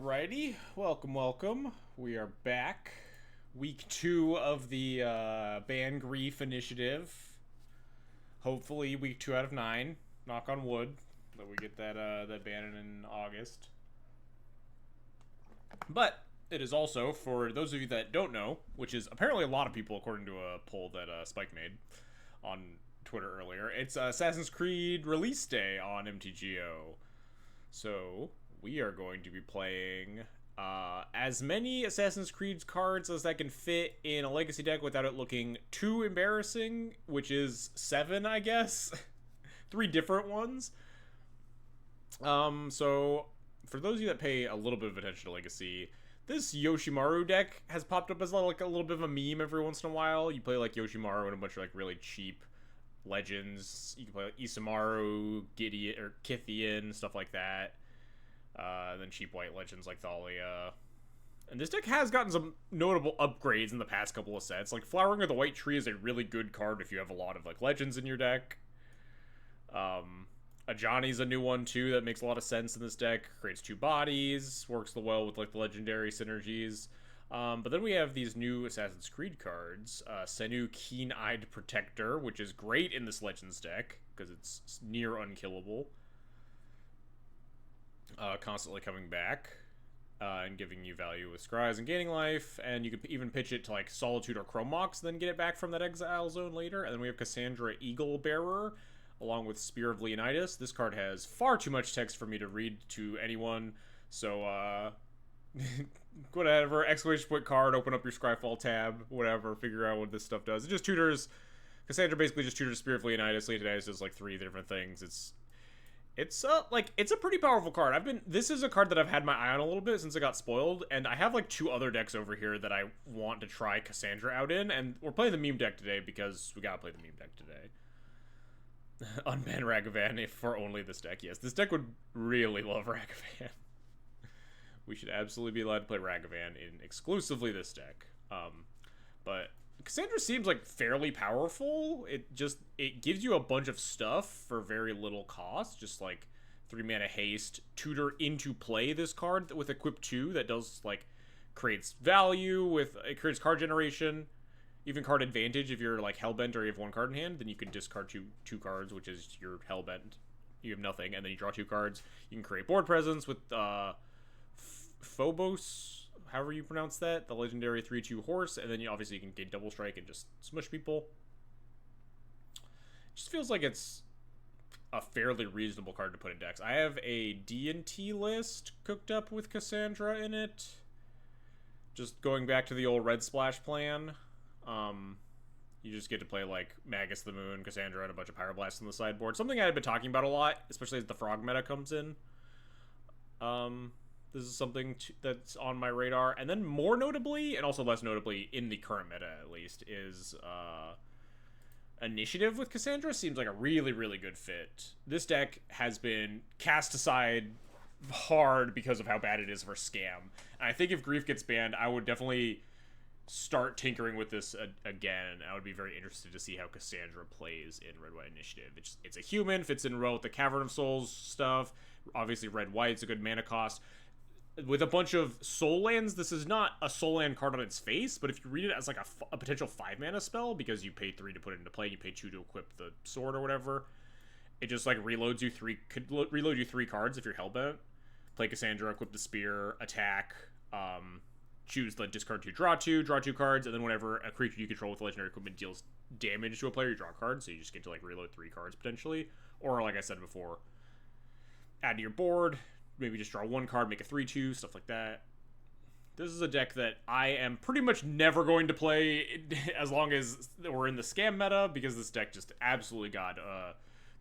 Alrighty, welcome. We are back. Week 2 of the Ban Grief initiative. Hopefully, week 2 out of 9. Knock on wood that we get that ban in August. But it is also, for those of you that don't know, which is apparently a lot of people according to a poll that Spike made on Twitter earlier, it's Assassin's Creed release day on MTGO. So we are going to be playing as many Assassin's Creed cards as that can fit in a Legacy deck without it looking too embarrassing, which is 7, I guess. 3 different ones. So for those of you that pay a little bit of attention to Legacy, this Yoshimaru deck has popped up as like a little bit of a meme every once in a while. You play like Yoshimaru and a bunch of like really cheap legends. You can play like Isamaru, Gideon, or Kithian, stuff like that. And then cheap white legends like Thalia. And this deck has gotten some notable upgrades in the past couple of sets. Like Flowering of the White Tree is a really good card if you have a lot of like legends in your deck. Ajani's a new one too that makes a lot of sense in this deck. Creates 2 bodies, works well with like the legendary synergies. But then we have these new Assassin's Creed cards. Senu Keen-Eyed Protector, which is great in this Legends deck, because it's near unkillable. Constantly coming back, and giving you value with Scries and gaining life, and you could even pitch it to like Solitude or Chromox, then get it back from that exile zone later. And then we have Cassandra Eagle Bearer, along with Spear of Leonidas. This card has far too much text for me to read to anyone, so whatever, exclamation point card, open up your Scryfall tab, whatever, figure out what this stuff does. It just tutors, Cassandra basically just tutors Spear of Leonidas. Leonidas does like 3 different things. It's a pretty powerful card. This is a card that I've had my eye on a little bit since it got spoiled, and I have like 2 other decks over here that I want to try Cassandra out in, and we're playing the meme deck today because we gotta play the meme deck today. Unban Ragavan if for only this deck. Yes, this deck would really love Ragavan. We should absolutely be allowed to play Ragavan in exclusively this deck. But Cassandra seems like fairly powerful. It gives you a bunch of stuff for very little cost. Just like 3 mana haste, tutor into play this card with equip 2 that does like creates value it creates card generation, even card advantage if you're like Hellbent or you have 1 card in hand, then you can discard two cards, which is your Hellbent. You have nothing, and then you draw 2 cards. You can create board presence with Phobos, however you pronounce that, the legendary 3/2 horse, and then you obviously can get double strike and just smush people. It just feels like it's a fairly reasonable card to put in decks. I have a D&T list cooked up with Cassandra in it. Just going back to the old Red Splash plan. You just get to play like Magus the Moon, Cassandra, and a bunch of Pyroblasts on the sideboard. Something I had been talking about a lot, especially as the Frog meta comes in. This is something that's on my radar. And then more notably, and also less notably in the current meta at least, is Initiative with Cassandra seems like a really, really good fit. This deck has been cast aside hard because of how bad it is for Scam. And I think if Grief gets banned, I would definitely start tinkering with this again. I would be very interested to see how Cassandra plays in Red-White Initiative. It's a human, fits in well with the Cavern of Souls stuff. Obviously, Red-White's a good mana cost. With a bunch of soul lands, this is not a soul land card on its face, but if you read it as like a potential 5 mana spell, because you pay 3 to put it into play, you pay 2 to equip the sword or whatever, it just like could reload you 3 cards if you're Hellbent. Play Cassandra, equip the spear, attack, choose the discard 2, draw 2 cards, and then whenever a creature you control with legendary equipment deals damage to a player, you draw a card, so you just get to like reload 3 cards potentially. Or like I said before, add to your board, maybe just draw 1 card, make a 3/2, stuff like that. This is a deck that I am pretty much never going to play as long as we're in the Scam meta, because this deck just absolutely got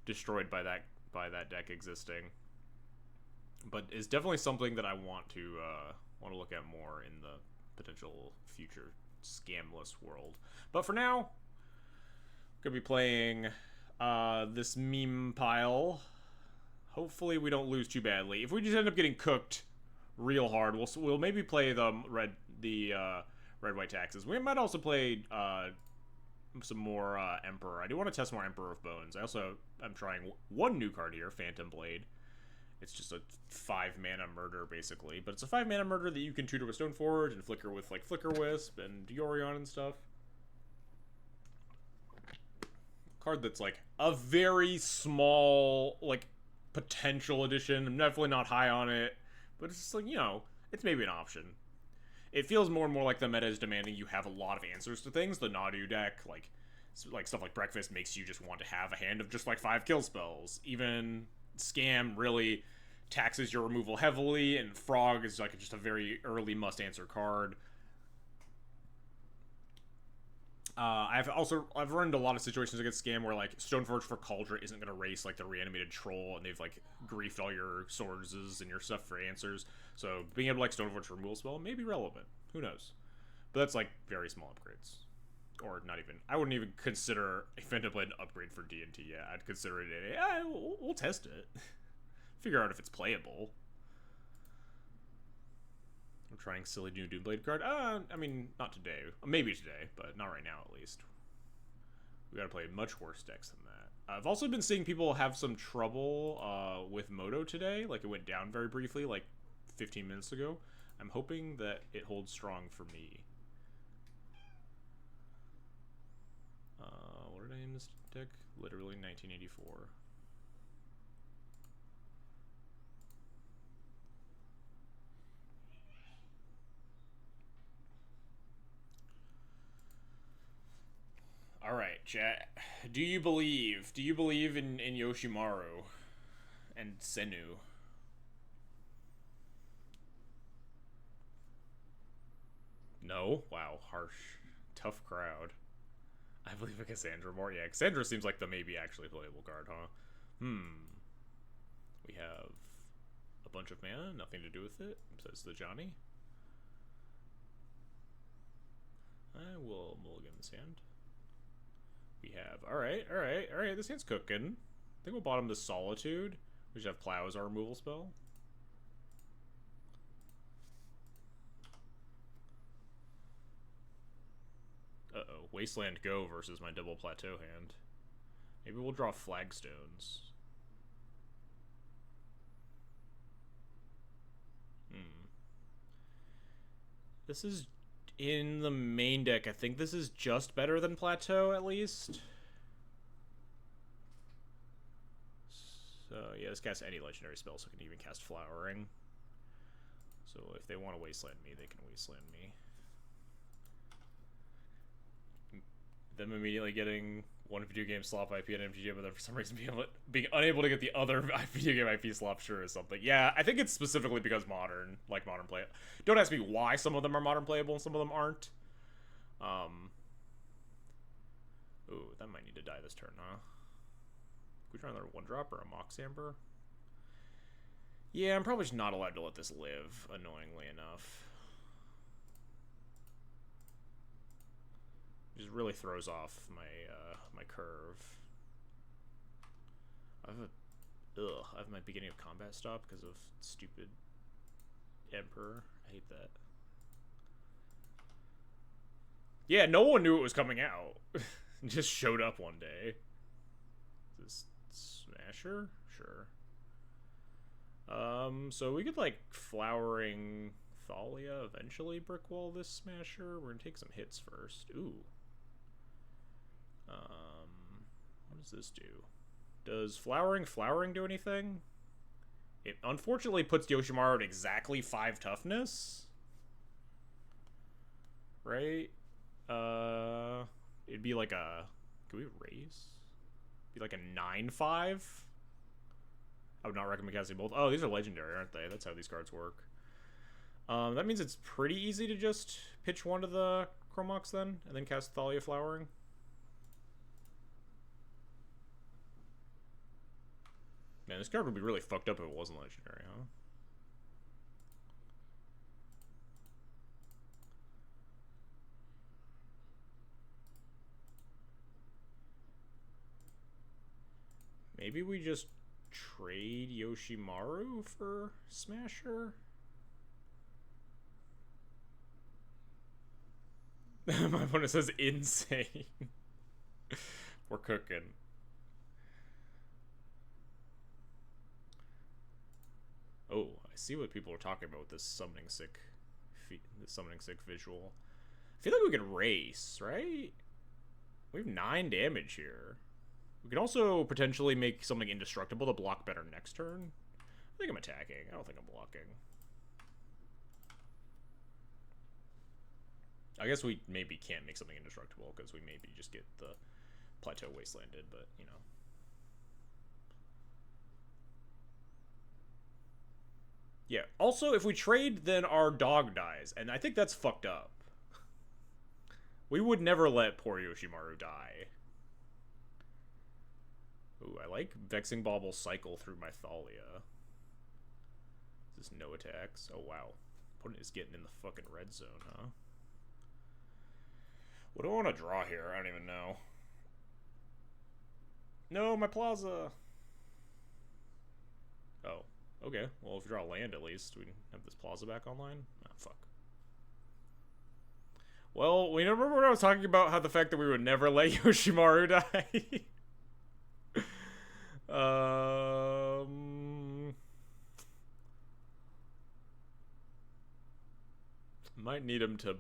destroyed by that deck existing. But it's definitely something that I want to look at more in the potential future scamless world. But for now, I'm gonna be playing this meme pile. Hopefully we don't lose too badly. If we just end up getting cooked real hard, we'll maybe play the red-white taxes. We might also play some more Emperor. I do want to test more Emperor of Bones. I'm trying 1 new card here, Phantom Blade. It's just a 5-mana murder, basically. But it's a 5-mana murder that you can tutor with Stoneforge and flicker with, like, Flicker Wisp and Yorion and stuff. Card that's, like, a very small, like, potential addition. I'm definitely not high on it. But it's just, like, you know, it's maybe an option. It feels more and more like the meta is demanding you have a lot of answers to things. The Nadu deck, like stuff like Breakfast makes you just want to have a hand of just, like, 5 kill spells. Even Scam really taxes your removal heavily, and Frog is, like, just a very early must-answer card. I've run into a lot of situations against Scam where, like, Stoneforge for Cauldron isn't going to race, like, the reanimated troll, and they've, like, griefed all your swords and your stuff for answers. So being able to, like, Stoneforge for removal spell may be relevant. Who knows? But that's, like, very small upgrades. Or not even. I wouldn't even consider Phantomblade an upgrade for D&T yet. I'd consider it we'll test it. Figure out if it's playable. I'm trying silly new Doomblade card. I mean, not today. Maybe today, but not right now, at least. We gotta play much worse decks than that. I've also been seeing people have some trouble with Moto today. Like, it went down very briefly, like 15 minutes ago. I'm hoping that it holds strong for me. What did I name this deck? Literally 1984. Alright, chat. Do you believe in Yoshimaru and Senu? No? Wow, harsh. Tough crowd. I believe in Cassandra more. Yeah, Cassandra seems like the maybe actually playable card, huh? We have a bunch of mana, nothing to do with it, says the Johnny. I will mulligan this hand. We have, alright, this hand's cooking. I think we'll bottom the Solitude. We should have Plow as our removal spell. Uh-oh, Wasteland Go versus my double Plateau hand. Maybe we'll draw Flagstones. This is in the main deck. I think this is just better than Plateau, at least. So, yeah, this casts any legendary spell, so it can even cast Flowering. So, if they want to Wasteland me, they can Wasteland me. Them immediately getting one video game slop IP at MTG, but then for some reason being unable to get the other video game IP slop sure is something. Yeah, I think it's specifically because modern play. Don't ask me why some of them are modern playable and some of them aren't. Ooh, that might need to die this turn, huh? Could we try another 1-drop or a Mox Amber? Yeah, I'm probably just not allowed to let this live, annoyingly enough. Just really throws off my my curve. I have my beginning of combat stop because of stupid Emperor. I hate that. Yeah, no one knew it was coming out. It just showed up one day. Is this Smasher? Sure. So we could, like, Flowering Thalia eventually brickwall this Smasher. We're gonna take some hits first. Ooh. What does this do? Does Flowering do anything? It unfortunately puts Yoshimaru at exactly 5 toughness. Right? It'd be like a... Can we raise? Be like a 9/5? I would not recommend casting both. Oh, these are legendary, aren't they? That's how these cards work. That means it's pretty easy to just pitch one to the Chromox then, and then cast Thalia Flowering. Man, this card would be really fucked up if it wasn't legendary, huh? Maybe we just trade Yoshimaru for Smasher? My opponent says insane. We're cooking. I see what people are talking about with this summoning sick visual. I feel like we could race, right? We have 9 damage here. We could also potentially make something indestructible to block better next turn. I think I'm attacking. I don't think I'm blocking. I guess we maybe can't make something indestructible because we maybe just get the plateau wastelanded, but, you know. Yeah, also, if we trade, then our dog dies, and I think that's fucked up. We would never let poor Yoshimaru die. Ooh, I like Vexing Bauble cycle through my Thalia. Is this no attacks? Oh, wow. Opponent is getting in the fucking red zone, huh? What do I want to draw here? I don't even know. No, my plaza! Oh, okay. Well, if you draw land, at least, we can have this plaza back online. Oh, fuck. Well, we remember when I was talking about how the fact that we would never let Yoshimaru die? Might need him to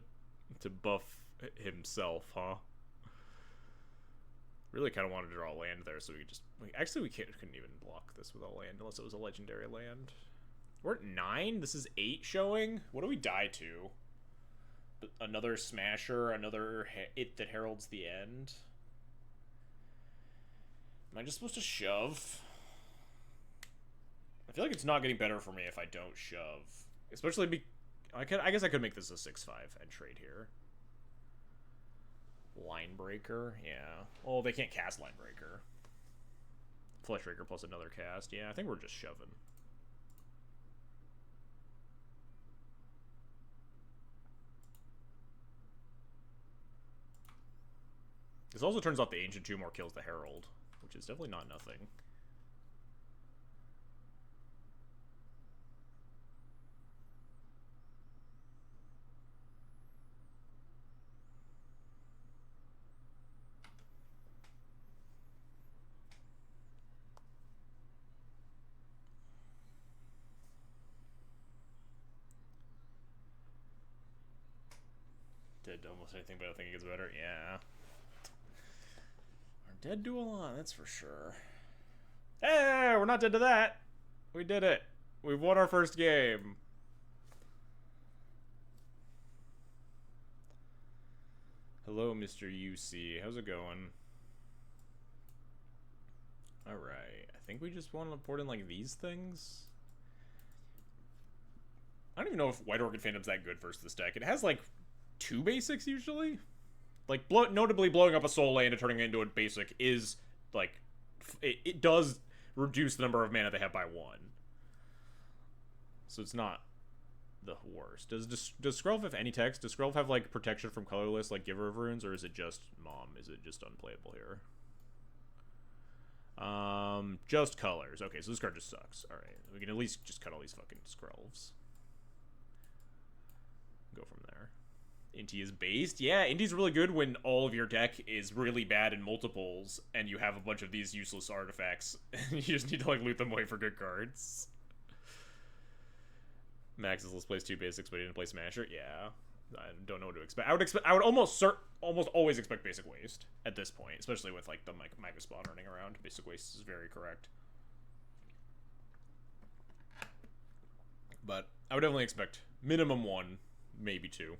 buff himself, huh? Really kind of wanted to draw land there, so we could just... Actually, we couldn't even block this with a land unless it was a legendary land. We're at 9? This is 8 showing? What do we die to? Another Smasher, another It That Heralds the End. Am I just supposed to shove? I feel like it's not getting better for me if I don't shove. Especially I guess I could make this a 6-5 and trade here. Linebreaker, yeah. Oh, they can't cast Linebreaker. Fleshraker plus another cast. Yeah, I think we're just shoving. This also turns off the Ancient Tomb or kills the Herald, which is definitely not nothing. Did almost anything, but I think it gets better. Yeah. Our dead do a lot, that's for sure. Hey, we're not dead to that. We did it. We've won our first game. Hello, Mr. UC. How's it going? Alright. I think we just want to port in, like, these things. I don't even know if White Orchid Phantom's that good versus this deck. It has, like, 2 basics, usually? Like, notably blowing up a soul land and turning it into a basic is, like... It does reduce the number of mana they have by 1. So it's not the worst. Does Skrelv have any text? Does Skrelv have, like, protection from colorless, like Giver of Runes, or is it just Mom? Is it just unplayable here? Just colors. Okay, so this card just sucks. Alright, we can at least just cut all these fucking Skrelvs. Go from there. Inti is based. Yeah, Inti's really good when all of your deck is really bad in multiples, and you have a bunch of these useless artifacts. You just need to, like, loot them away for good cards. Maxis plays 2 basics, but he didn't play Smasher. Yeah, I don't know what to expect. I would almost always expect Basic Waste at this point, especially with, like, the Mega Spawn running around. Basic Waste is very correct. But I would definitely expect minimum 1, maybe 2.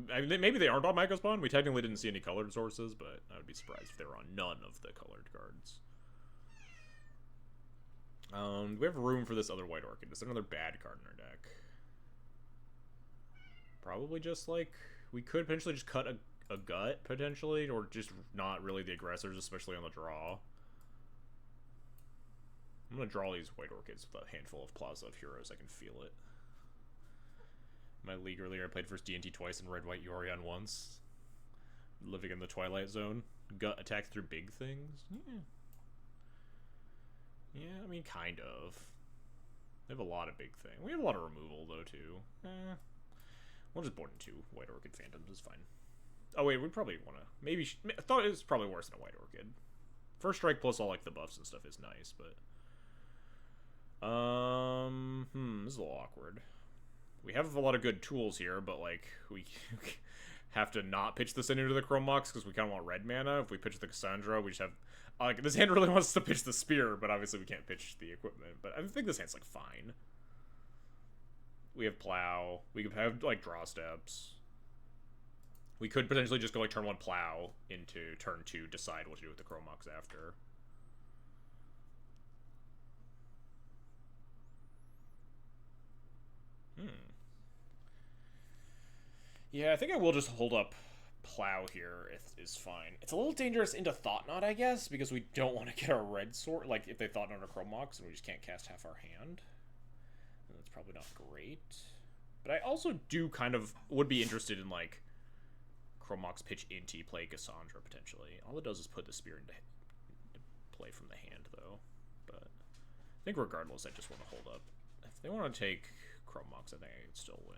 I mean, maybe they aren't on Mega Spawn. We technically didn't see any colored sources, but I would be surprised if they were on none of the colored cards. Do we have room for this other White Orchid? Is there another bad card in our deck? Probably just, like, we could potentially just cut a gut, potentially, or just not really the aggressors, especially on the draw. I'm gonna draw these White Orchids with a handful of Plaza of Heroes. I can feel it. My league earlier, I played first D&T twice and Red White Yorion once. Living in the Twilight Zone. Gut attack through big things? Yeah. Yeah, I mean, kind of. They have a lot of big things. We have a lot of removal, though, too. We'll just board in 2 White Orchid Phantoms. It's fine. Oh, wait, we probably want to... Maybe... I thought it was probably worse than a White Orchid. First Strike plus all, like, the buffs and stuff is nice, but... This This is a little awkward. We have a lot of good tools here, but, like, we have to not pitch this into the Chrome Mox because we kind of want red mana. If we pitch the Cassandra, we just have... like, this hand really wants to pitch the Spear, but obviously we can't pitch the equipment. But I think this hand's, like, fine. We have Plow. We could have, like, draw steps. We could potentially just go, like, turn 1 Plow into turn 2, decide what to do with the Chrome Mox after. Yeah, I think I will just hold up Plow here. Is fine. It's a little dangerous into Thought Knot, I guess, because we don't want to get our red sword. Like, if they Thought Knot a Chrome Mox and we just can't cast half our hand. And that's probably not great. But I also do kind of would be interested in, like, Chrome Mox pitch into play Cassandra, potentially. All it does is put the Spear into play from the hand, though. But I think regardless, I just want to hold up. If they want to take Chrome Mox, I think I can still win.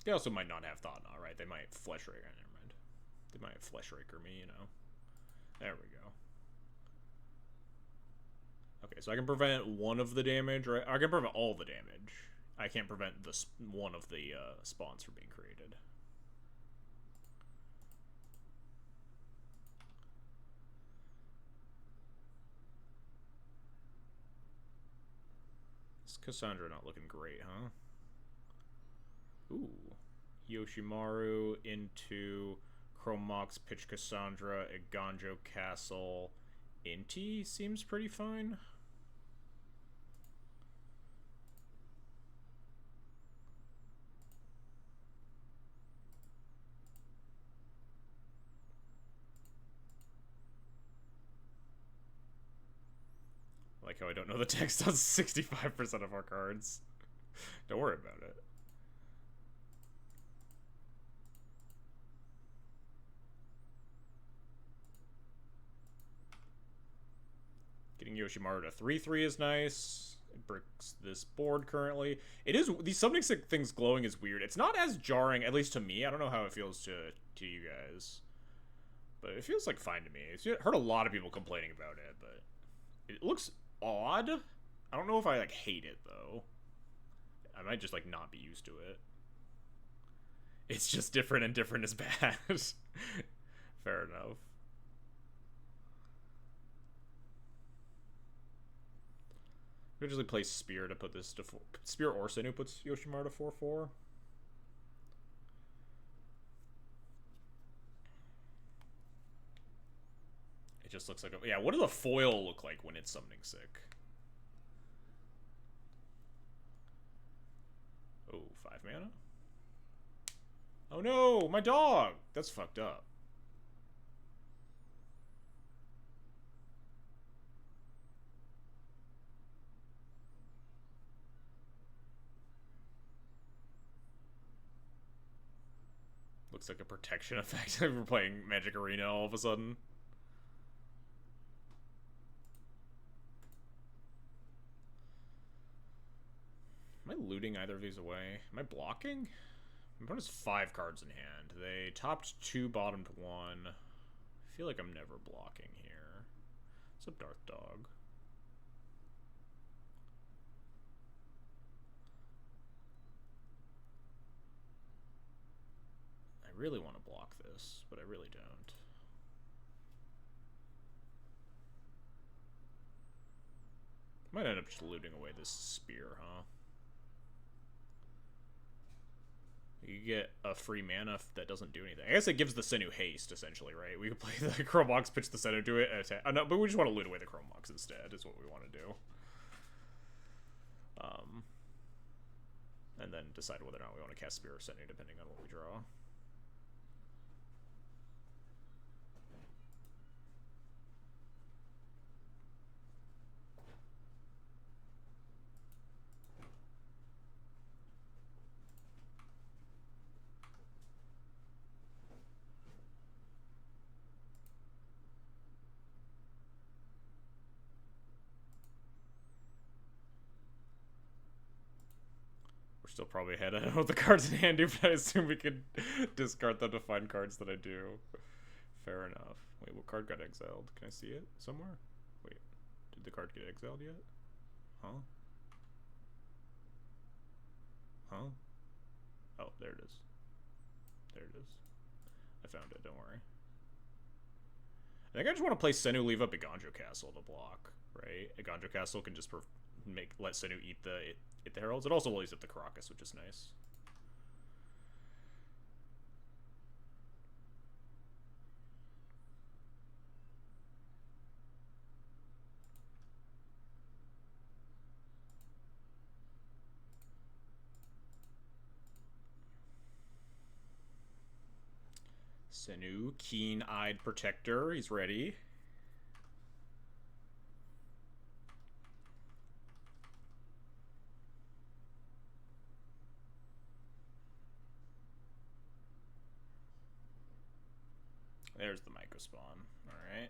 They also might not have Thought Knot, right? They might Flesh Raker. Never mind. They might Flesh Raker me, you know. There we go. Okay, so I can prevent one of the damage, right? I can prevent all the damage. I can't prevent one of the spawns from being created. This Cassandra not looking great, huh? Ooh. Yoshimaru into Chrome Mox, pitch Cassandra, Iganjo Castle. Inti seems pretty fine. Like how I don't know the text on 65% of our cards. Don't worry about it. Getting Yoshimaru to 3/3 is nice. It bricks this board currently. It is, these summoning things glowing is weird. It's not as jarring, at least to me. I don't know how it feels to you guys, but it feels like fine to me. I've heard a lot of people complaining about it, but it looks odd. I don't know if I like hate it though. I might just like not be used to it. It's just different, and different is bad. Fair enough. We usually play Spear to put this to Spear or Senu puts Yoshimaru to 4/4. It just looks like a, yeah. What does a foil look like when it's summoning sick? Oh, 5 mana. Oh no, my dog. That's fucked up. Looks like a protection effect. We're playing Magic Arena all of a sudden. Am I looting either of these away? Am I blocking? My opponent has 5 cards in hand. They topped 2, bottomed 1. I feel like I'm never blocking here. What's up, Darth Dog? I really want to block this, but I really don't. Might end up just looting away this Spear, huh? You get a free mana that doesn't do anything. I guess it gives the Senu haste, essentially, right? We could play the Chrome Mox, pitch the Senu to it, and attack. No, but we just want to loot away the Chrome Mox instead, is what we want to do. And then decide whether or not we want to cast Spear or Senu, depending on what we draw. Still probably ahead. I don't know what the cards in hand do, but I assume we could discard them to find cards that I do. Fair enough. Wait, what card got exiled? Can I see it somewhere? Wait, did the card get exiled yet? Huh? Huh? Oh, there it is. There it is. I found it, don't worry. I think I just want to play Senu, leave up Iganjo Castle to block, right? Iganjo Castle can just let Senu eat the Heralds. It also leaves up the Caracas, which is nice. Senu, keen-eyed protector. He's ready. There's the microspawn. Alright.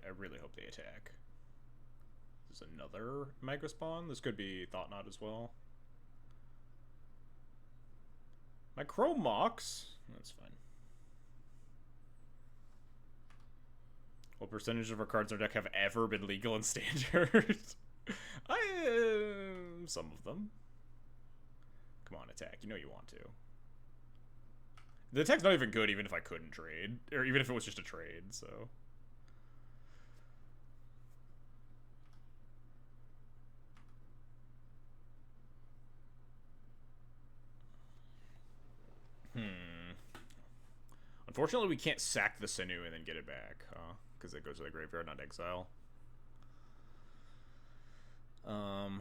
I really hope they attack. There's another microspawn. This could be Thought Knot as well. My Chrome Mox. That's fine. What percentage of our cards in our deck have ever been legal in Standard? Some of them. Come on, attack. You know you want to. The attack's not even good even if I couldn't trade. Or even if it was just a trade, so... Unfortunately, we can't sack the Senu and then get it back, huh? Because it goes to the graveyard, not exile. I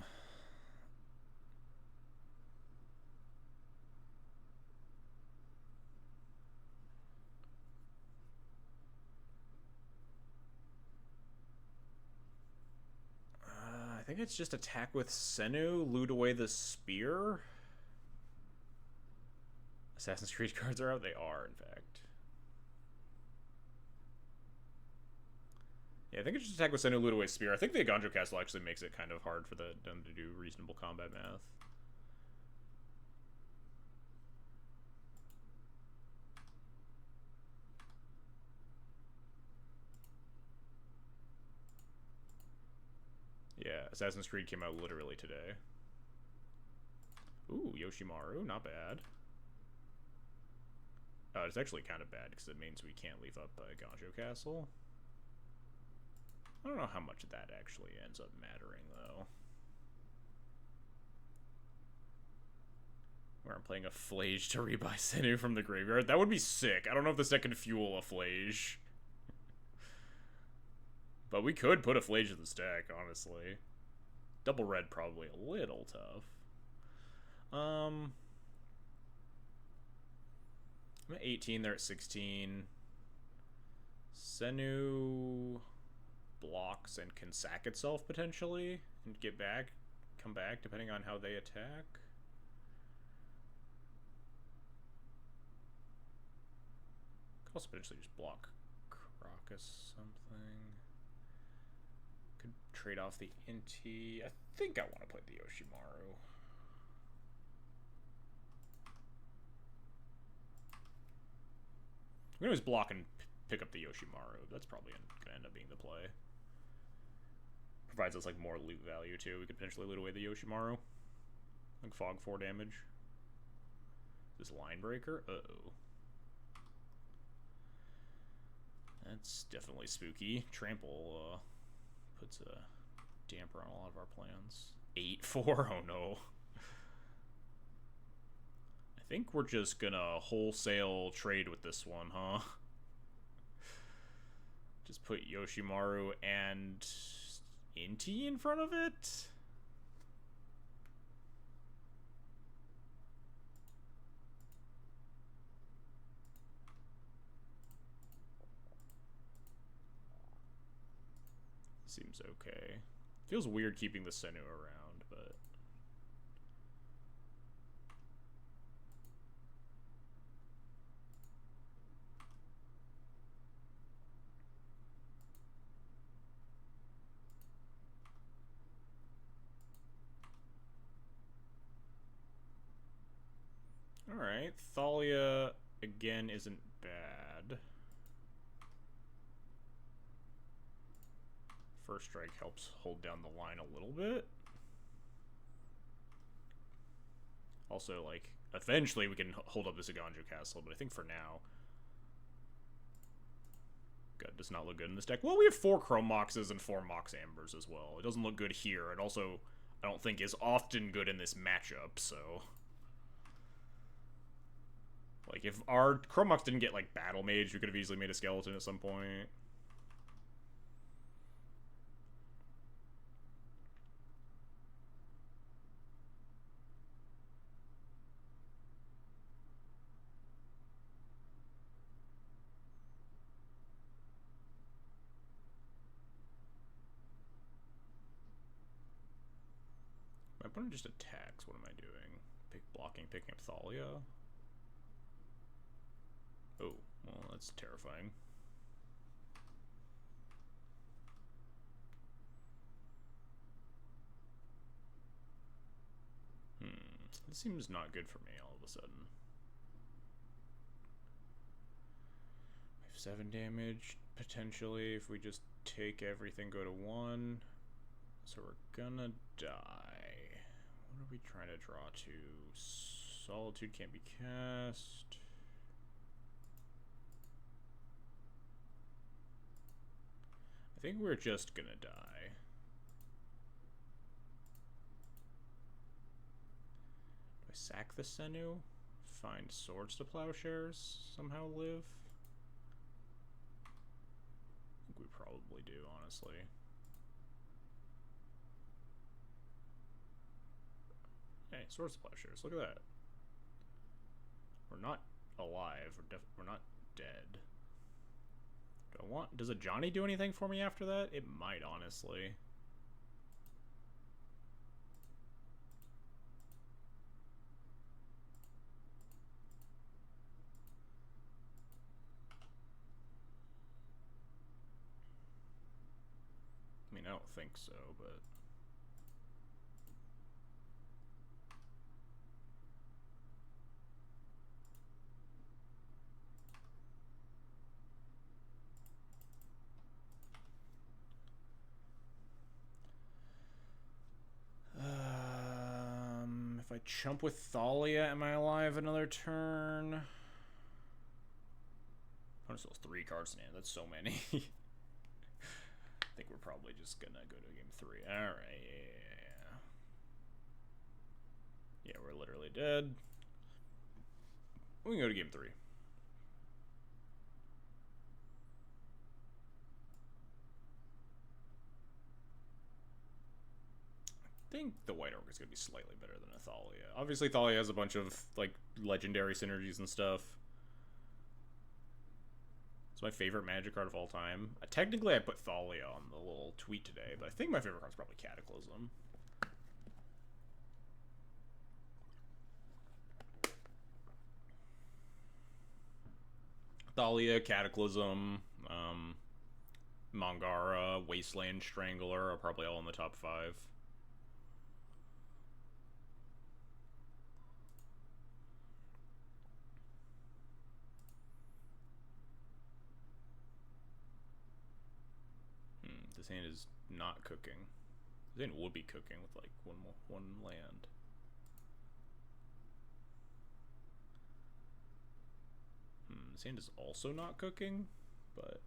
think it's just attack with Senu, loot away the spear. Assassin's Creed cards are out? They are, in fact. Yeah, I think it's just attack with Senu, loot away spear. I think the Iganjo Castle actually makes it kind of hard for them to do reasonable combat math. Yeah, Assassin's Creed came out literally today. Ooh, Yoshimaru, not bad. It's actually kind of bad because it means we can't leave up Iganjo Castle. I don't know how much of that actually ends up mattering, though. Where I'm playing a Flage to rebuy Senu from the graveyard. That would be sick. I don't know if this deck can fuel a Flage. But we could put a Flage in this deck, honestly. Double red probably a little tough. I'm at 18, they're at 16. Senu blocks and can sack itself potentially and come back depending on how they attack. Could also potentially just block Caracas something. Could trade off the Inti. I think I want to play the Yoshimaru. I'm gonna just block and pick up the Yoshimaru. That's probably gonna end up being the play. Provides us like more loot value too. We could potentially loot away the Yoshimaru. Like fog 4 damage. This line breaker? Uh-oh. That's definitely spooky. Trample puts a damper on a lot of our plans. 8-4? Oh no. I think we're just gonna wholesale trade with this one, huh? Just put Yoshimaru and Inti in front of it? Seems okay. Feels weird keeping the Senu around, but... think Thalia, again, isn't bad. First Strike helps hold down the line a little bit. Also, like, eventually we can hold up this Aganjo Castle, but I think for now... God, does not look good in this deck. Well, we have 4 Chrome Moxes and 4 Mox Ambers as well. It doesn't look good here. It also, I don't think, is often good in this matchup, so... Like, if our Chrome Mox didn't get, like, Battle Mage, we could have easily made a Skeleton at some point. My opponent just attacks. What am I doing? Picking up Thalia? Oh, well, that's terrifying. This seems not good for me all of a sudden. We have 7 damage, potentially, if we just take everything, go to 1. So we're gonna die. What are we trying to draw to? Solitude can't be cast. I think we're just gonna die. Do I sack the Senu? Find Swords to Plowshares? Somehow live? I think we probably do, honestly. Hey, Swords to Plowshares, look at that. We're not alive, we're not dead. Do I want... Does a Johnny do anything for me after that? It might, honestly. I mean, I don't think so, but... If I chump with Thalia, am I alive another turn? Opponent still has 3 cards in hand. That's so many. I think we're probably just gonna go to game 3. Alright, yeah. Yeah, we're literally dead. We can go to game 3. I think the White Orc is going to be slightly better than a Thalia. Obviously, Thalia has a bunch of, like, legendary synergies and stuff. It's my favorite Magic card of all time. Technically, I put Thalia on the little tweet today, but I think my favorite card is probably Cataclysm. Thalia, Cataclysm, Mangara, Wasteland Strangler are probably all in the top 5. This hand is not cooking. This hand would be cooking with like one land. This hand is also not cooking, but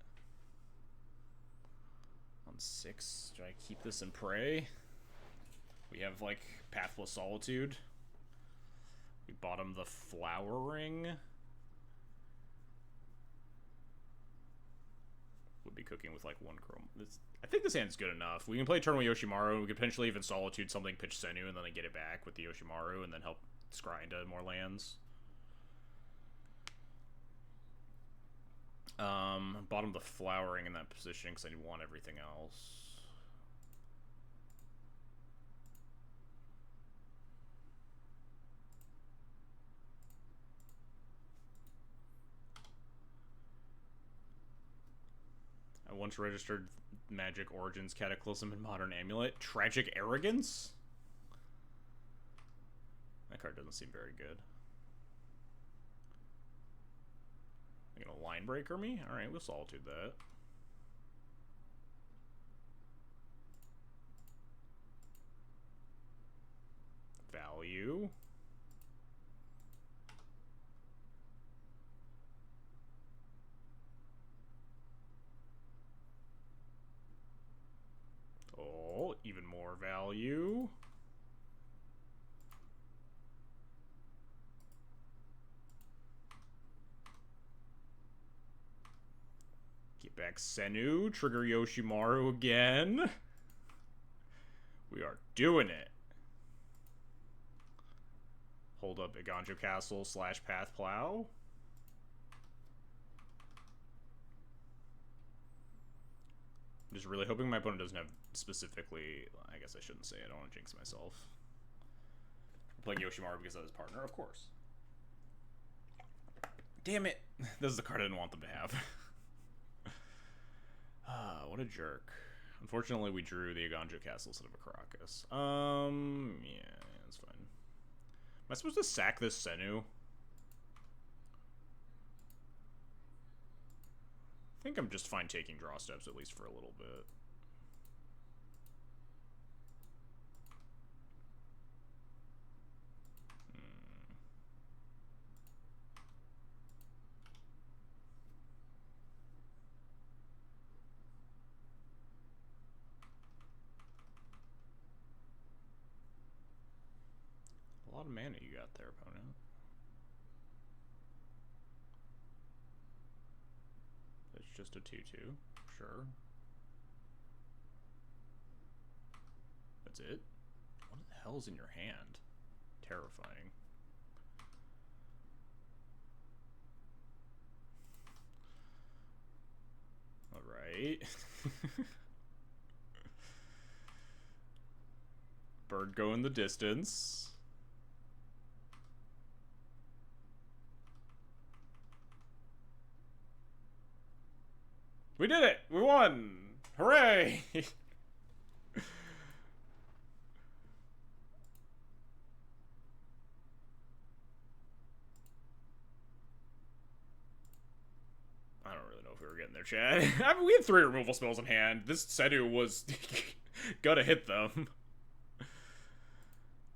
on 6, do I keep this and pray? We have like Pathless Solitude. We bottom the Flowering. Would be cooking with like 1 Chrome. I think this hand's good enough. We can play turn with Yoshimaru. We could potentially even Solitude something, pitch Senu, and then get it back with the Yoshimaru, and then help scry into more lands. Bottom the Flowering in that position because I want everything else. I once registered Magic Origins Cataclysm and Modern Amulet. Tragic Arrogance? That card doesn't seem very good. You gonna line breaker me? Alright, we'll Solitude that. Value. Oh, even more value. Get back Senu, trigger Yoshimaru again. We are doing it. Hold up Iganjo Castle / Path Plow. I'm just really hoping my opponent doesn't have specifically... I guess I shouldn't say it. I don't want to jinx myself. I'm playing Yoshimaru because of his partner, of course. Damn it! This is the card I didn't want them to have. What a jerk. Unfortunately, we drew the Iganjo Castle instead of a Caracas. Yeah, that's fine. Am I supposed to sack this Senu? I think I'm just fine taking draw steps, at least for a little bit. A lot of mana you got there, opponent. It's just a 2/2. Sure. That's it? What the hell's in your hand? Terrifying. Alright. Bird go in the distance. We did it! We won! Hooray! I don't really know if we were getting there, Chad. I mean, we had 3 removal spells in hand. This Senu was gonna hit them.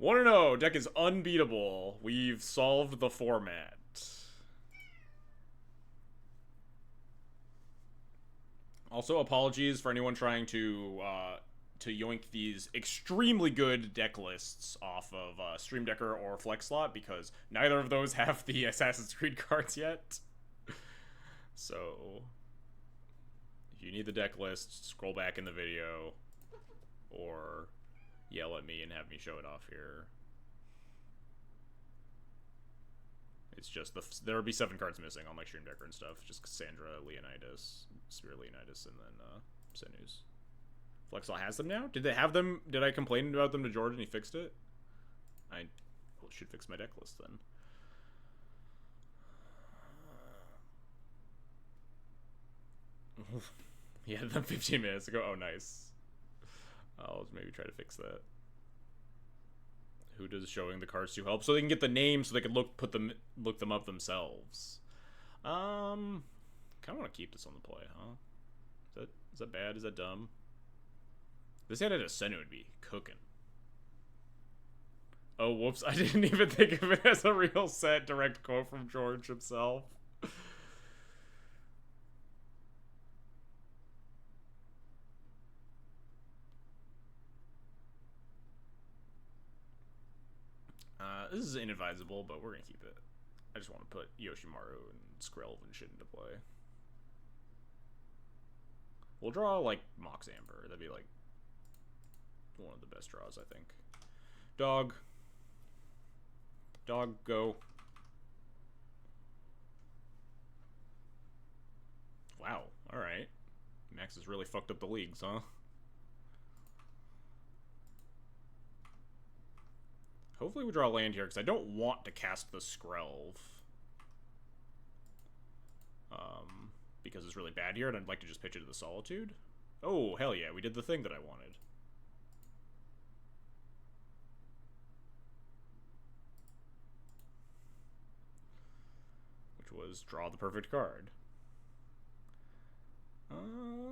1-0. Deck is unbeatable. We've solved the format. Also, apologies for anyone trying to yoink these extremely good deck lists off of Stream Decker or Flex Slot, because neither of those have the Assassin's Creed cards yet. So, if you need the deck list, scroll back in the video, or yell at me and have me show it off here. It's just there would be 7 cards missing on like Stream Decker and stuff. Just Cassandra, Leonidas, Spirit Leonidas, and then Senus. Flexall has them now? Did they have them? Did I complain about them to George and he fixed it? I should fix my deck list then. He had them 15 minutes ago. Oh, nice. I'll maybe try to fix that. Who does showing the cards to help? So they can get the names so they can look them up themselves. Kind of want to keep this on the play, huh? Is that bad? Is that dumb? This hand at a Senu would be cooking. Oh, whoops. I didn't even think of it as a real set. Direct quote from George himself. This is inadvisable, but we're gonna keep it. I just want to put Yoshimaru and Skrelv and shit into play. We'll draw, like, Mox Amber. That'd be, like, one of the best draws, I think. Dog. Dog, go. Wow, alright. Max has really fucked up the leagues, huh? Hopefully we draw a land here, because I don't want to cast the Skrelv. Because it's really bad here, and I'd like to just pitch it to the Solitude. Oh, hell yeah, we did the thing that I wanted. Which was draw the perfect card.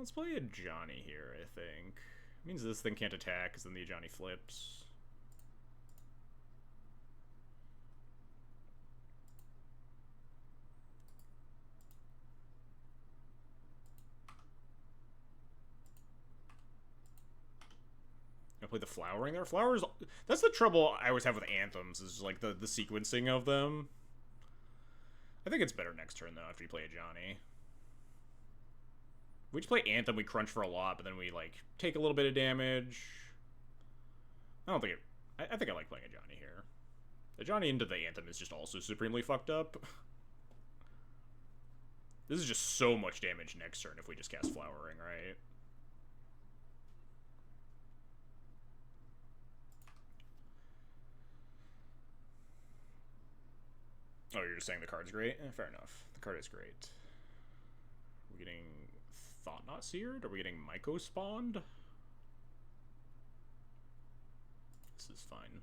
Let's play a Johnny here, I think. It means this thing can't attack, because then the Johnny flips. I play the Flowering there. Flowers, that's the trouble I always have with Anthems, is like the sequencing of them. I think it's better next turn, though, after you play a Johnny. We just play Anthem, we crunch for a lot, but then we, like, take a little bit of damage. I don't think it... I think I like playing a Johnny here. The Johnny into the Anthem is just also supremely fucked up. This is just so much damage next turn if we just cast Flowering, right? Oh, you're just saying the card's great? Fair enough. The card is great. Are we getting Thought Not Seared? Are we getting Myco Spawned? This is fine.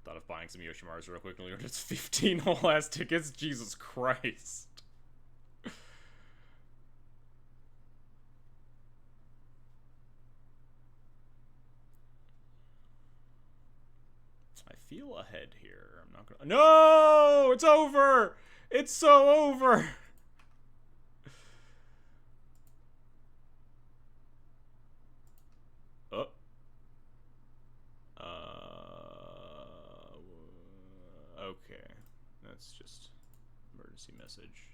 Thought of buying some Yoshimaru's real quick. It's 15 whole ass tickets. Jesus Christ. I feel ahead here. I'm not gonna. No! It's over! It's so over! Oh. Okay. That's just emergency message.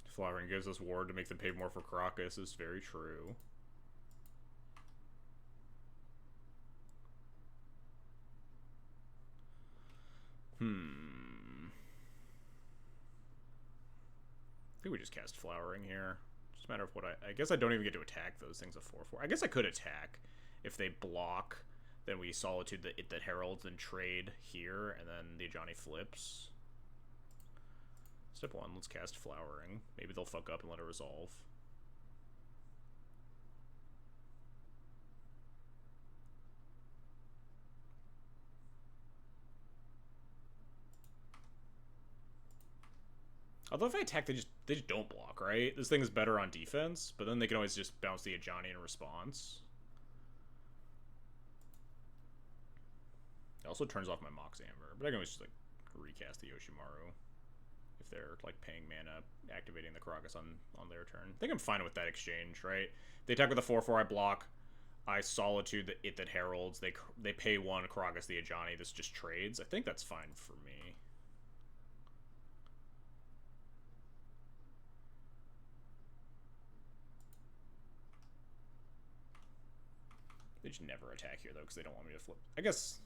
Flowering gives us ward to make them pay more for Crocus is very true. I think we just cast Flowering here. Just a matter of what I guess I don't even get to attack those things at 4/4. I guess I could attack. If they block, then we Solitude the It That Heralds and trade here, and then the Johnny flips. Step 1, let's cast Flowering. Maybe they'll fuck up and let it resolve. Although if I attack, they just don't block, right? This thing is better on defense, but then they can always just bounce the Ajani in response. It also turns off my Mox Amber, but I can always just like recast the Yoshimaru if they're like paying mana, activating the Crocus on their turn. I think I'm fine with that exchange, right? They attack with a 4/4, I block. I Solitude the It That Heralds. They pay 1 Crocus the Ajani. This just trades. I think that's fine for me. They just never attack here, though, because they don't want me to flip. I guess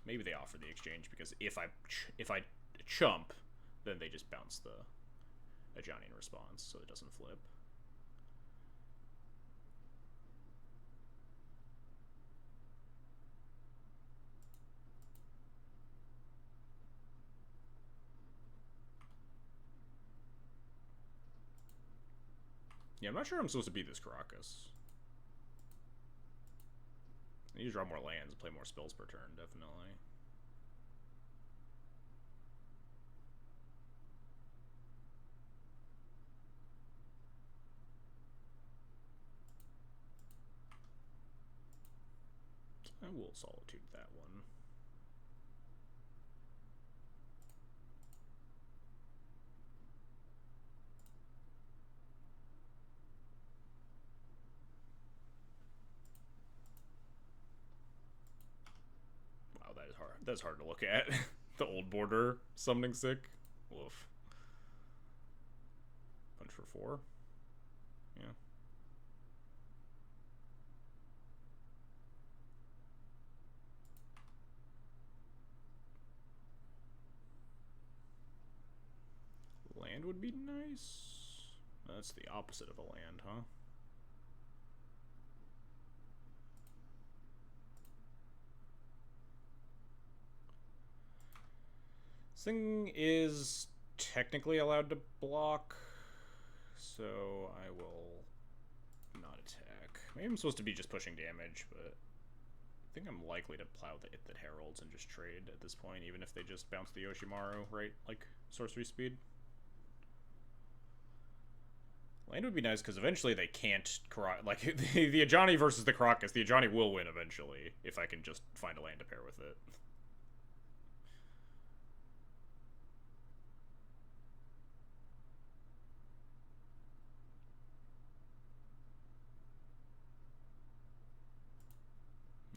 maybe they offer the exchange, because if I chump, then they just bounce the Ajani in response, so it doesn't flip. Yeah, I'm not sure I'm supposed to beat this Crocus. I need to draw more lands and play more spells per turn, definitely. I will Solitude that one. Wow, that is hard. That's hard to look at. The old border summoning sick. Woof. Punch for 4. Yeah. Land would be nice. That's the opposite of a land, huh? This thing is technically allowed to block, So I will not attack. Maybe I'm supposed to be just pushing damage, but I think I'm likely to plow the heralds and just trade at this point, even if they just bounce the Yoshimaru, right? Like sorcery speed. Land would be nice because eventually they can't like the Ajani versus the Crocus. The Ajani will win eventually if I can just find a land to pair with it.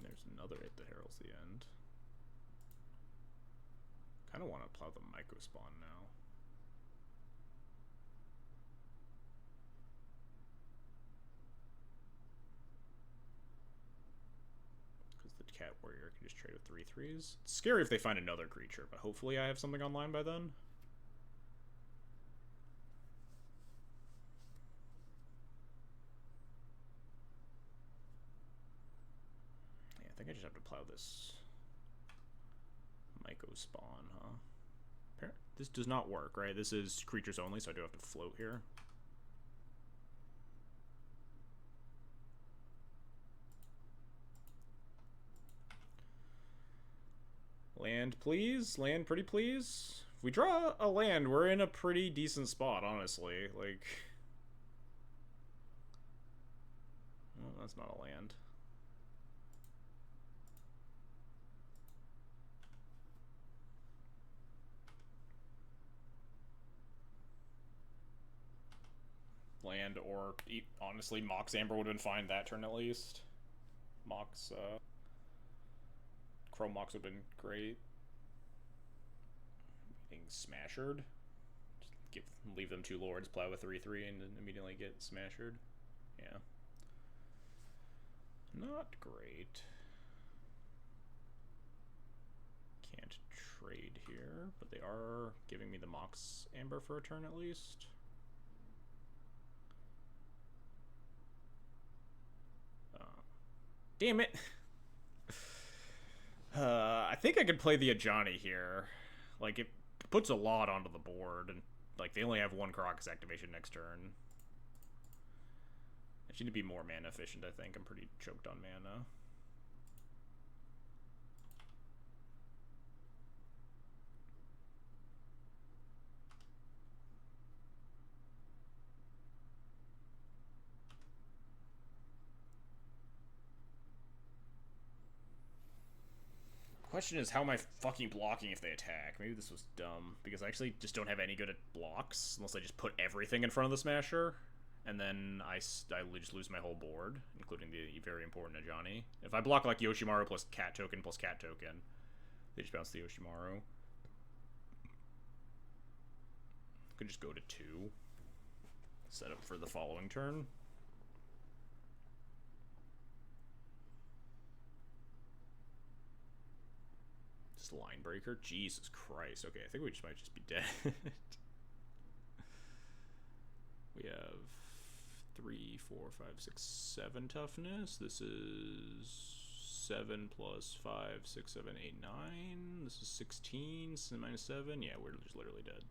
There's another hit that heralds the end. Kind of want to plow the Myco spawn now. The cat warrior can just trade with 3/3s. It's scary if they find another creature, but hopefully I have something online by then. Yeah, I think I just have to plow this Myco spawn, huh? This does not work, right? This is creatures only, so I do have to float here. Land, please. Land, pretty please. If we draw a land, we're in a pretty decent spot, honestly. Like... well, that's not a land. Land, or honestly, Mox Amber would have been fine that turn at least. Mox, Chrome Mox would have been great. Being Smashered. Just leave them 2 lords, plow a 3/3, and then immediately get Smashered. Yeah. Not great. Can't trade here, but they are giving me the Mox Amber for a turn at least. Damn it! I think I could play the Ajani here. Like, it puts a lot onto the board, and, like, they only have 1 Crocus activation next turn. I should be more mana efficient, I think. I'm pretty choked on mana. Question is, how am I fucking blocking if they attack? Maybe this was dumb, because I actually just don't have any good at blocks, unless I just put everything in front of the Smasher, and then I just lose my whole board, including the very important Ajani. If I block, like, Yoshimaru plus cat token, they just bounce the Yoshimaru. Could just go to 2. Set up for the following turn. Line breaker? Jesus Christ. Okay, I think we might just be dead. We have 3, 4, 5, 6, 7 toughness. This is 7 plus 5, 6, 7, 8, 9. This is 16, minus 7. Yeah, we're just literally dead.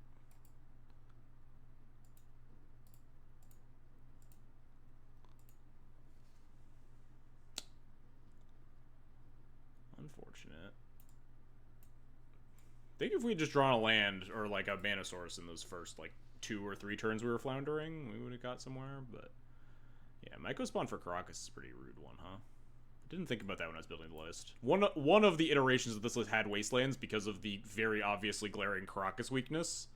Unfortunate. I think if we had just drawn a land or like a mana source in those first like 2 or 3 turns we were floundering, we would have got somewhere. But yeah, Myco spawn for Crocus is a pretty rude one, huh? I didn't think about that when I was building the list. One of the iterations of this list had Wastelands because of the very obviously glaring Crocus weakness.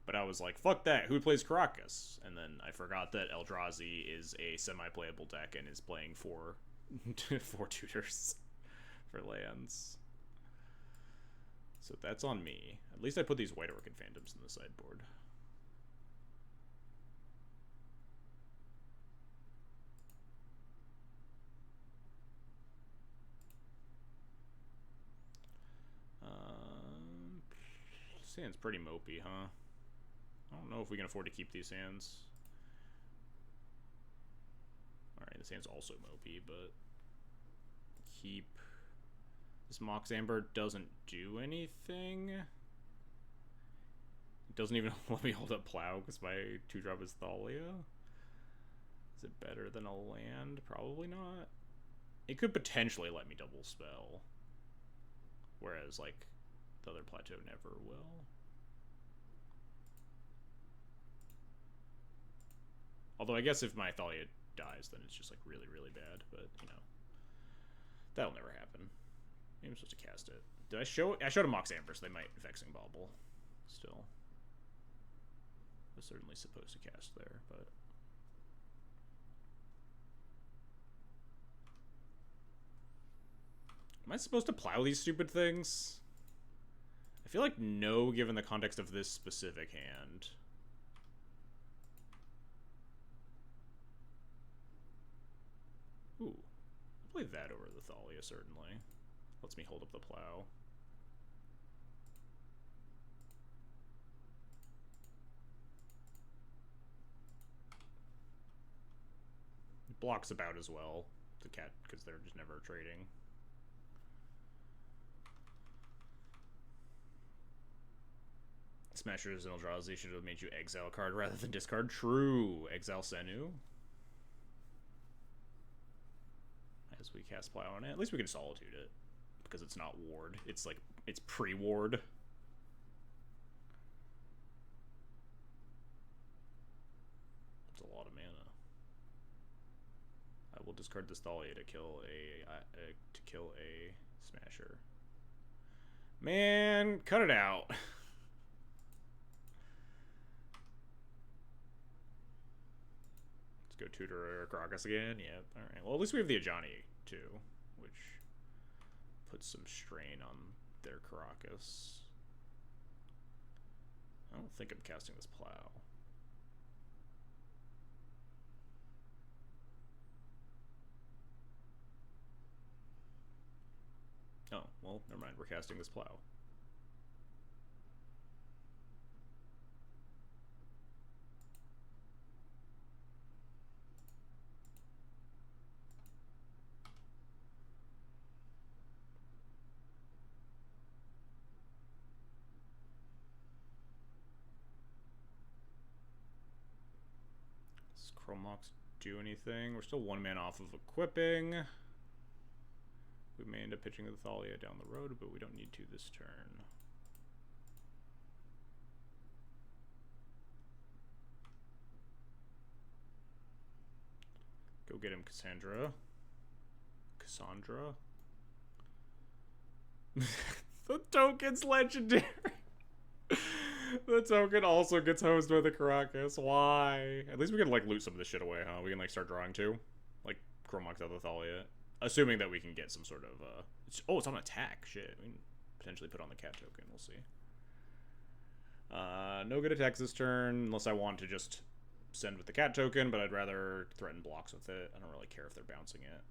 But I was like, fuck that, who plays Crocus? And then I forgot that Eldrazi is a semi-playable deck and is playing 4 tutors for lands. So that's on me. At least I put these White Orchid Phantoms in the sideboard. This hand's pretty mopey, huh? I don't know if we can afford to keep these hands. Alright, this hand's also mopey, but... keep... This Mox Amber doesn't do anything. doesn't even let me hold up Plow because my 2-drop is Thalia. Is it better than a land? Probably not. It could potentially let me double spell. Whereas, like, the other plateau never will. Although I guess if my Thalia dies, then it's just, like, really, really bad. But, you know, that'll never happen. Maybe I'm supposed to cast it. Did I show... I showed a Mox Amber, so they might Vexing Bauble. Still. I was certainly supposed to cast there, but... Am I supposed to plow these stupid things? I feel like no, given the context of this specific hand. Ooh. I'll play that over the Thalia, certainly. Lets me hold up the plow. It blocks about as well, the cat, because they're just never trading. Smasher's and Eldrazi should have made you exile a card rather than discard. True. Exile Senu. As we cast Plow on it. At least we can Solitude it. Because it's not ward. It's like, it's pre-ward. It's a lot of mana. I will discard this Thalia to kill a Smasher. Man, cut it out. Go Tutor Crocus again. Yeah, alright. Well, at least we have the Ajani, too, which puts some strain on their Caracas. I don't think I'm casting this Plow. Oh, well, never mind. We're casting this Plow. Chromox do anything. We're still 1 man off of equipping. We may end up pitching the Thalia down the road, but we don't need to this turn. Go get him, Cassandra. The token's legendary. The token also gets hosed by the Caracas. Why? At least we can, like, loot some of this shit away, huh? We can, like, start drawing, too. Like, Chromox out the Thalia. Assuming that we can get some sort of, it's on attack. Shit. We can potentially put on the cat token. We'll see. No good attacks this turn, unless I want to just send with the cat token, but I'd rather threaten blocks with it. I don't really care if they're bouncing it.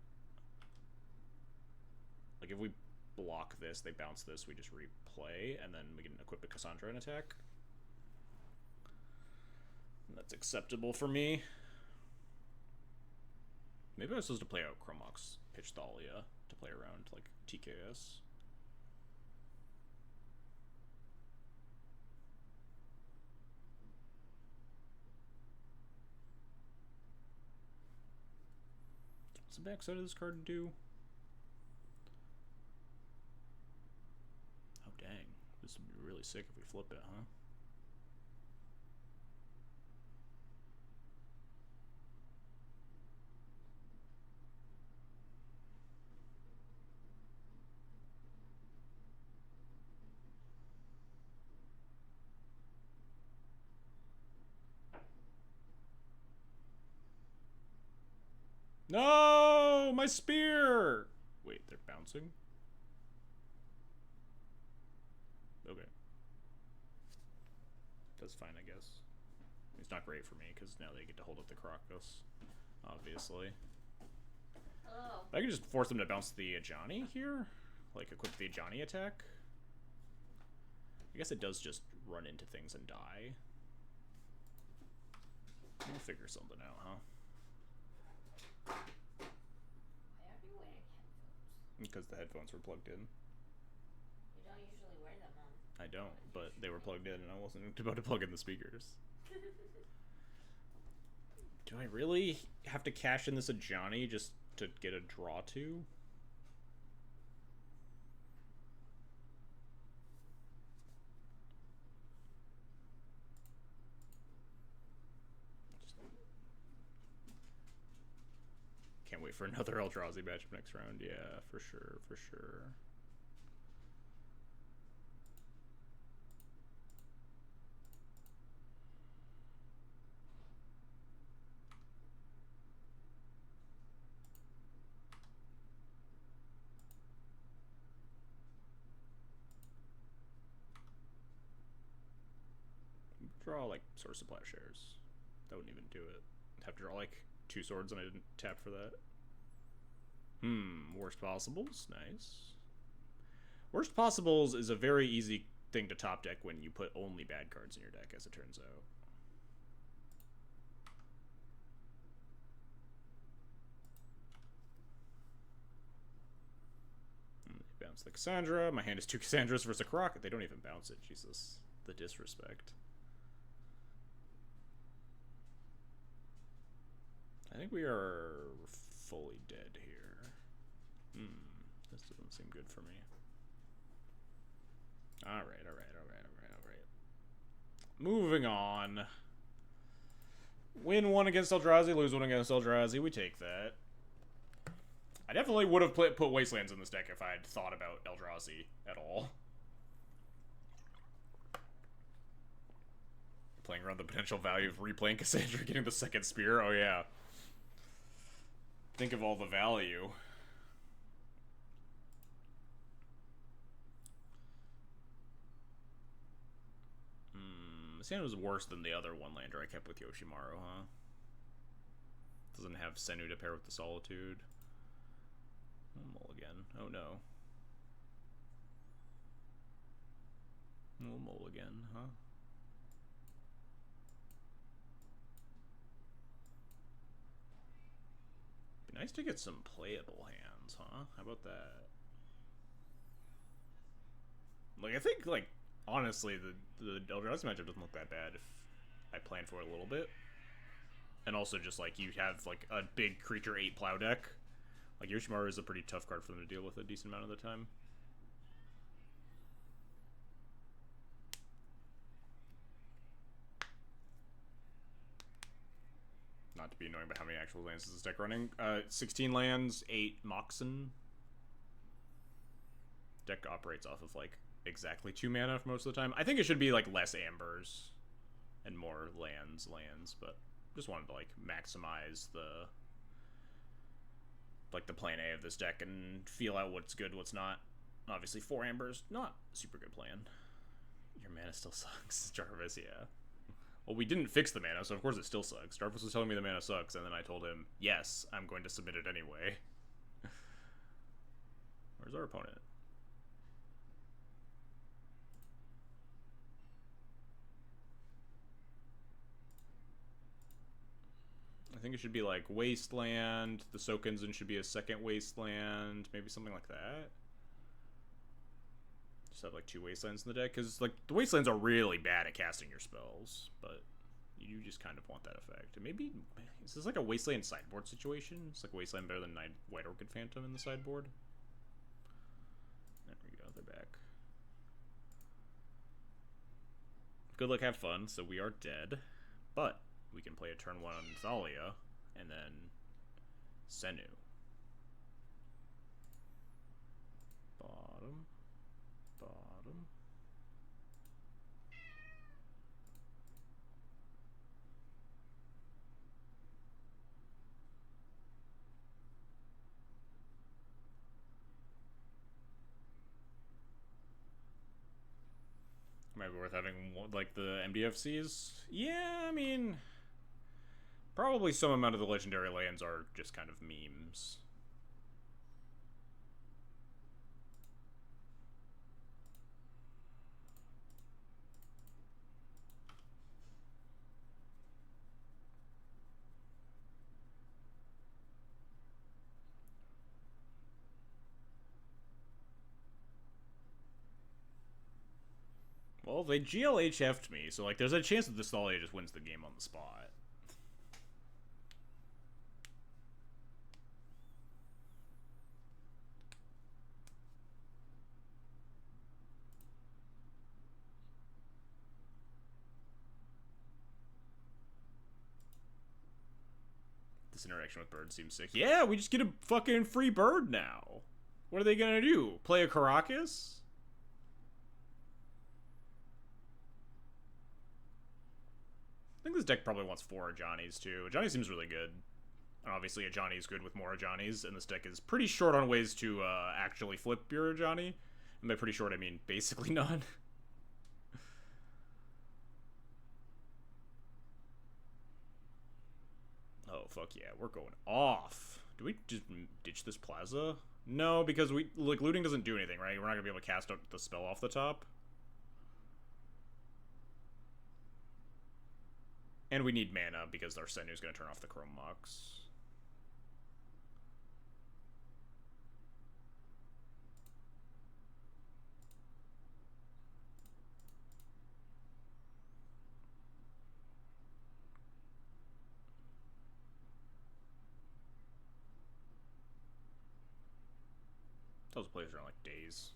Like, if we block this, they bounce this, we just replay, and then we can equip a Cassandra and attack. That's acceptable for me. Maybe I was supposed to play out Chromox, pitch Thalia to play around, like, TKS. What's the backside of this card do? Oh, dang. This would be really sick if we flip it, huh? No! My spear! Wait, they're bouncing? Okay. That's fine, I guess. It's not great for me, because now they get to hold up the Crocus, obviously. Hello. I can just force them to bounce the Ajani here? Like, equip the Ajani attack? I guess it does just run into things and die. We'll figure something out, huh? Why are you wearing headphones? Because the headphones were plugged in. You don't usually wear them on. I don't, but they were plugged in and I wasn't about to plug in the speakers. Do I really have to cash in this Ajani just to get a draw to? Can't wait for another Eldrazi matchup next round. Yeah, for sure, for sure. Draw like Source of Plowshares. That wouldn't even do it. I'd have to draw like 2 swords and I didn't tap for that. Worst Possibles, nice. Worst Possibles is a very easy thing to top deck when you put only bad cards in your deck, as it turns out. Bounce the Cassandra. My hand is 2 Cassandras versus a Croc. They don't even bounce it. Jesus. The disrespect. I think we are fully dead here. This doesn't seem good for me. Alright. Moving on. Win 1 against Eldrazi, lose 1 against Eldrazi. We take that. I definitely would have put Wastelands in this deck if I had thought about Eldrazi at all. Playing around the potential value of replaying Cassandra, getting the 2nd Spear. Oh, yeah. Think of all the value. This hand was worse than the other one-lander I kept with Yoshimaru, huh? Doesn't have Senu to pair with the Solitude. Mulligan. Oh no. Mulligan, huh? Be nice to get some playable hands, huh? How about that? Like, I think, like, honestly, the Eldrazi matchup doesn't look that bad if I plan for it a little bit. And also just, like, you have, like, a big creature 8 plow deck. Like, Yoshimaru is a pretty tough card for them to deal with a decent amount of the time. Not to be annoying, but how many actual lands is this deck running? 16 lands, 8 Moxen. Deck operates off of, like, exactly 2 mana for most of the time. I think it should be, like, less Ambers and more lands, but just wanted to, like, maximize the, like, the plan A of this deck and feel out what's good, what's not. Obviously, 4 Ambers, not a super good plan. Your mana still sucks, Jarvis, yeah. Well, we didn't fix the mana, so of course it still sucks. Jarvis was telling me the mana sucks, and then I told him, yes, I'm going to submit it anyway. Where's our opponent? I think it should be like Wasteland. The Sokenzen should be a 2nd Wasteland. Maybe something like that. Just have like 2 Wastelands in the deck. Because like the Wastelands are really bad at casting your spells. But you just kind of want that effect. And maybe, is this like a Wasteland sideboard situation? It's like Wasteland better than White Orchid Phantom in the sideboard. There we go, they're back. Good luck, have fun. So we are dead. But we can play a turn 1 on Thalia, and then Senu. Bottom. Might be worth having, like, the MDFCs. Yeah, I mean, probably some amount of the legendary lands are just kind of memes. Well, they GLHF'd me, so like there's a chance that this Thalia just wins the game on the spot. This interaction with bird seems sick. Yeah, we just get a fucking free bird now. What are they gonna do? Play a Caracas? I think this deck probably wants 4 Ajani's too. Ajani seems really good. And obviously Ajani is good with more Ajani's, and this deck is pretty short on ways to actually flip your Ajani. And by pretty short, I mean basically none. Oh, fuck yeah, we're going off. Do we just ditch this Plaza? No, because like looting doesn't do anything, right? We're not gonna be able to cast out the spell off the top. And we need mana because our Senu's gonna turn off the Chrome Mox. Those players are on like days,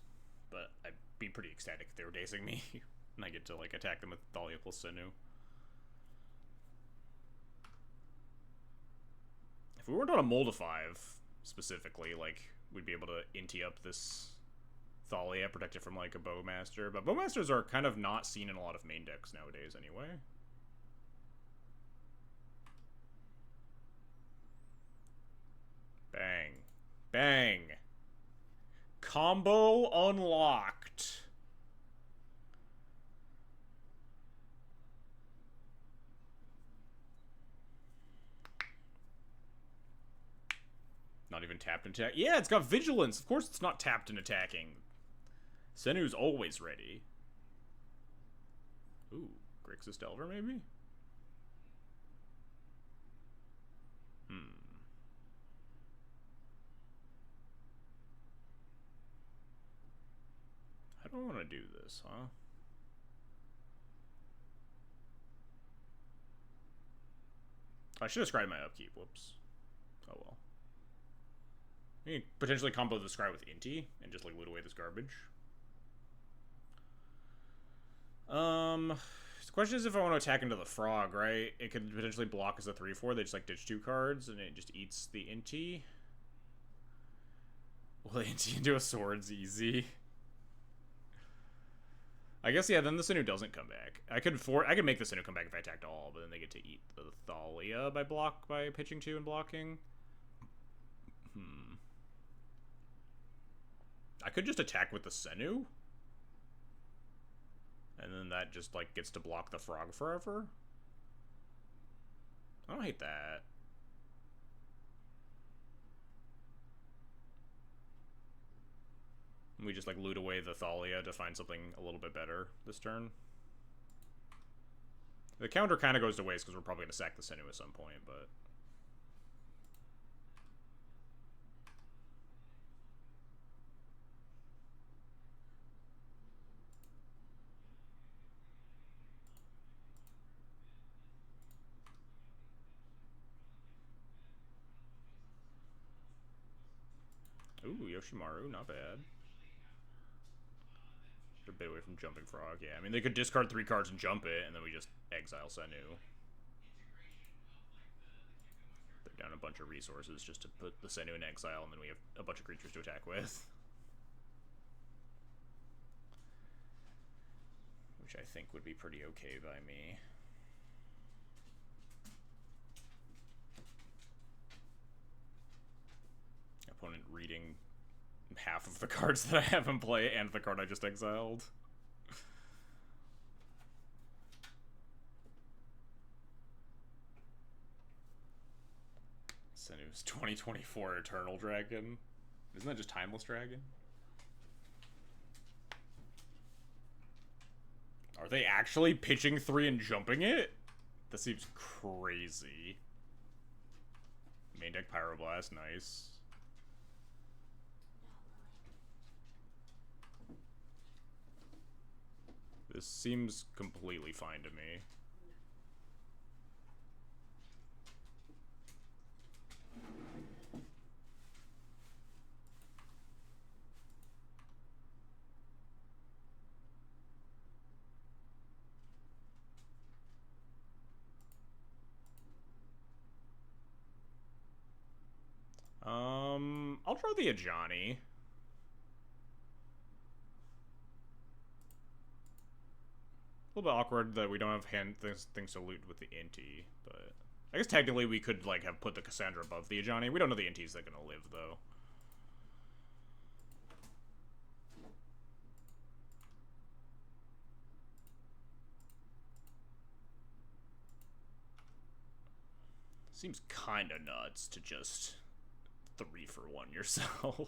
but I'd be pretty ecstatic if they were dazing me, and I get to like attack them with Thalia plus Senu. If we weren't on a Moldify specifically, like we'd be able to inty up this Thalia, protect it from like a Bowmaster. But Bowmasters are kind of not seen in a lot of main decks nowadays, anyway. Bang, bang. Combo unlocked. Not even tapped and attack. Yeah, it's got vigilance. Of course it's not tapped and attacking. Senu's always ready. Ooh, Grixis Delver maybe? I don't want to do this, huh? I should have scryed my upkeep. Whoops. Oh well. You can potentially combo the scry with Inti and just like loot away this garbage. The question is if I want to attack into the frog, right? It could potentially block as a 3/4. They just like ditch 2 cards and it just eats the Inti. Will Inti into a sword's easy? I guess, yeah, then the Senu doesn't come back. I could make the Senu come back if I attacked all, but then they get to eat the Thalia by pitching 2 and blocking. I could just attack with the Senu. And then that just, like, gets to block the frog forever. I don't hate that. We just, like, loot away the Thalia to find something a little bit better this turn. The counter kind of goes to waste because we're probably going to sack the Senu at some point, but... Ooh, Yoshimaru, not bad. A bit away from Jumping Frog, yeah. I mean, they could discard 3 cards and jump it, and then we just exile Senu. They're down a bunch of resources just to put the Senu in exile, and then we have a bunch of creatures to attack with. Which I think would be pretty okay by me. Opponent reading half of the cards that I have in play and the card I just exiled. Senu's 2024 Eternal Dragon. Isn't that just Timeless Dragon? Are they actually pitching 3 and jumping it? That seems crazy. Main deck Pyroblast, nice. This seems completely fine to me. I'll draw the Ajani. A little bit awkward that we don't have things to loot with the Inti, but I guess technically we could like have put the Cassandra above the Ajani. We don't know the Inti's that gonna live though. Seems kind of nuts to just 3-for-1 yourself.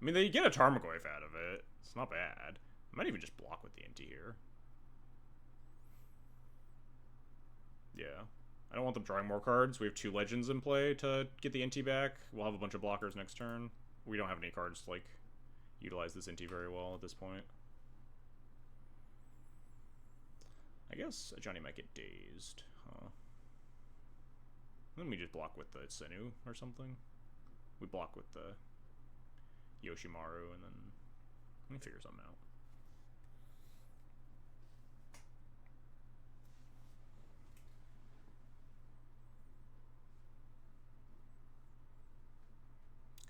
I mean, you get a Tarmogoyf out of it. It's not bad. I might even just block with the Inti here. Yeah. I don't want them drawing more cards. We have 2 Legends in play to get the Inti back. We'll have a bunch of blockers next turn. We don't have any cards to, like, utilize this Inti very well at this point. I guess Johnny might get dazed, huh? Then we just block with the Senu or something. We block with the Yoshimaru and then let me figure something out.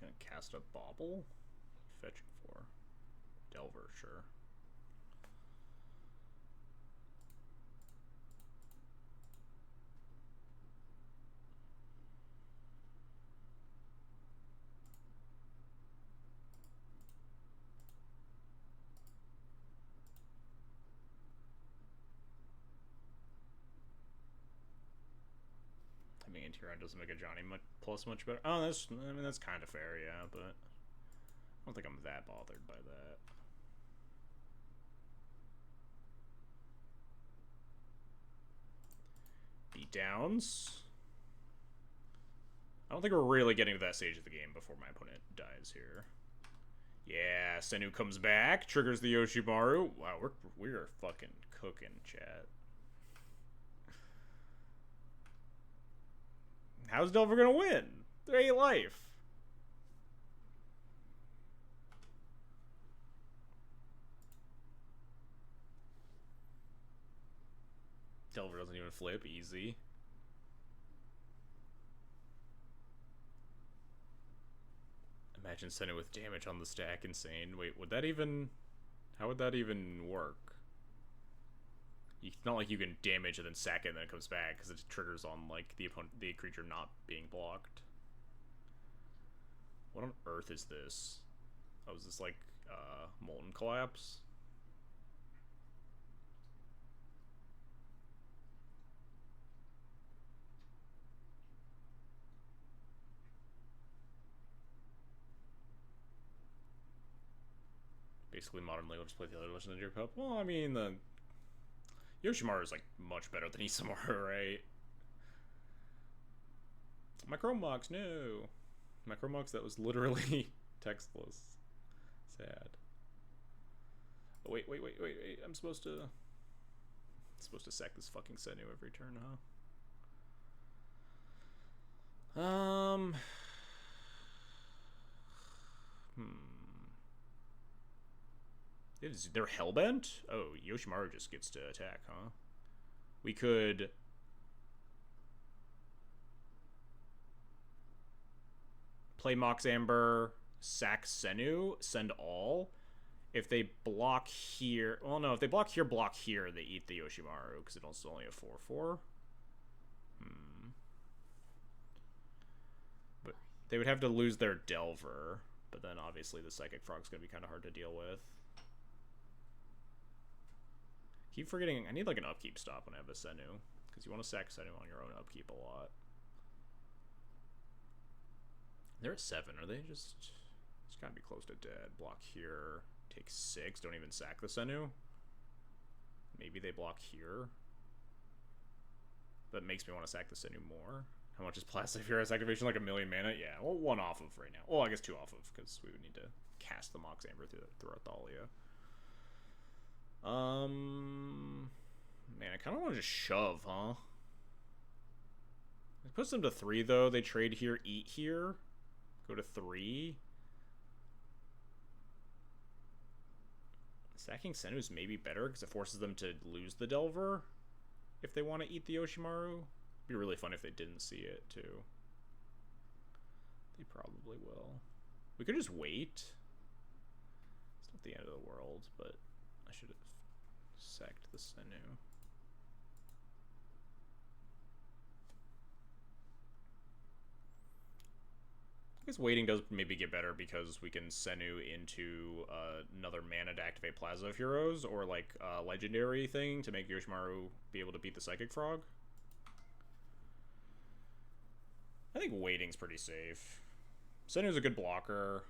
Gonna cast a Bauble? Fetching for Delver, sure. I mean, Anti-Run doesn't make a Johnny much better. Oh, I mean, that's kind of fair, yeah, but I don't think I'm that bothered by that. Beatdowns. I don't think we're really getting to that stage of the game before my opponent dies here. Yeah, Senu comes back, triggers the Yoshimaru. Wow, we're fucking cooking, chat. How's Delver gonna win? There ain't life. Delver doesn't even flip, easy. Imagine Senu with damage on the stack, insane. Wait, would that even... How would that even work? It's not like you can damage and then sack it and then it comes back, because it triggers on, like, the creature not being blocked. What on earth is this? Oh, is this, like, Molten Collapse? Basically, modern Lego just play the other Legendary Pup. Well, I mean, the Yoshimaru is, like, much better than Isamaru, right? My Chrome Box, no! My Chrome Box that was literally textless. Sad. Oh, wait. I'm supposed to sack this fucking Senu every turn, huh? They're hellbent? Oh, Yoshimaru just gets to attack, huh? We could... play Mox Amber, sack Senu, send all. If they block here... Well, no, if they block here, they eat the Yoshimaru, because it's only a 4/4. But they would have to lose their Delver, but then obviously the Psychic Frog's going to be kind of hard to deal with. Keep forgetting, I need like an upkeep stop when I have a Senu, because you want to sack Senu on your own upkeep a lot. They're at 7, are they just... It's gotta be close to dead. Block here, take 6, don't even sack the Senu. Maybe they block here. That makes me want to sack the Senu more. How much is Plastic Fury's activation? Like 1,000,000 mana? Yeah, well, 1 off of right now. Well, I guess 2 off of, because we would need to cast the Mox Amber through Athalia. Man, I kind of want to just shove, huh? It puts them to 3, though. They trade here, eat here. Go to 3. Sacking Senu is maybe better because it forces them to lose the Delver if they want to eat the Yoshimaru. It'd be really fun if they didn't see it, too. They probably will. We could just wait. It's not the end of the world, but I should have sacked the Senu. I guess waiting does maybe get better because we can Senu into another mana to activate Plaza of Heroes, or like a legendary thing to make Yoshimaru be able to beat the Psychic Frog. I think waiting's pretty safe. Senu's a good blocker.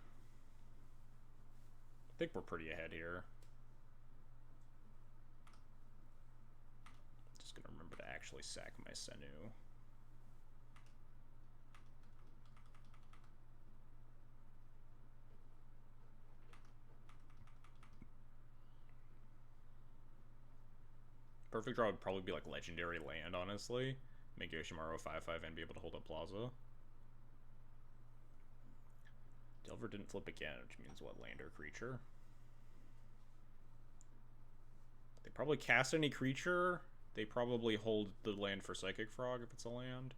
I think we're pretty ahead here. Just gonna remember to actually sack my Senu. Perfect draw would probably be like legendary land, honestly. Make Yoshimaru 5/5 and be able to hold up Plaza. Delver didn't flip again, which means what, land or creature? They probably cast any creature. They probably hold the land for Psychic Frog if it's a land.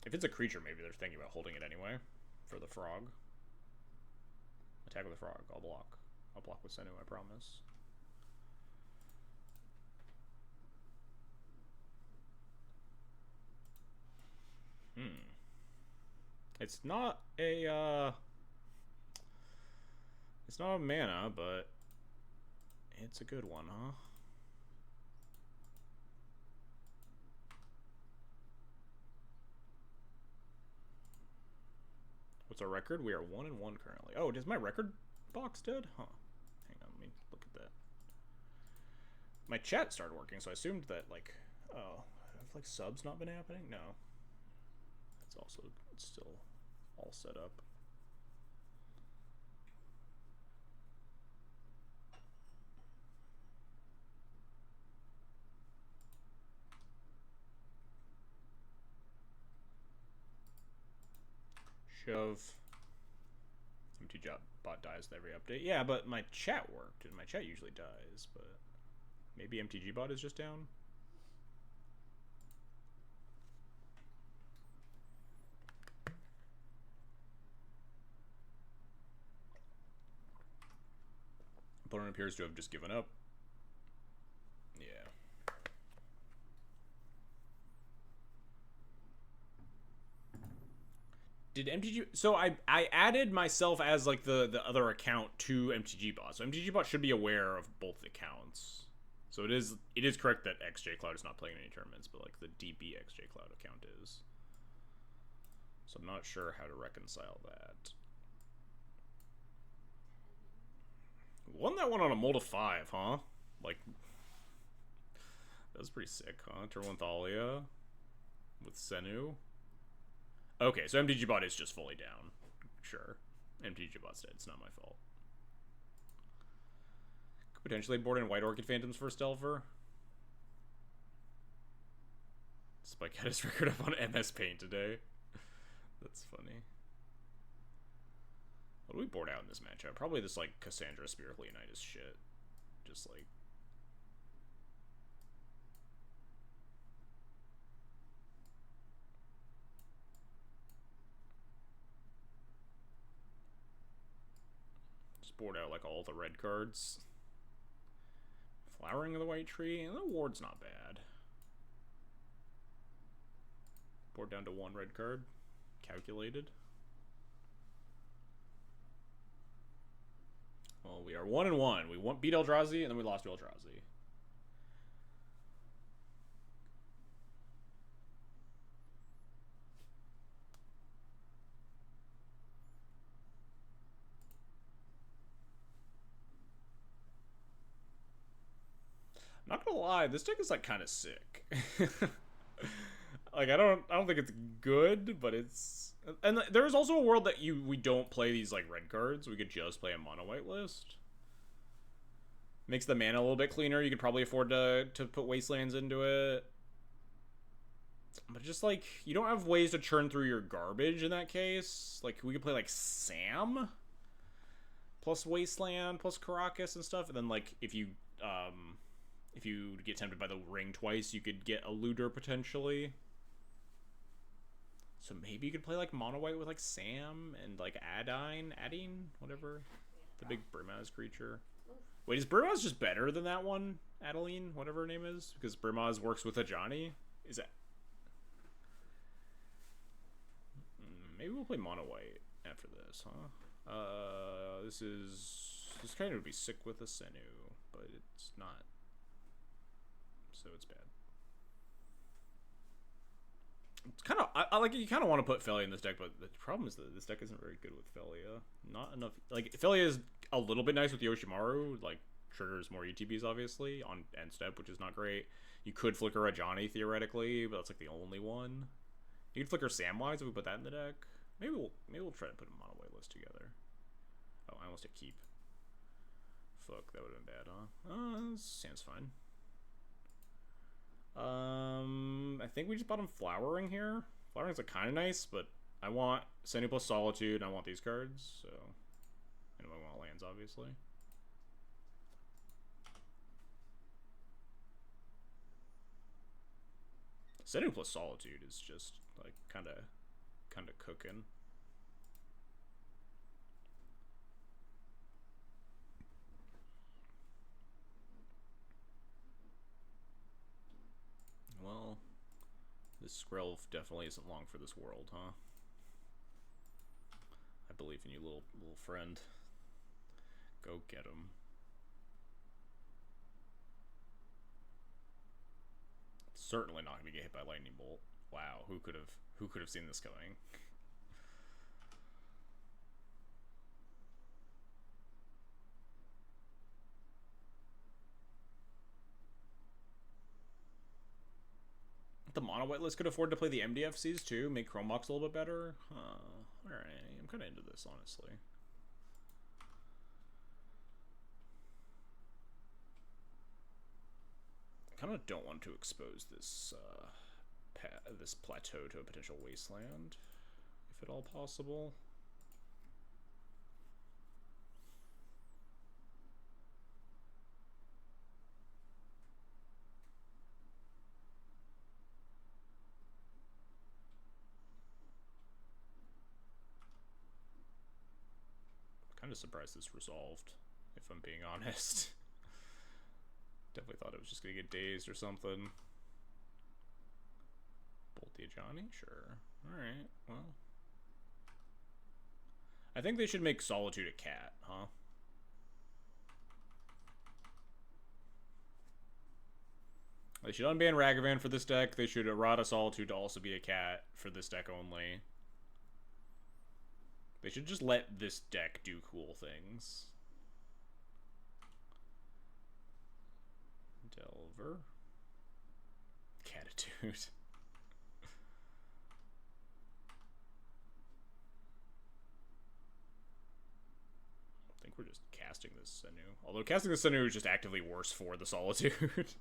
If it's a creature, maybe they're thinking about holding it anyway for the frog. Attack with the frog. I'll block. I'll block with Senu, I promise. It's not a it's not a mana, but it's a good one, huh? What's our record? We are 1-1 currently. Oh, is my record box dead? Huh. Hang on, let me look at that. My chat started working, so I assumed that, like, oh, have, like, subs not been happening? No. It's also still all set up. Shove. MT bot dies with every update. Yeah, but my chat worked, and my chat usually dies, but maybe MTG bot is just down? Opponent appears to have just given up. Yeah. Did MTG... So I added myself as, like, the other account to MTG bot. So MTG bot should be aware of both accounts. So it is correct that XJ Cloud is not playing any tournaments, but, like, the DB XJ Cloud account is. So I'm not sure how to reconcile that. Won that one on a mold of 5, huh? Like, that was pretty sick, huh? Turn 1 Thalia with Senu. Okay, so MTG bot is just fully down. Sure. MTG bot's dead. It's not my fault. Could potentially board in White Orchid Phantoms for Delver. Spike had his record up on MS Paint today. That's funny. What do we board out in this matchup? Probably this, like, Cassandra Spirit Leonidas shit. Just, like... Just board out, like, all the red cards. Flowering of the White Tree. And the ward's not bad. Board down to 1 red card. Calculated. Well, we are 1-1. We beat Eldrazi, and then we lost to Eldrazi. I'm not gonna gonna lie, this deck is like kind of sick. Like I don't think it's good, but it's, and there's also a world that we don't play these like red cards. We could just play a mono white list. Makes the mana a little bit cleaner. You could probably afford to put wastelands into it. But just like you don't have ways to churn through your garbage in that case. Like we could play like Sam plus wasteland plus Caracas and stuff, and then like if you get tempted by the ring twice, you could get a looter potentially. So maybe you could play like mono white with like Sam and like Adine, whatever, the big Brimaz creature. Wait, is Brimaz just better than that one? Adeline, whatever her name is? Because Brimaz works with Ajani? Is that... Maybe we'll play mono white after this, huh? This kind of would be sick with a Senu, but it's not. So it's bad. It's kind of... I like, you kind of want to put Felia in this deck, but the problem is that this deck isn't very good with Felia. Not enough... Like, Felia is a little bit nice with Yoshimaru, like, triggers more ETBs, obviously, on end step, which is not great. You could flicker Ajani, theoretically, but that's, like, the only one. You could flicker Samwise if we put that in the deck. Maybe we'll try to put a mono white list together. Oh, I almost hit keep. Fuck, that would have been bad, huh? This sounds fine. I think we just bought him Flowering here. Flowering's like kind of nice, but I want Senu plus Solitude, and I want these cards, so... And I want lands, obviously. Senu plus Solitude is just, like, kind of cooking. Well, this Skrill definitely isn't long for this world, huh? I believe in you, little friend. Go get him. Certainly not going to get hit by lightning bolt. Wow, who could have seen this coming? The mono white list could afford to play the MDFCs too, make Chromox a little bit better. Alright, I'm kind of into this, honestly. I kind of don't want to expose this this plateau to a potential wasteland, if at all possible. Kind of surprised this resolved, if I'm being honest. Definitely thought it was just gonna get dazed or something. Bolt the Ajani? Sure. Alright, well. I think they should make Solitude a cat, huh? They should unban Ragavan for this deck. They should errata Solitude to also be a cat for this deck only. They should just let this deck do cool things. Delver. Catitude. I think we're just casting this Senu. Although casting the Senu is just actively worse for the Solitude.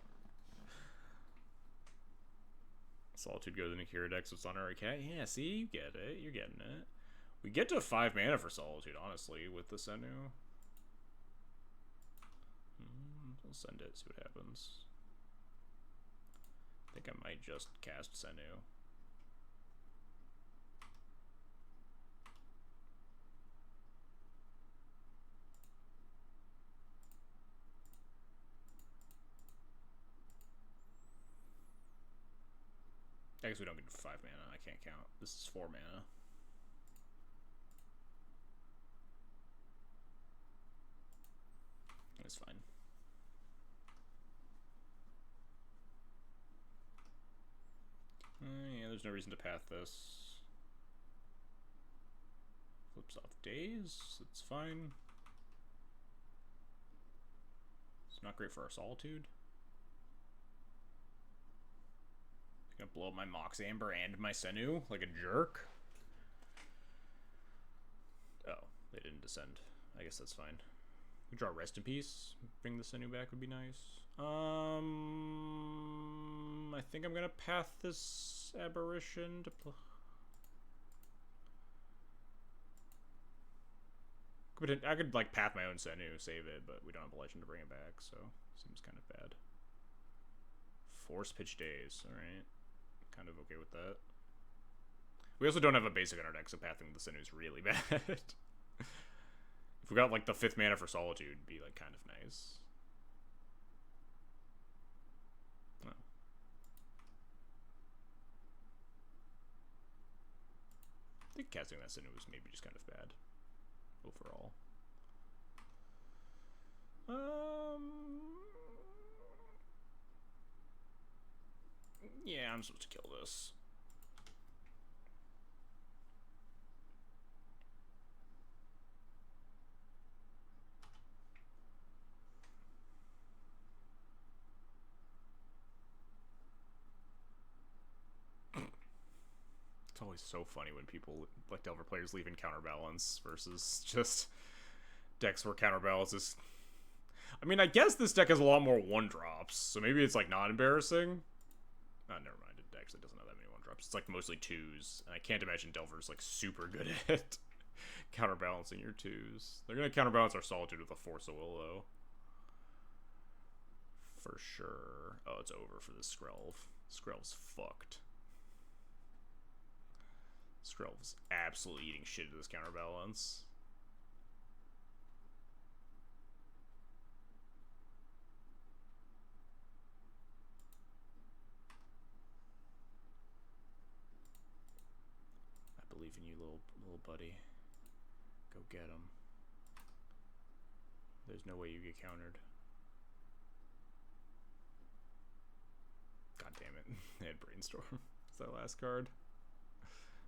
Solitude goes into Kira deck, so it's on our cat. Yeah, see? You get it. You're getting it. We get to 5 mana for Solitude, honestly, with the Senu. We'll send it, see what happens. I think I might just cast Senu. I guess we don't get 5 mana, I can't count. This is 4 mana. It's fine. Yeah, there's no reason to path this. Flips off days, it's fine. It's not great for our Solitude. Gonna blow up my Mox Amber and my Senu like a jerk. Oh, they didn't descend. I guess that's fine. We draw Rest in Peace. Bring the Senu back would be nice. I think I'm gonna path this Aberration to play. I could like path my own Senu, save it, but we don't have a legend to bring it back, so seems kind of bad. Force Pitch Days, alright. Kind of okay with that. We also don't have a basic in our deck, so pathing the Senu is really bad. If we got like the 5th mana for Solitude, it'd be like kind of nice. No. I think casting that Senu was maybe just kind of bad overall. Yeah, I'm supposed to kill this. It's always so funny when people, like Delver players, leave in Counterbalance versus just decks where Counterbalance is... I mean, I guess this deck has a lot more 1-drops, so maybe it's, like, not embarrassing. Oh, never mind. It actually doesn't have that many 1-drops. It's, like, mostly 2s, and I can't imagine Delver's, like, super good at counterbalancing your 2s. They're gonna counterbalance our Solitude with a Force of Will, though. For sure. Oh, it's over for this Skrelv. Skrelv's fucked. Skrelv's absolutely eating shit to this counterbalance. I believe in you, little buddy. Go get him. There's no way you get countered. God damn it. They had Brainstorm. It's that last card.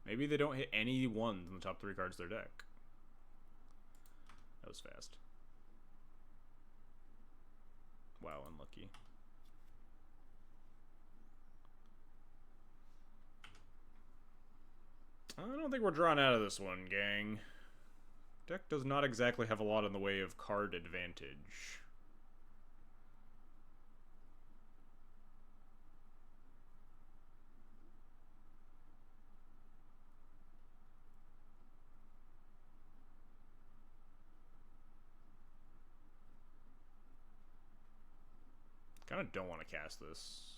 Maybe they don't hit any ones in the top 3 cards of their deck. That was fast. Wow, unlucky. I don't think we're drawn out of this one, gang. Deck does not exactly have a lot in the way of card advantage. Kind of don't want to cast this.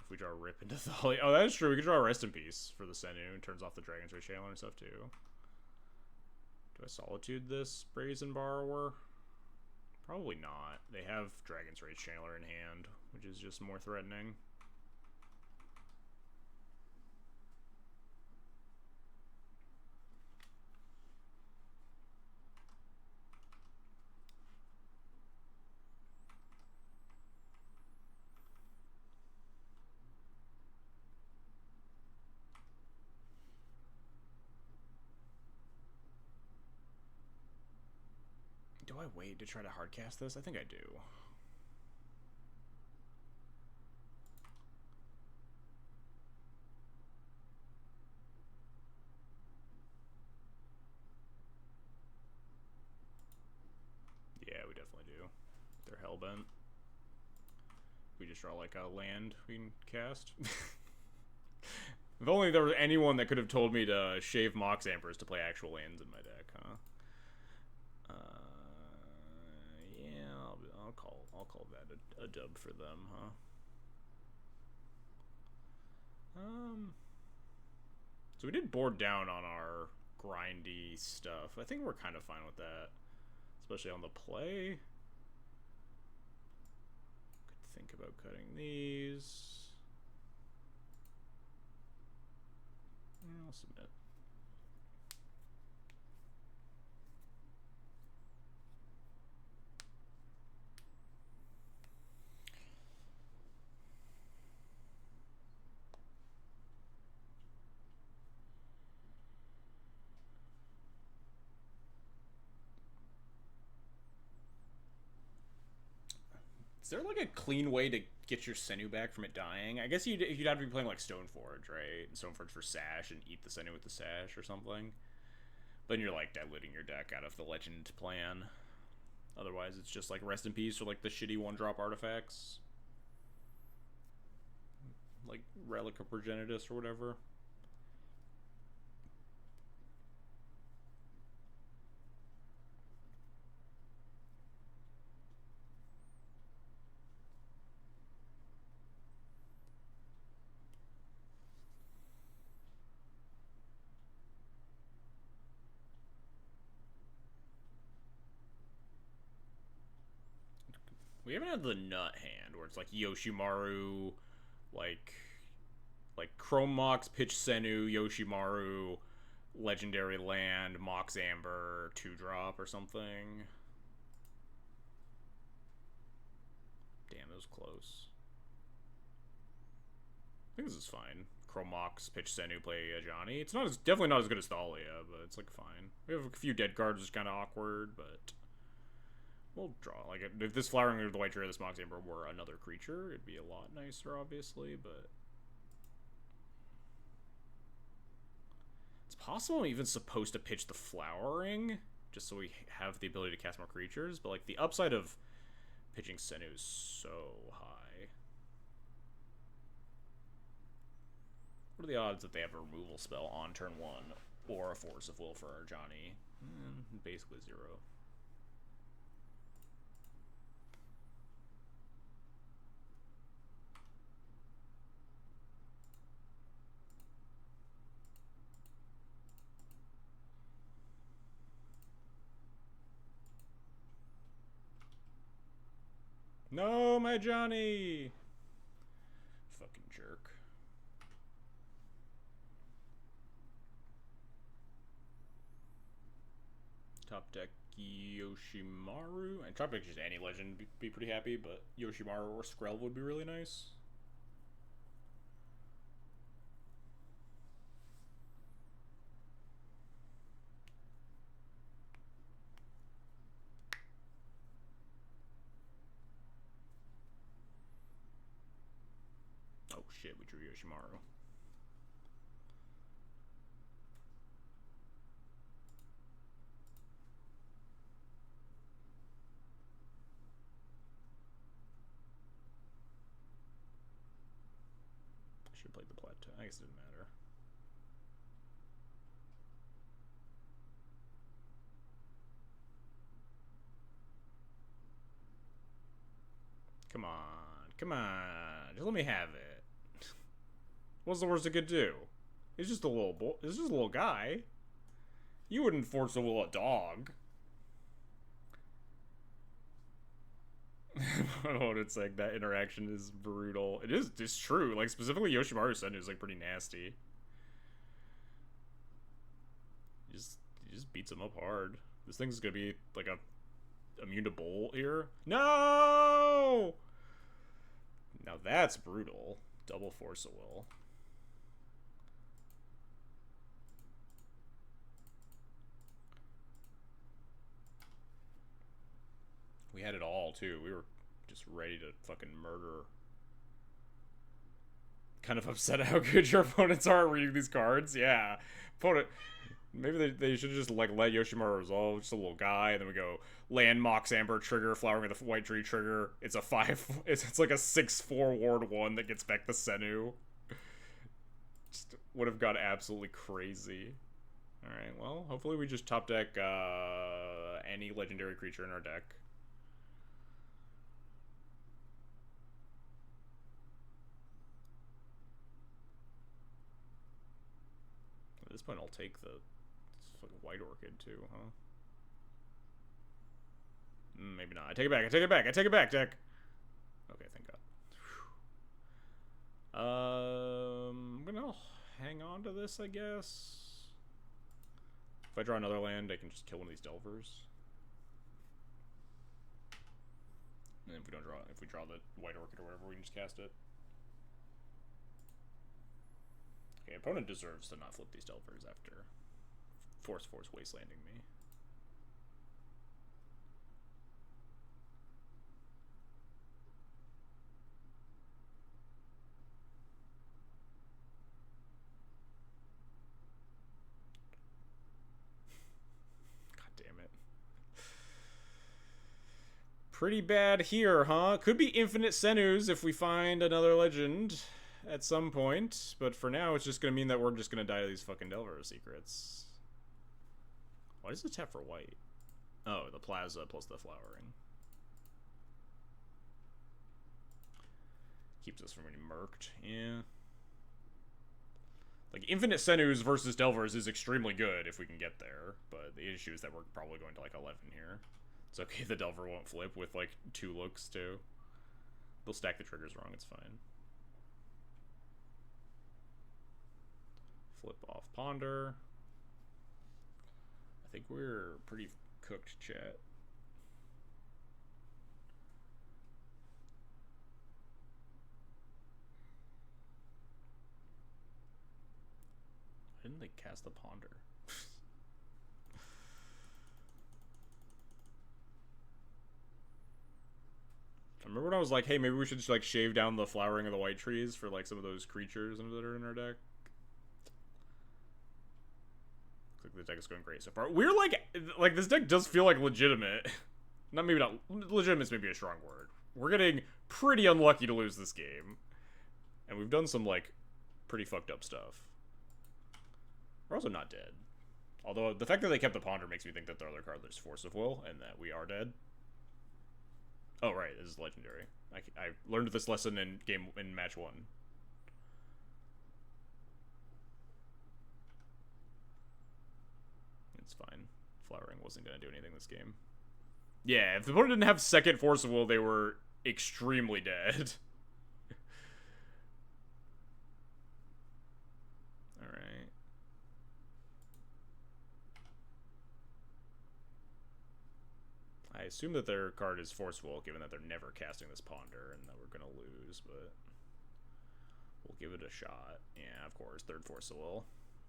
If we draw a Rip into Thali. Oh, that is true. We could draw a Rest in Peace for the Senu. It turns off the Dragon's Rage Channeler and stuff, too. Do I Solitude this Brazen Borrower? Probably not. They have Dragon's Rage Channeler in hand, which is just more threatening. Do I wait to try to hardcast this? I think I do. Yeah, we definitely do. They're hellbent. We just draw like a land we can cast. If only there was anyone that could have told me to shave Mox Ampers to play actual lands in my deck, huh? Yeah, I'll call that a dub for them, huh? So we did board down on our grindy stuff. I think we're kind of fine with that, especially on the play. Could think about cutting these. I'll submit. Is there like a clean way to get your Senu back from it dying? I guess you'd have to be playing like Stoneforge, right? And Stoneforge for Sash and eat the Senu with the Sash or something. But then you're like diluting your deck out of the Legend plan. Otherwise, it's just like Rest in Peace or like the shitty one-drop artifacts. Like Relic of Progenitus or whatever. We haven't had the nut hand where it's like Yoshimaru, like Chrome Mox, Pitch Senu, Yoshimaru, Legendary Land, Mox Amber, 2-drop or something. Damn, it was close. I think this is fine. Chrome Mox, Pitch Senu, play Ajani. It's definitely not as good as Thalia, but it's like fine. We have a few dead cards, which is kind of awkward, but we'll draw. Like, if this Flowering of the White Tree or this Mox Amber were another creature, it'd be a lot nicer, obviously, but it's possible I'm even supposed to pitch the Flowering, just so we have the ability to cast more creatures, but, like, the upside of pitching Senu is so high. What are the odds that they have a removal spell on turn 1, or a Force of Will for Arjani? Basically 0. No, my Johnny! Fucking jerk. Top deck Yoshimaru. And top deck just any legend be pretty happy, but Yoshimaru or Skrelv would be really nice. Oh shit, we drew Yoshimaru. I should have played the Plateau. I guess it didn't matter. Come on. Come on. Just let me have it. What's the worst it could do? He's just a little boy. He's just a little guy. You wouldn't force a will a dog. Oh, it's like that interaction is brutal. It is. It's true. Like specifically, Yoshimaru Senu is like pretty nasty. He just beats him up hard. This thing's gonna be like a immune to bolt here. No. Now that's brutal. Double Force of Will. We had it all, too. We were just ready to fucking murder. Kind of upset at how good your opponents are at reading these cards. Yeah. Opponent. Maybe they should just, like, let Yoshimaru resolve. Just a little guy. And then we go land, Mox Amber, trigger, Flowering of the White Tree, trigger. It's a 5. It's like a 6/4 ward 1 that gets back the Senu. Just would have got absolutely crazy. Alright, well, hopefully we just top deck any legendary creature in our deck. At this point, I'll take the fucking White Orchid too, huh? Maybe not. I take it back. I take it back. I take it back, deck. Okay, thank God. I'm gonna hang on to this, I guess. If I draw another land, I can just kill one of these Delvers. And if we draw the White Orchid or whatever, we can just cast it. Okay, opponent deserves to not flip these Delvers after Force wastelanding me. Pretty bad here, huh? Could be infinite Senus if we find another legend at some point, but for now it's just gonna mean that we're just gonna die to these fucking Delver secrets. Why does it tap for white? Oh, the plaza plus the flowering. Keeps us from getting murked, yeah. Like, infinite Senus versus Delvers is extremely good if we can get there, but the issue is that we're probably going to, like, 11 here. It's okay if the Delver won't flip with, like, 2 looks, too. They'll stack the triggers wrong, it's fine. Flip off Ponder. I think we're pretty cooked, chat. Why didn't they cast the Ponder? I remember when I was like, hey, maybe we should just, like, shave down the flowering of the white trees for, like, some of those creatures that are in our deck. Looks like the deck is going great so far. We're, like, this deck does feel, like, legitimate. Maybe not, legitimate's maybe a strong word. We're getting pretty unlucky to lose this game. And we've done some, like, pretty fucked up stuff. We're also not dead. Although, the fact that they kept the Ponder makes me think that their other card is Force of Will, and that we are dead. Oh, right, this is legendary. I learned this lesson in match 1. It's fine. Flowering wasn't going to do anything this game. Yeah, if the opponent didn't have second Force of Will, they were extremely dead. Alright. I assume that their card is Forceful, given that they're never casting this Ponder, and that we're gonna lose, but we'll give it a shot. Yeah, of course, third Force of Will.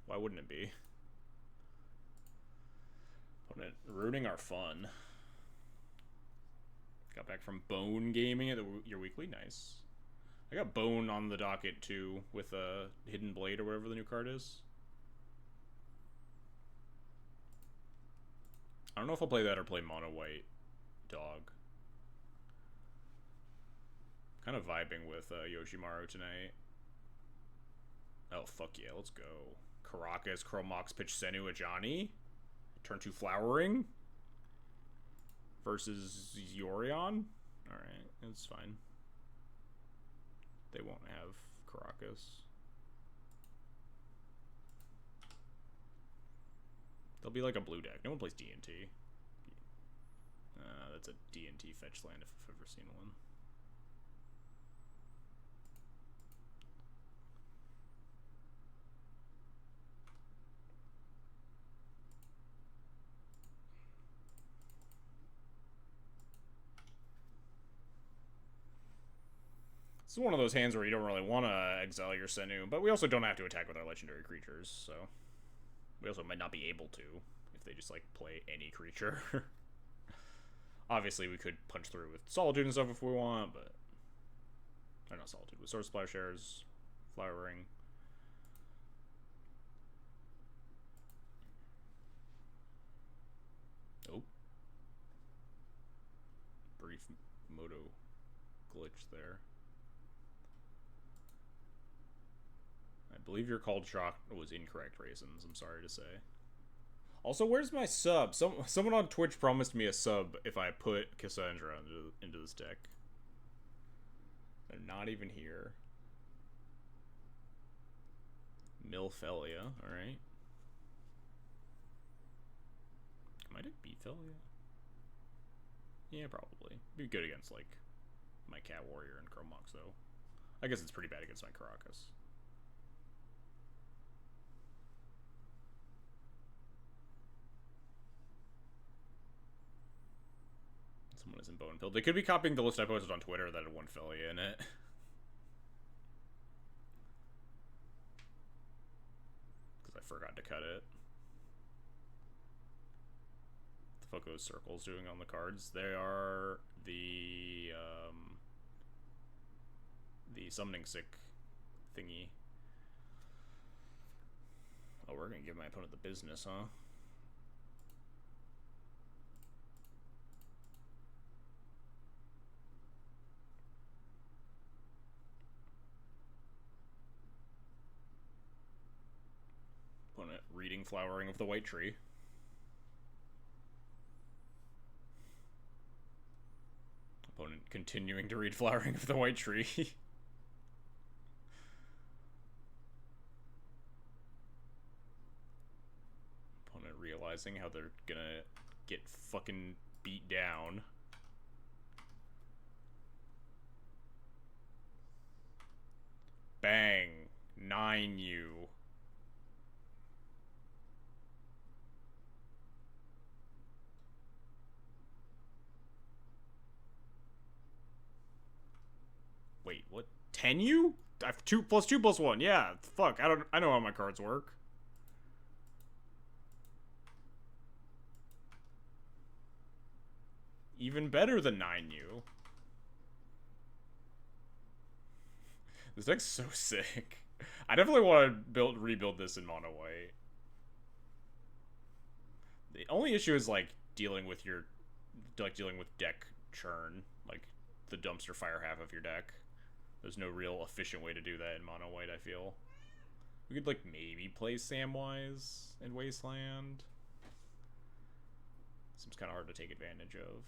Why wouldn't it be? Opponent ruining our fun. Got back from Bone Gaming at your weekly, nice. I got Bone on the docket too, with a Hidden Blade or whatever the new card is. I don't know if I'll play that or play Mono White Dog. Kind of vibing with Yoshimaru tonight. Oh, fuck yeah, let's go. Caracas, Chromox, pitch Senu Ajani. Turn 2 Flowering. Versus Yorion. Alright, it's fine. They won't have Caracas. They'll be like a blue deck. No one plays D&T. That's a D&T fetch land if I've ever seen one. This is one of those hands where you don't really want to exile your Senu, but we also don't have to attack with our legendary creatures, so we also might not be able to if they just, like, play any creature. Obviously, we could punch through with Solitude and stuff if we want, but... Or not Solitude, with Sword Plowshares, Flowering. Oh. Brief Moto glitch there. I believe your called shot was incorrect, Raisins. I'm sorry to say. Also, where's my sub? Someone on Twitch promised me a sub if I put Cassandra into this deck. They're not even here. Milfelia, alright. Might it beat Felia? Yeah, probably. Be good against, like, my Cat Warrior and Chromox, though. I guess it's pretty bad against my Caracas. Someone is in Bone Pill. They could be copying the list I posted on Twitter that had one Felia in it. Because I forgot to cut it. What the fuck are those circles doing on the cards? They are the summoning sick thingy. Oh, we're gonna give my opponent the business, huh? Flowering of the White Tree. Opponent continuing to read Flowering of the White Tree. Opponent realizing how they're gonna get fucking beat down. Bang. 9U. Wait, what? 10U? I have 2 plus 2 plus 1. Yeah, fuck. I know how my cards work. Even better than 9U. This deck's so sick. I definitely want to rebuild this in mono white. The only issue is like dealing with deck churn, like the dumpster fire half of your deck. There's no real efficient way to do that in mono white, I feel. We could like maybe play Samwise in Wasteland. Seems kind of hard to take advantage of.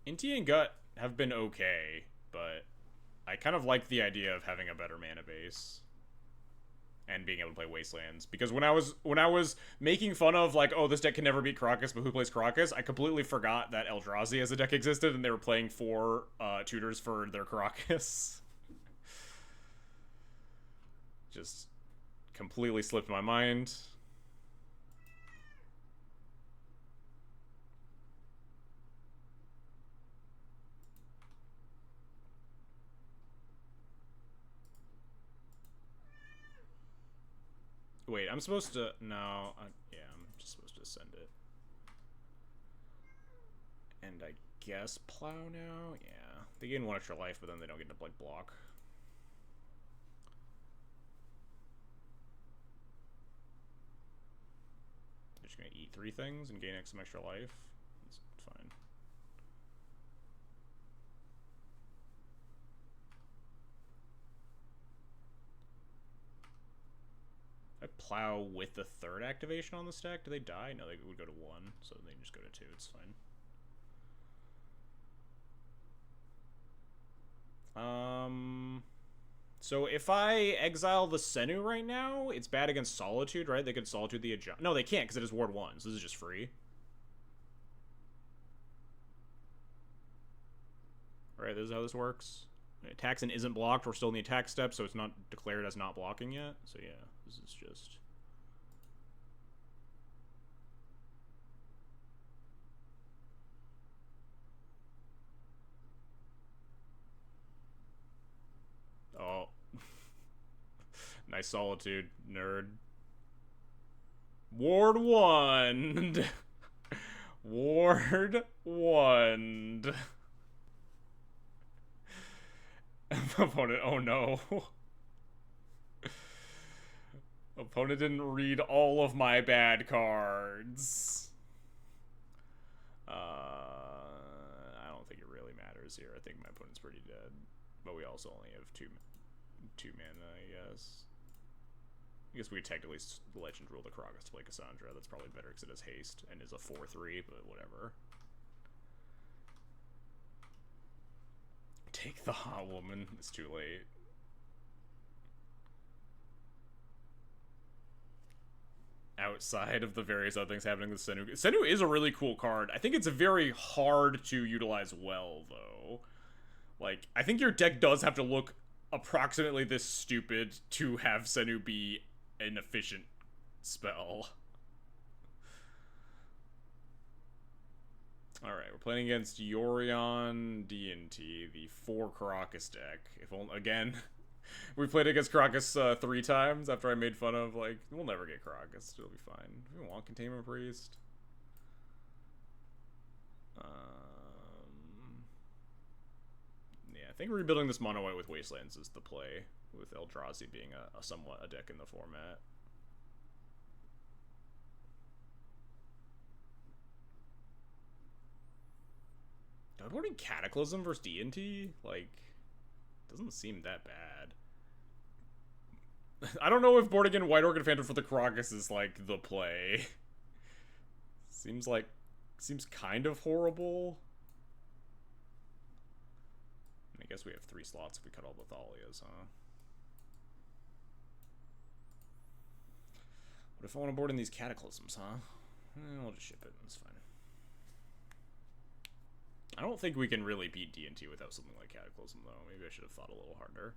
Inti and Gut have been okay, but I kind of like the idea of having a better mana base and being able to play Wastelands, because when I was making fun of like, oh, this deck can never beat Crocus, but who plays Crocus, I completely forgot that Eldrazi as a deck existed and they were playing 4 tutors for their Crocus. Just completely slipped my mind. Wait, I'm supposed to... No. Yeah, I'm just supposed to send it. And I guess plow now? Yeah. They gain 1 extra life, but then they don't get to, like, block. They're just gonna eat 3 things and gain some extra life. It's fine. I plow with the 3rd activation on the stack, do they die? No, they would go to 1, so they can just go to 2, it's fine. So if I exile the Senu right now, it's bad against Solitude, right? They could Solitude the adjust. No, they can't, because it is Ward 1, so this is just free. Right, this is how this works. It attacks and isn't blocked, we're still in the attack step, so it's not declared as not blocking yet. So yeah, this is just... Oh. Nice Solitude, nerd. Ward 1! Ward 1! Opponent, oh no. Opponent didn't read all of my bad cards. I don't think it really matters here. I think my opponent's pretty dead. But we also only have two mana, I guess. I guess we could technically Legend Rule the Crocus to play Cassandra. That's probably better because it has haste and is a 4/3, but whatever. Take the Hot Woman. It's too late. Outside of the various other things happening with Senu. Senu is a really cool card. I think it's very hard to utilize well, though. Like, I think your deck does have to look approximately this stupid to have Senu be an efficient spell. Alright, we're playing against Yorion D&T, the 4 Crocus deck. If only, again, we played against Crocus 3 times after I made fun of, like, we'll never get Crocus, it'll be fine. We want Containment Priest. Yeah, I think rebuilding this mono white with Wastelands is the play, with Eldrazi being a somewhat a deck in the format. Sideboarding Cataclysm versus D&T? Like, doesn't seem that bad. I don't know if boarding in White Orchid Phantom for the Crocus is, like, the play. Seems kind of horrible. I guess we have 3 slots if we cut all the Thalias, huh? What if I want to board in these Cataclysms, huh? I'll just ship it. That's fine. I don't think we can really beat D&T without something like Cataclysm, though. Maybe I should have thought a little harder.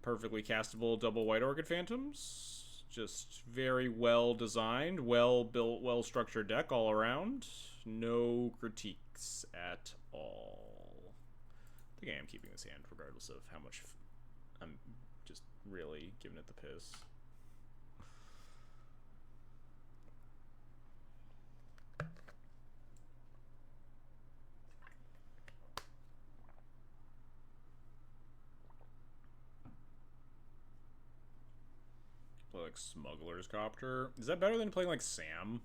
Perfectly castable double White Orchid Phantoms. Just very well designed, well built, well structured deck all around. No critiques at all. I think I am keeping this hand regardless of how much I'm just really giving it the piss. Play like Smuggler's Copter. Is that better than playing like Sam?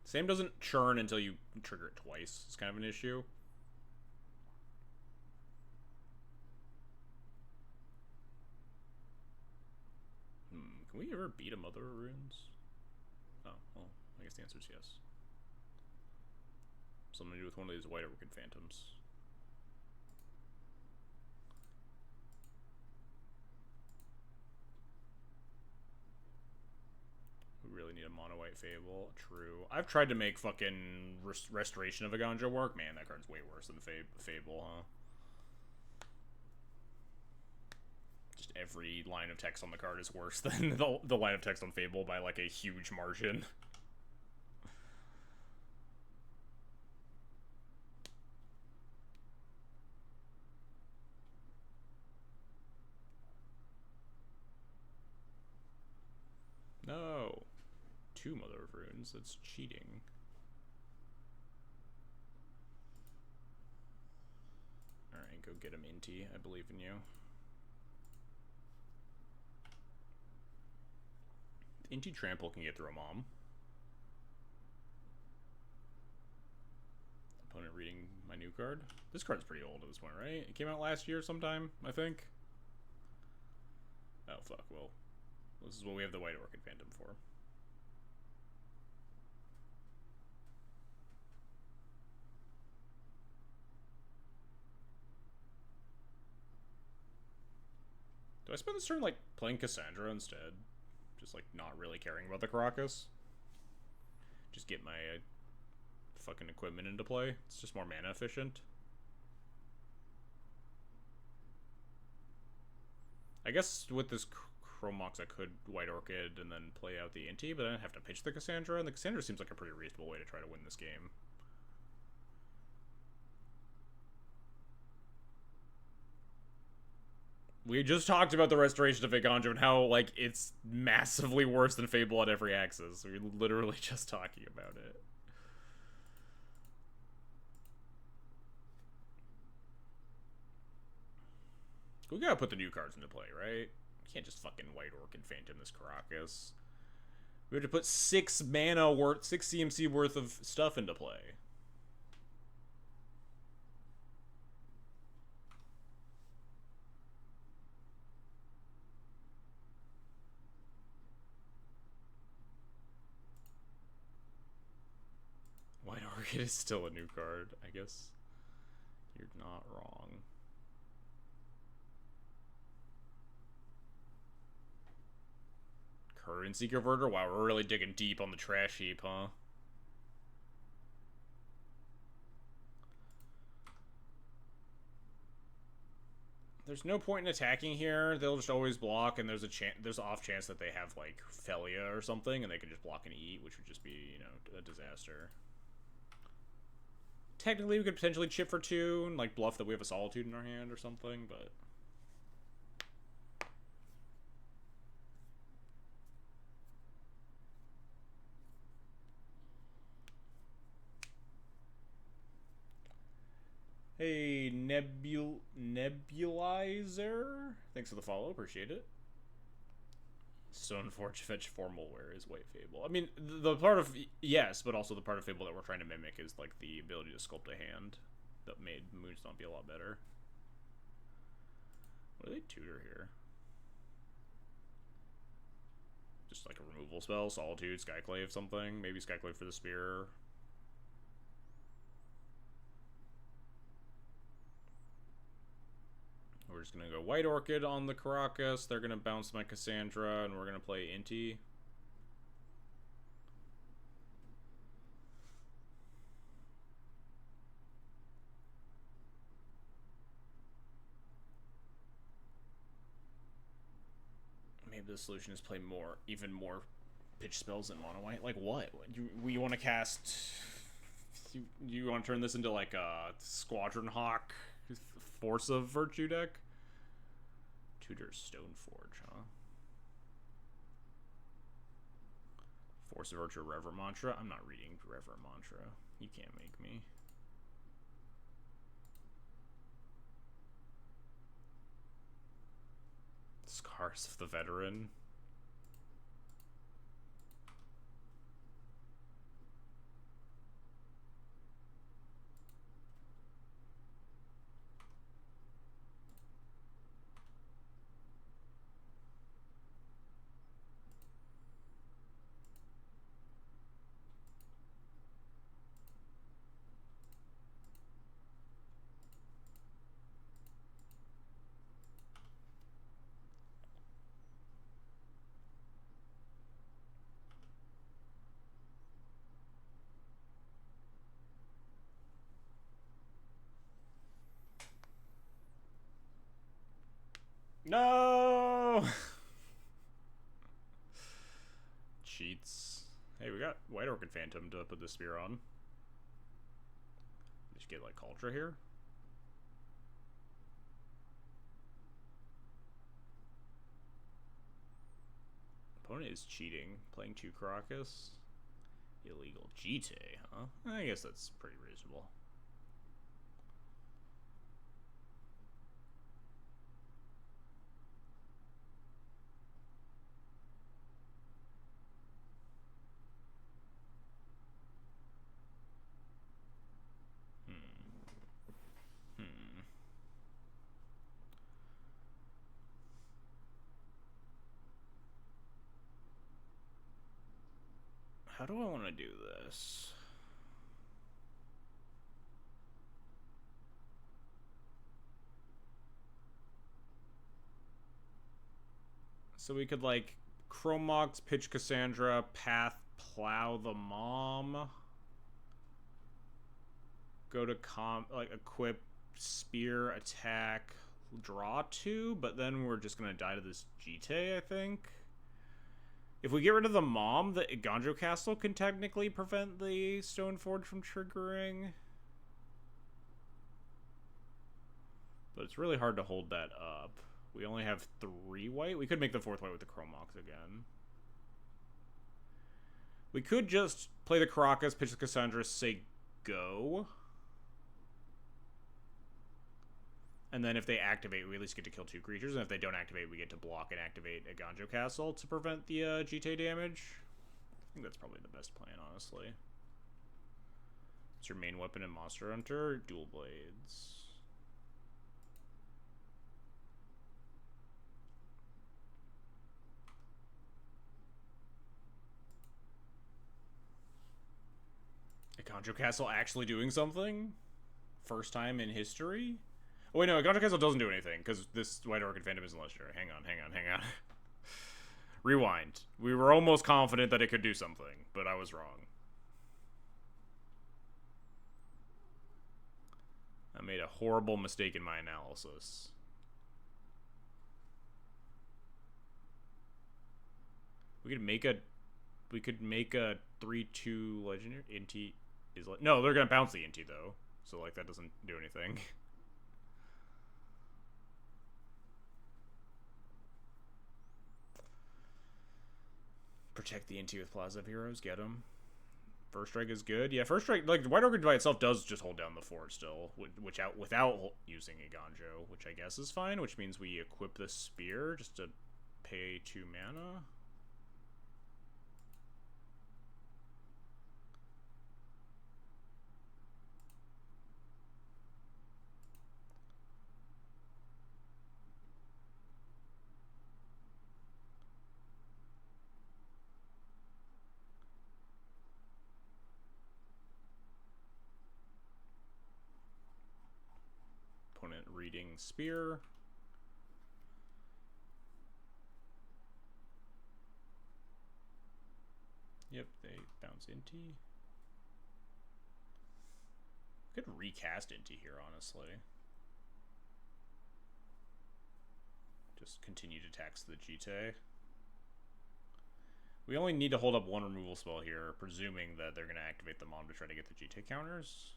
Sam doesn't churn until you trigger it twice. It's kind of an issue. Can we ever beat a Mother of Runes? Oh, well, I guess the answer is yes. Something to do with one of these White Orchid Phantoms. We really need a mono white Fable. True. I've tried to make fucking Restoration of Aganja work. Man, that card's way worse than Fable, huh? Just every line of text on the card is worse than the line of text on Fable by like a huge margin. No. 2 Mother of Runes. That's cheating. Alright, go get him, Inti. I believe in you. Inti Trample can get through a Mom. Opponent reading my new card. This card's pretty old at this point, right? It came out last year sometime, I think. Oh, fuck. Well, this is what we have the White Orchid Phantom for. Do I spend this turn, like, playing Cassandra instead? Just, like, not really caring about the Caracas? Just get my fucking equipment into play? It's just more mana efficient. I guess with this Chromox I could White Orchid and then play out the Inti, but then I'd have to pitch the Cassandra, and the Cassandra seems like a pretty reasonable way to try to win this game. We just talked about the Restoration of Aganja and how, like, it's massively worse than Fable on every axis. We were literally just talking about it. We gotta put the new cards into play, right? We can't just fucking White Orchid Phantom this Caracas. We have to put 6 mana worth, 6 CMC worth of stuff into play. White Orchid is still a new card, I guess. You're not wrong. Currency Converter? Wow, we're really digging deep on the trash heap, huh? There's no point in attacking here. They'll just always block, and there's an off chance that they have, like, Felia or something, and they can just block and eat, which would just be, you know, a disaster. Technically, we could potentially chip for 2 and, like, bluff that we have a Solitude in our hand or something, but... Hey, Nebulizer? Thanks for the follow, appreciate it. Stoneforge fetch formalware is White Fable. I mean, the part of yes, but also the part of Fable that we're trying to mimic is like the ability to sculpt a hand that made Moonstomp be a lot better. What do they tutor here? Just like a removal spell, Solitude, Skyclave, something. Maybe Skyclave for the spear. We're just gonna go White Orchid on the Caracas. They're gonna bounce my Cassandra, and we're gonna play Inti. Maybe the solution is play even more pitch spells than mono white. Like what? We want to cast? You want to turn this into like a Squadron Hawk Force of Virtue deck? Tutor Stoneforge, huh? Force of Virtue Reverent Mantra? I'm not reading Reverent Mantra. You can't make me. Scars of the Veteran. No! Cheats. Hey, we got White Orchid Phantom to put the spear on. Just get like Ultra here. Opponent is cheating, playing 2 Caracas. Illegal GT, huh? I guess that's pretty reasonable. How do I want to do this? So we could like Chromox, pitch Cassandra, path, plow the mom. Go to like equip, spear, attack, draw 2, but then we're just gonna die to this GT, I think. If we get rid of the mom, the Iganjo Castle can technically prevent the Stoneforge from triggering. But it's really hard to hold that up. We only have 3 white. We could make the 4th white with the Chromox again. We could just play the Caracas, pitch the Cassandra, say go. And then if they activate, we at least get to kill 2 creatures. And if they don't activate, we get to block and activate a Iganjo Castle to prevent the GT damage. I think that's probably the best plan, honestly. It's your main weapon in Monster Hunter. Dual Blades. Iganjo Castle actually doing something? First time in history? Oh, wait, no, Iganjo Castle doesn't do anything, because this White Orchid Phantom isn't legendary. Hang on. Rewind. We were almost confident that it could do something, but I was wrong. I made a horrible mistake in my analysis. We could make a 3/2 legendary. Inti is like, no, they're gonna bounce the Inti though, so like that doesn't do anything. Protect the Inti with Plaza of Heroes. Get him. First strike is good. Yeah, first strike, like White Orchid by itself does just hold down the fort still, without using a Iganjo, which I guess is fine. Which means we equip the spear just to pay 2 mana. Spear. Yep, they bounce Inti. Could recast Inti here, honestly. Just continue to tax the Jite. We only need to hold up one removal spell here, presuming that they're going to activate the Mom to try to get the Jite counters.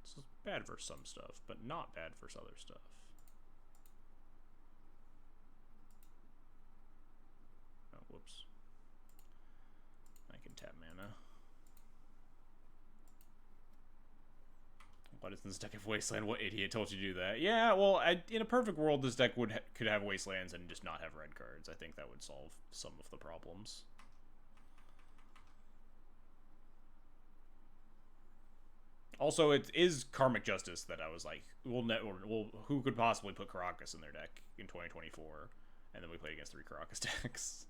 This is bad for some stuff, but not bad for other stuff. Oh, whoops. I can tap mana. Why doesn't this deck have Wasteland? What idiot told you to do that? Yeah, well, in a perfect world, this deck could have Wastelands and just not have red cards. I think that would solve some of the problems. Also, it is Karmic Justice that I was like, who could possibly put Karakas in their deck in 2024? And then we played against 3 Karakas decks.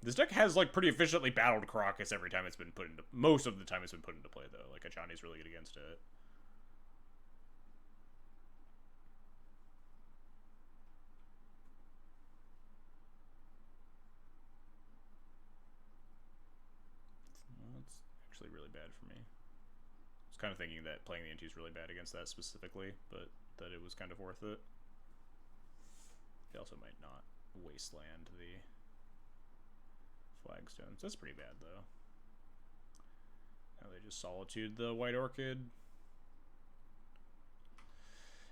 This deck has, like, pretty efficiently battled Karakas every time it's been put into... Most of the time it's been put into play, though. Like, Achani's really good against it. That's actually really bad for me. I was kind of thinking that playing the Inti is really bad against that specifically, but that it was kind of worth it. They also might not Wasteland the... Flagstones. That's pretty bad, though. Now they just Solitude the White Orchid.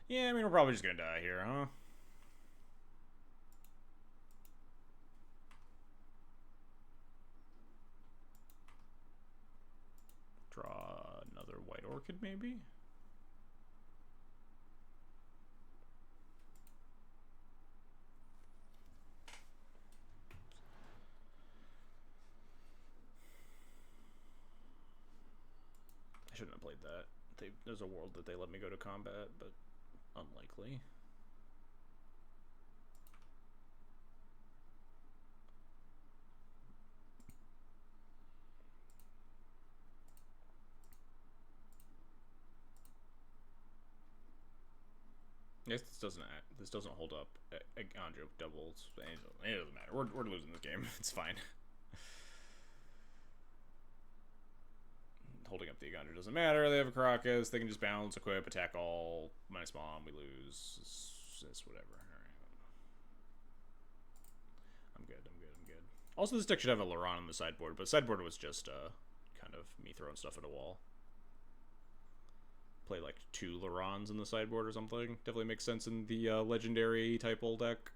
Yeah, I mean, we're probably just gonna die here, huh? Draw another White Orchid, maybe? I shouldn't have played that. There's a world that they let me go to combat, but unlikely. Yes, this doesn't hold up. Andrew doubles. It doesn't matter. We're losing this game. It's fine. Holding up the Agandra doesn't matter. They have a Karakas. They can just bounce, equip, attack all. Minus Mom, we lose. It's whatever. Alright. I'm good. Also, this deck should have a Laron on the sideboard, but sideboard was just kind of me throwing stuff at a wall. Play like 2 Larons in the sideboard or something. Definitely makes sense in the legendary type old deck.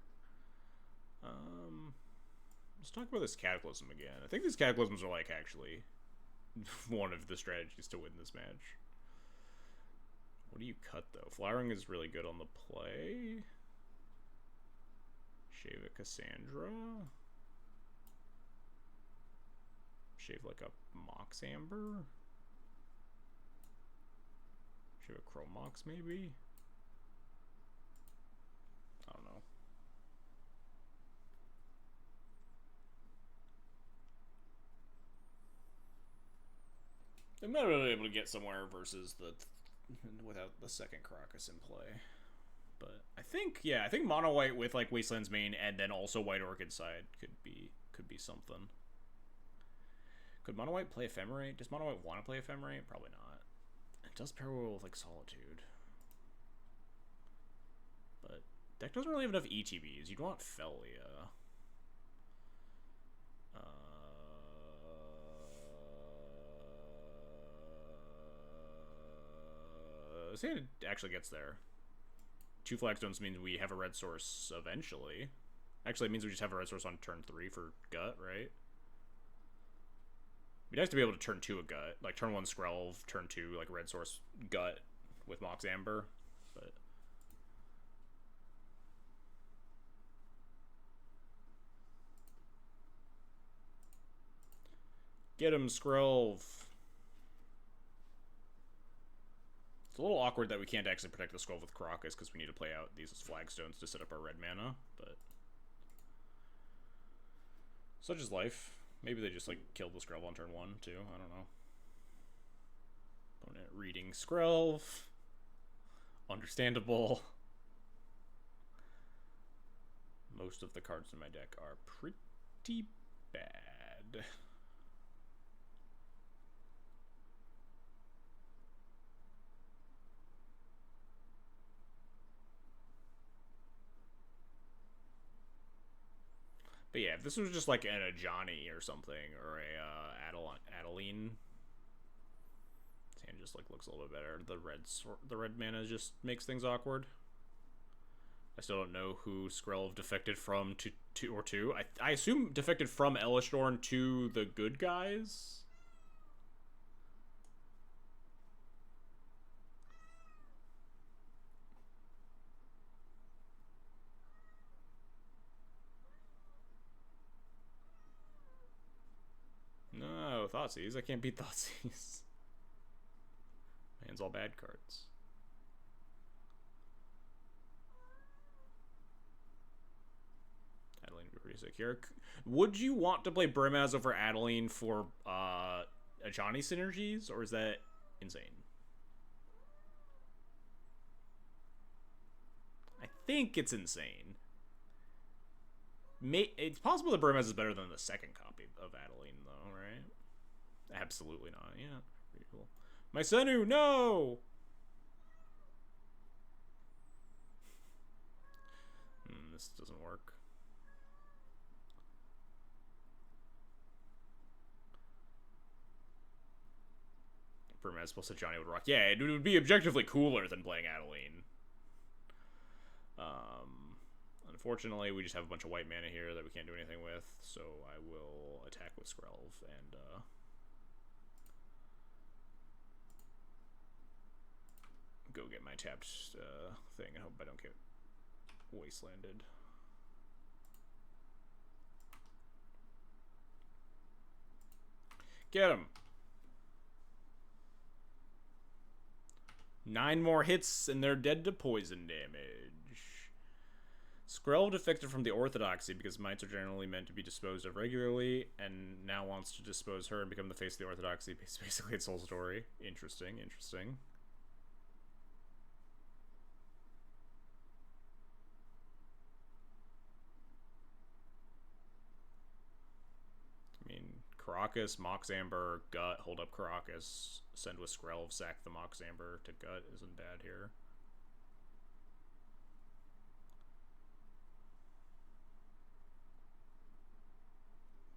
Let's talk about this Cataclysm again. I think these Cataclysms are like actually one of the strategies to win this match. What do you cut, though? Flowering is really good on the play. Shave a Cassandra. Shave like a Mox Amber. Shave a Chrome Mox, maybe? I don't know. I'm not really able to get somewhere versus without the second Karakas in play. But I think mono white with like Wasteland's main and then also White Orchid side could be something. Could mono white play Ephemerate? Does mono white want to play Ephemerate? Probably not. It does pair well with like Solitude. But deck doesn't really have enough ETBs. You'd want Felia. Say it actually gets there. 2 Flagstones means we have a red source eventually. Actually, it means we just have a red source on turn 3 for Gut, right? It'd be nice to be able to turn 2 a Gut. Like, turn 1 Skrelv, turn 2, like, red source Gut with Mox Amber. But... get him, Skrelv! It's a little awkward that we can't actually protect the Skull with Karakas because we need to play out these Flagstones to set up our red mana, but... such is life. Maybe they just, like, killed the Skrelv on turn 1, too. I don't know. Opponent reading Skrelv. Understandable. Most of the cards in my deck are pretty bad. But yeah, if this was just like an Ajani or something, or a Adeline, this hand just like looks a little bit better. The red mana just makes things awkward. I still don't know who Skrelv defected from to. I assume defected from Elishnorn to the good guys. No, Thoughtseize. I can't beat Thoughtseize. My hand's all bad cards. Adeline would be pretty sick here. Would you want to play Brimaz over Adeline for Ajani synergies, or is that insane? I think it's insane. It's possible that Brimaz is better than the second copy of Adeline, though, right? Absolutely not. Yeah, pretty cool. My Senu, no! This doesn't work. Brimaz plus Ajani would rock. Yeah, it would be objectively cooler than playing Adeline. Unfortunately, we just have a bunch of white mana here that we can't do anything with, so I will attack with Skrelv and go get my tapped thing and hope I don't get wastelanded. Get him! 9 more hits and they're dead to poison damage. Skrelv defected from the Orthodoxy because mites are generally meant to be disposed of regularly, and now wants to dispose her and become the face of the Orthodoxy. It's basically its whole story. Interesting, interesting. I mean, Caracas, Mox Amber, Gut, hold up Caracas, send with Skrelv, sack the Mox Amber to Gut isn't bad here.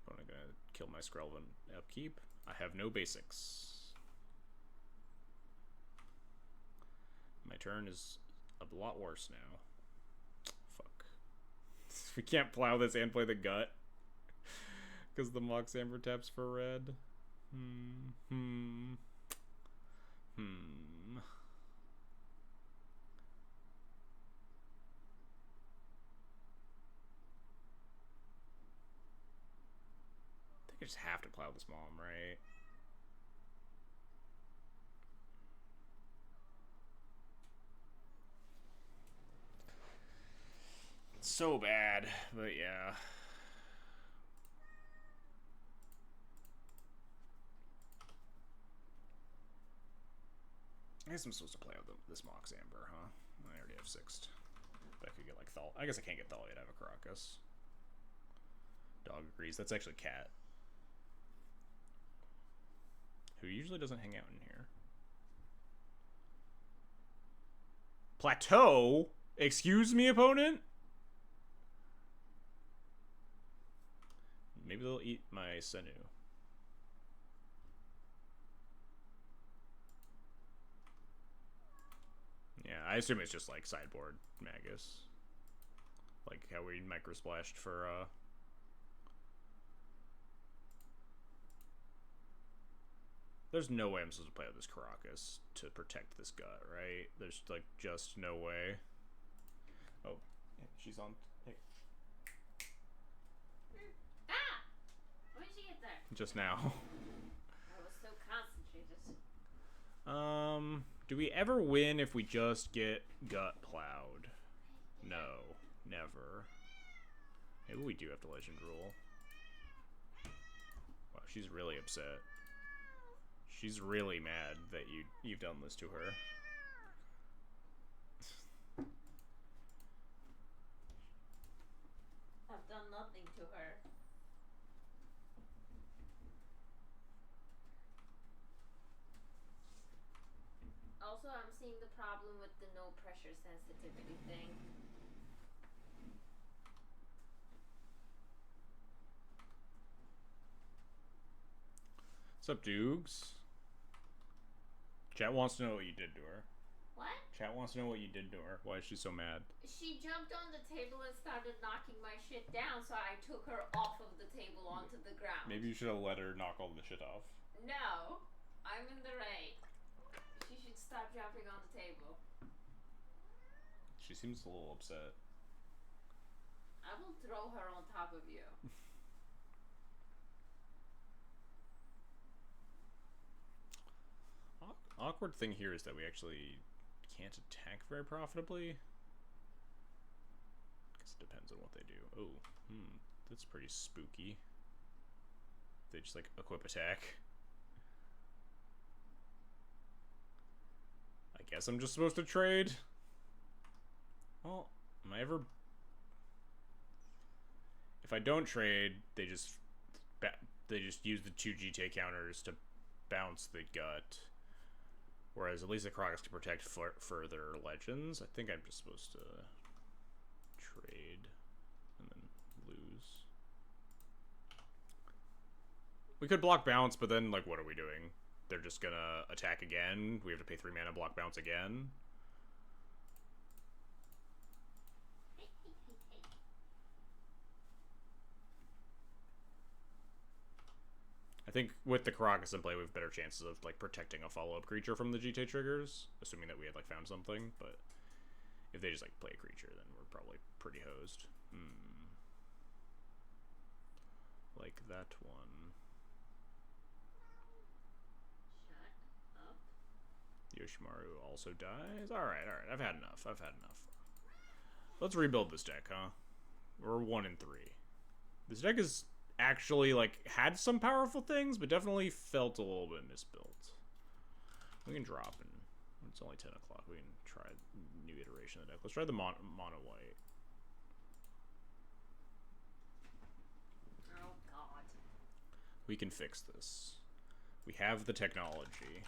I'm gonna kill my Skrelv and upkeep. I have no basics. My turn is a lot worse now. Fuck. We can't plow this and play the Gut. Because the Mox Amber taps for red. I just have to plow this mom, right? It's so bad, but yeah. I guess I'm supposed to play out this Mox Amber, huh? I already have 6th. But I could get like Thal. I guess I can't get Thalia out of a Caracas. Dog agrees. That's actually Cat. Who usually doesn't hang out in here. Plateau? Excuse me, opponent? Maybe they'll eat my Senu. Yeah, I assume it's just like sideboard Magus. Like how we microsplashed for There's no way I'm supposed to play with this Caracas to protect this Gut, right? There's like just no way. Oh, yeah, she's on. Hey. Ah! When did she get there? Just now. I was so concentrated. Do we ever win if we just get Gut plowed? No, never. Maybe we do have to legend rule. She's really upset. She's really mad that you've done this to her. I've done nothing to her. Also, I'm seeing the problem with the no pressure sensitivity thing. What's up, Dukes? Chat wants to know what you did to her. What? Chat wants to know what you did to her. Why is she so mad? She jumped on the table and started knocking my shit down, so I took her off of the table onto the ground. Maybe you should have let her knock all the shit off. No, I'm in the right. She should stop jumping on the table. She seems a little upset. I will throw her on top of you. Awkward thing here is that we actually can't attack very profitably. Guess it depends on what they do. Oh, that's pretty spooky. They just like equip attack. I guess I'm just supposed to trade. Well, am I ever? If I don't trade, they just use the 2 GT counters to bounce the gut. Whereas at least the Crocus can protect further legends. I think I'm just supposed to trade and then lose. We could block bounce, but then, like, what are we doing? They're just gonna attack again. We have to pay 3 mana, block bounce again. I think with the Caracas in play, we have better chances of like protecting a follow-up creature from the GTA triggers, assuming that we had like found something. But if they just like play a creature, then we're probably pretty hosed. Like that one. Shut up. Yoshimaru also dies. All right. I've had enough. Let's rebuild this deck, huh? We're 1 in 3. This deck is actually like had some powerful things, but definitely felt a little bit misbuilt. We can drop and it's only 10 o'clock. We can try a new iteration of the deck. Let's try the mono white. Oh god. We can fix this. We have the technology.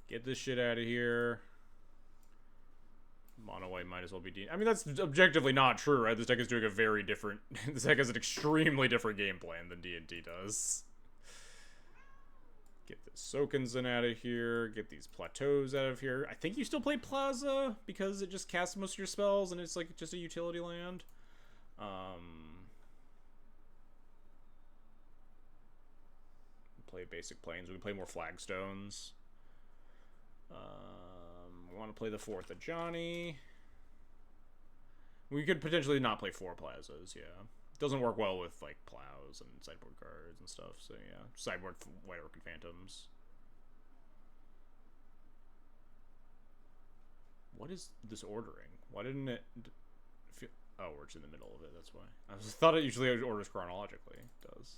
Get this shit out of here. Mono white might as well be I mean, that's objectively not true, right? This deck is doing a very different... this deck has an extremely different game plan than D&D does. Get the Sokenzen out of here. Get these Plateaus out of here. I think you still play Plaza, because it just casts most of your spells, and it's like just a utility land. Play basic planes. We can play more flagstones. We want to play the 4th of Johnny. We could potentially not play 4 plazas, yeah. Doesn't work well with, like, plows and sideboard cards and stuff, so yeah. Sideboard White Orchid Phantoms. What is this ordering? Why didn't it feel... Oh, we're just in the middle of it, that's why. I thought it usually orders chronologically. It does.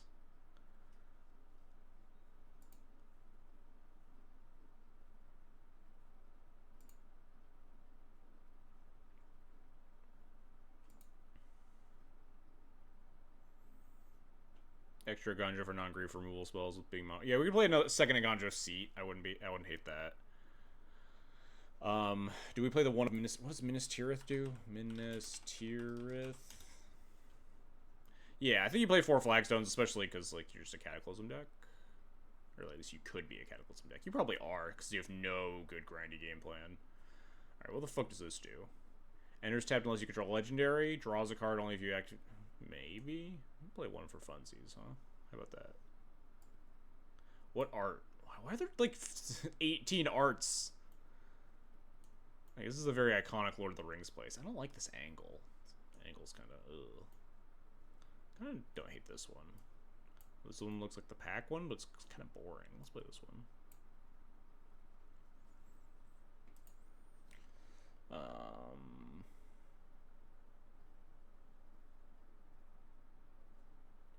Extra Ganja for non-grief removal spells with being mono. Yeah, we could play another second Ganja seat. I wouldn't hate that. Do we play the one of what does Minas Tirith do? Minas Tirith. Yeah, I think you play 4 flagstones, especially because like you're just a Cataclysm deck, or at least you could be a Cataclysm deck. You probably are because you have no good grindy game plan. All right, what the fuck does this do? Enters tapped unless you control legendary. Draws a card only if you act. Maybe play 1 for funsies, huh? How about that? What art? Why are there like 18 arts? I guess this is a very iconic Lord of the Rings place. I don't like this angle. The angle's kind of ugh. Kind of don't hate this one. This one looks like the pack one, but it's kind of boring. Let's play this one.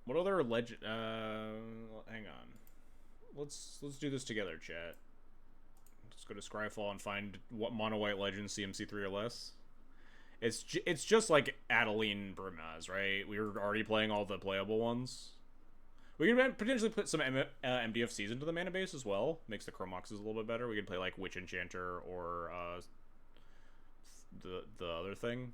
What other legend? Hang on. Let's do this together, chat. Let's go to Scryfall and find what mono white legends CMC3 or less. It's just like Adeline Brimaz, right? We were already playing all the playable ones. We can potentially put some MDFCs into the mana base as well. Makes the Chromoxes a little bit better. We could play like Witch Enchanter or the other thing.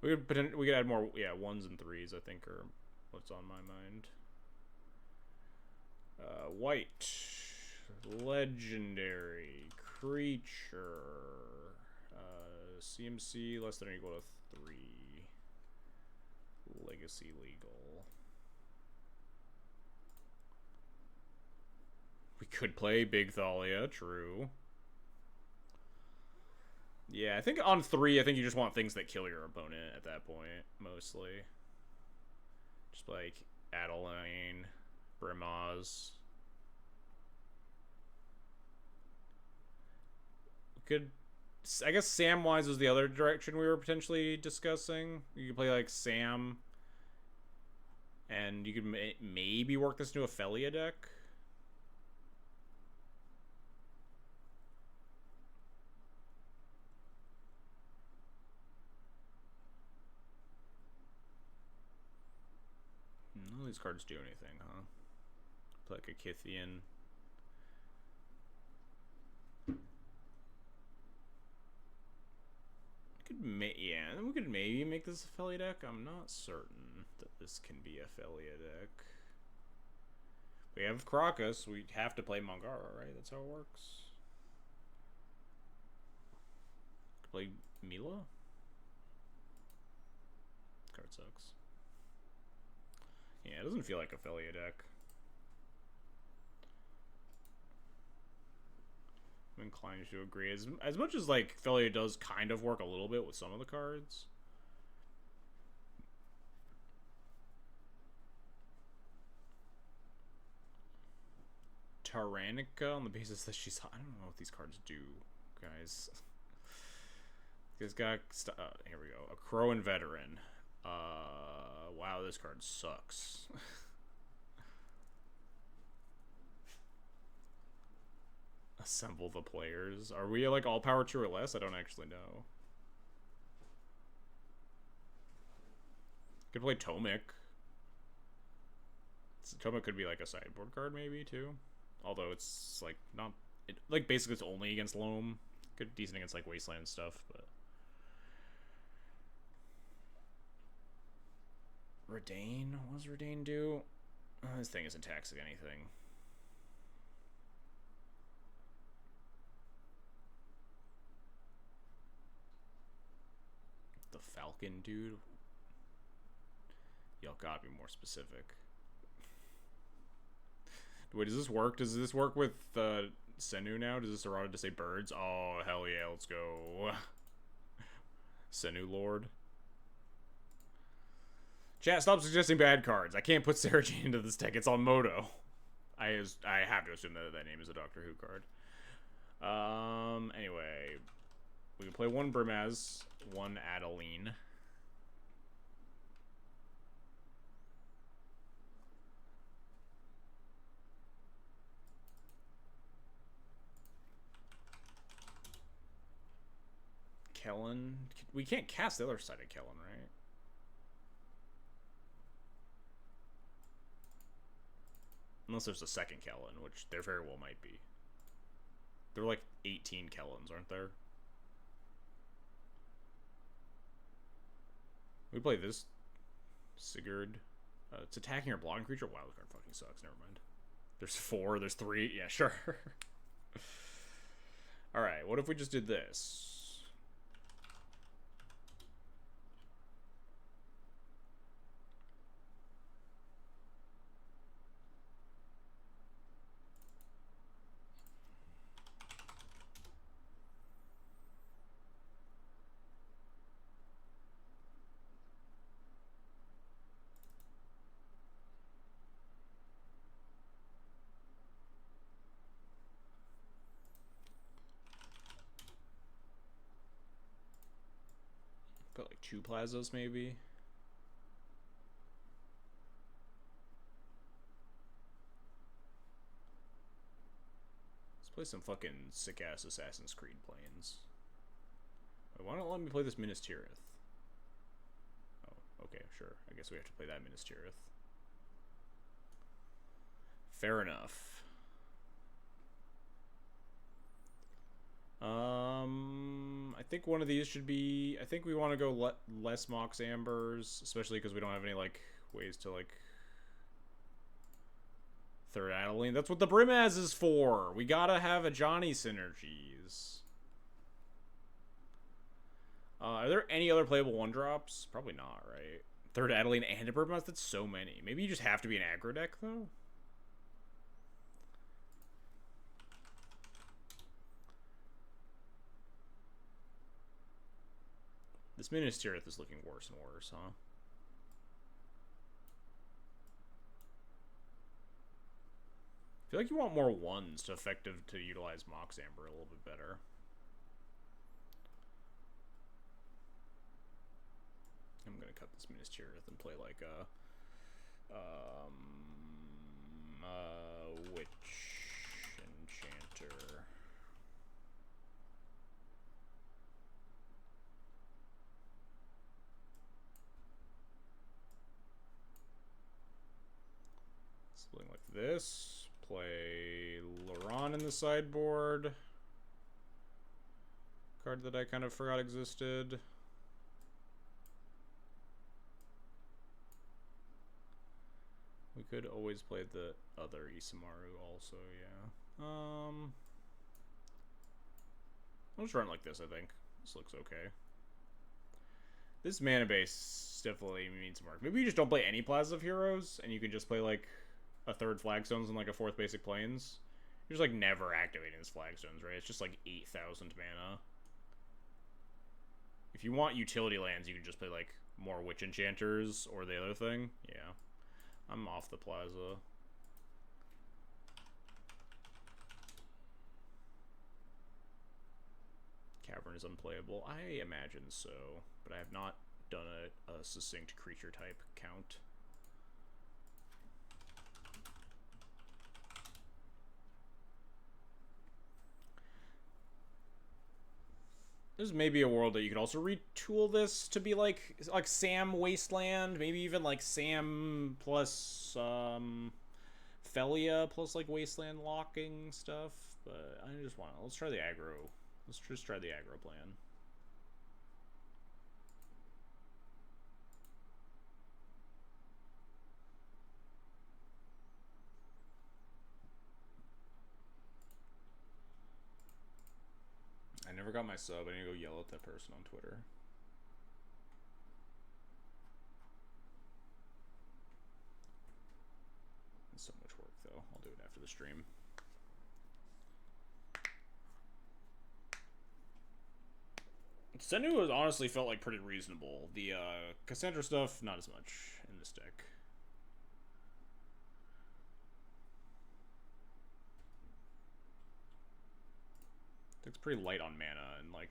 We could add more, yeah, 1s and 3s, I think, are what's on my mind. White. Legendary. Creature. CMC less than or equal to 3. Legacy legal. We could play Big Thalia, true. Yeah, I think on 3, I think you just want things that kill your opponent at that point, mostly. Just like Adeline, Brimaz. Could, I guess Samwise is the other direction we were potentially discussing. You could play like Sam, and you could maybe work this into a Felia deck. None of these cards do anything, huh? Play like a Kithian. Yeah, we could maybe make this a Felia deck. I'm not certain that this can be a Felia deck. We have Crocus. We have to play Mangara, right? That's how it works. Could play Mila. Card sucks. Yeah, it doesn't feel like a Felia deck. I'm inclined to agree. As much as, like, Felia does kind of work a little bit with some of the cards. Tyrannica on the basis that she's... I don't know what these cards do, guys. This guy... here we go. A Crow and Veteran. Wow, this card sucks. Assemble the players. Are we like all power 2 or less? I don't actually know. Could play Tomic. Tomic could be like a sideboard card maybe too. Although it's like not like basically it's only against Loam. Good decent against like Wasteland stuff, but Redain? What does Redain do? This thing isn't taxing anything. The Falcon, dude. Y'all gotta be more specific. Wait, does this work? Does this work with Senu now? Does this errata to say birds? Oh, hell yeah, let's go. Senu Lord. Chat, stop suggesting bad cards. I can't put Sarajane into this deck. It's on Moto. I have to assume that that name is a Doctor Who card. Anyway. We can play one Brimaz, one Adeline. Kellen. We can't cast the other side of Kellen, right? Unless there's a second Kellen, which there very well might be. There are like 18 Kellens, aren't there? We play this. Sigurd. It's attacking or blocking creature. Wow, this card fucking sucks. Never mind. There's 4. There's 3. Yeah, sure. Alright, what if we just did this? Put like 2 plazas maybe. Play some fucking sick-ass Assassin's Creed planes. Wait, why don't let me play this Minas Tirith? Oh, okay, sure. I guess we have to play that Minas Tirith. Fair enough. I think one of these should be... I think we want to go less Mox Ambers, especially because we don't have any, like, ways to, like... Third Adeline. That's what the Brimaz is for! We gotta have a Johnny synergies. Are there any other playable 1-drops? Probably not, right? Third Adeline and a Brimaz? That's so many. Maybe you just have to be an aggro deck, though? This Minas Tirith is looking worse and worse, huh? I feel like you want more ones to effective to utilize Mox Amber a little bit better. I'm gonna cut this Minas Tirith and play like a Witch Enchanter. Something like this. Play Laron in the sideboard. Card that I kind of forgot existed. We could always play the other Isamaru also, yeah. I'll just run like this, I think. This looks okay. This mana base definitely means more. Maybe you just don't play any Plaza of Heroes, and you can just play, like, a third Flagstones and, like, a fourth basic Plains. You're just, like, never activating his Flagstones, right? It's just, like, 8,000 mana. If you want utility lands, you can just play, like, more Witch Enchanters or the other thing. Yeah. I'm off the Plaza. Cavern is unplayable. I imagine so, but I have not done a succinct creature type count. There's maybe a world that you could also retool this to be like Sam Wasteland, maybe even like Sam plus Felia plus like Wasteland locking stuff. But I just want let's try the aggro. Let's just try the aggro plan. I never got my sub. I need to go yell at that person on Twitter. It's so much work, though. I'll do it after the stream. Senu has honestly felt like pretty reasonable. The Cassandra stuff, not as much in this deck. It's pretty light on mana, and like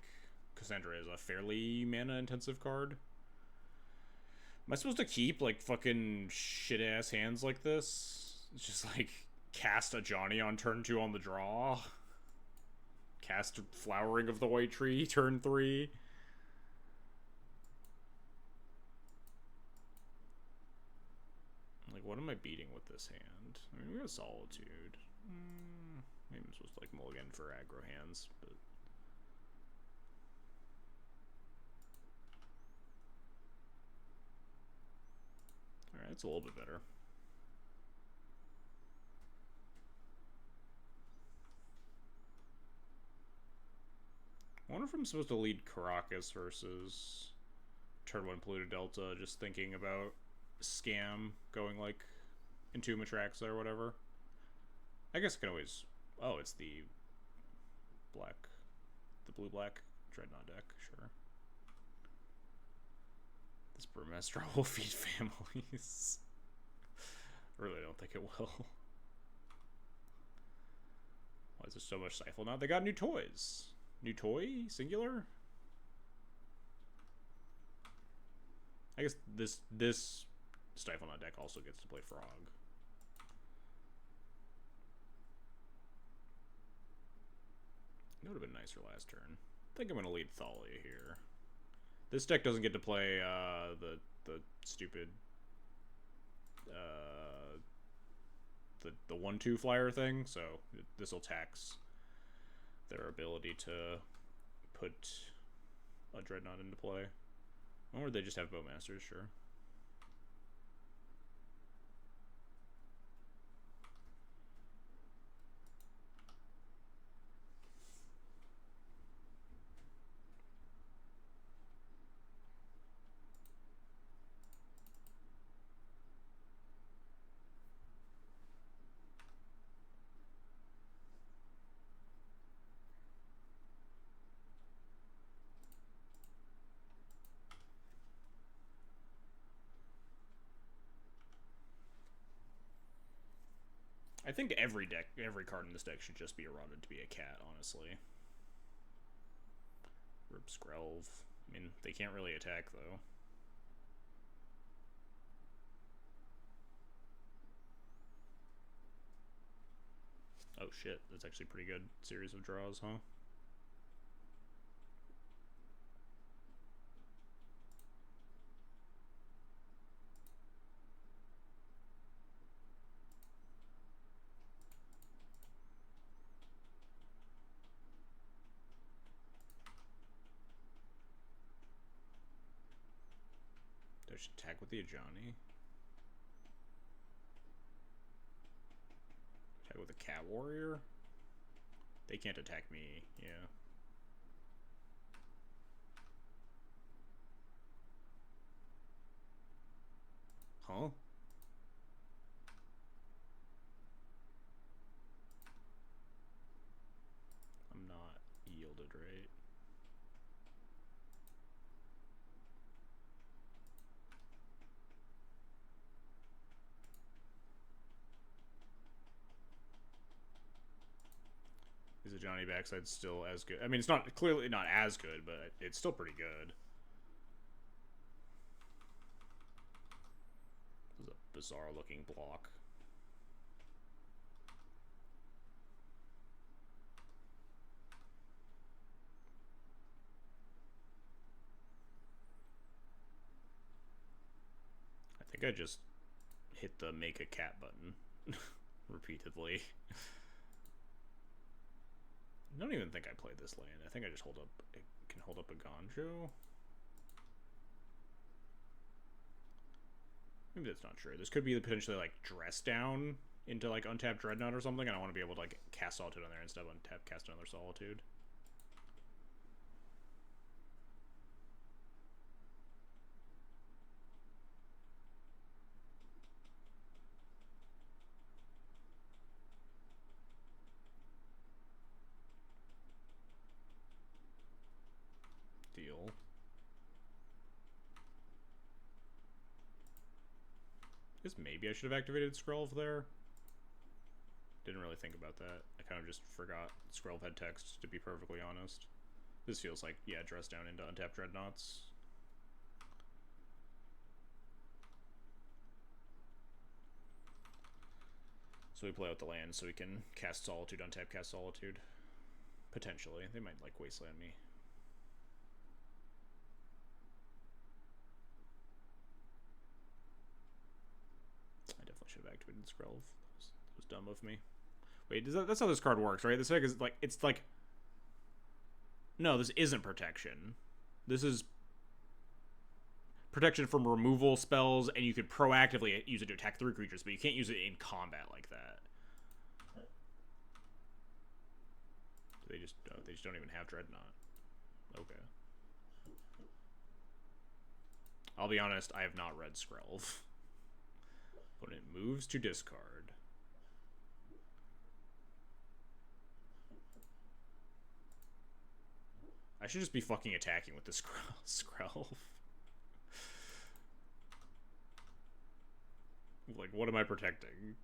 Cassandra is a fairly mana-intensive card. Am I supposed to keep like fucking shit-ass hands like this? It's just like cast a Johnny on turn 2 on the draw. Cast Flowering of the White Tree, turn 3. Like, what am I beating with this hand? I mean, we got Solitude. Maybe I'm supposed to, like, mulligan for aggro hands, but... Alright, it's a little bit better. I wonder if I'm supposed to lead Caracas versus turn 1 Polluted Delta, just thinking about Scam going, like, into Matraxa or whatever. I guess I can always... Oh, it's the blue-black Dreadnought deck, sure. This Burmester will feed families. I really don't think it will. Why is there so much Stifle now? They got new toys. New toy? Singular? I guess this Stifle Knot deck also gets to play Frog. It would have been nicer last turn. I think I'm going to lead Thalia here. This deck doesn't get to play the stupid the 1/2 flyer thing, so this will tax their ability to put a Dreadnought into play. Or they just have Bowmasters, sure. I think every card in this deck should just be eroded to be a cat, honestly. Rip Skrelv. I mean, they can't really attack, though. Oh shit, that's actually a pretty good series of draws, huh? I should attack with the Ajani. Attack with a Cat Warrior? They can't attack me, yeah. Huh? I'm not yielded, right? Is the Johnny backside still as good? I mean, it's not clearly not as good, but it's still pretty good. This is a bizarre looking block. I think I just hit the make a cat button repeatedly. I don't even think I played this land. I think I just can hold up a Gonjo. Maybe that's not true. This could be potentially like dress down into like untapped Dreadnought or something, and I want to be able to like cast Solitude on there instead of untap cast another Solitude. Deal. I guess maybe I should have activated Skrelv there. Didn't really think about that. I kind of just forgot Skrelv had text, to be perfectly honest. This feels like, yeah, dress down into untapped Dreadnoughts. So we play out the land so we can cast Solitude, untap, cast Solitude. Potentially. They might, like, wasteland me. I definitely should have activated Skrelv. That was dumb of me. Wait, that's how this card works, right? This deck is like, it's like... No, this isn't protection. This is protection from removal spells, and you could proactively use it to attack 3 creatures, but you can't use it in combat like that. They just don't even have Dreadnought. Okay. I'll be honest, I have not read Skrelv. Opponent moves to discard. I should just be fucking attacking with the Skrelv. Like, what am I protecting?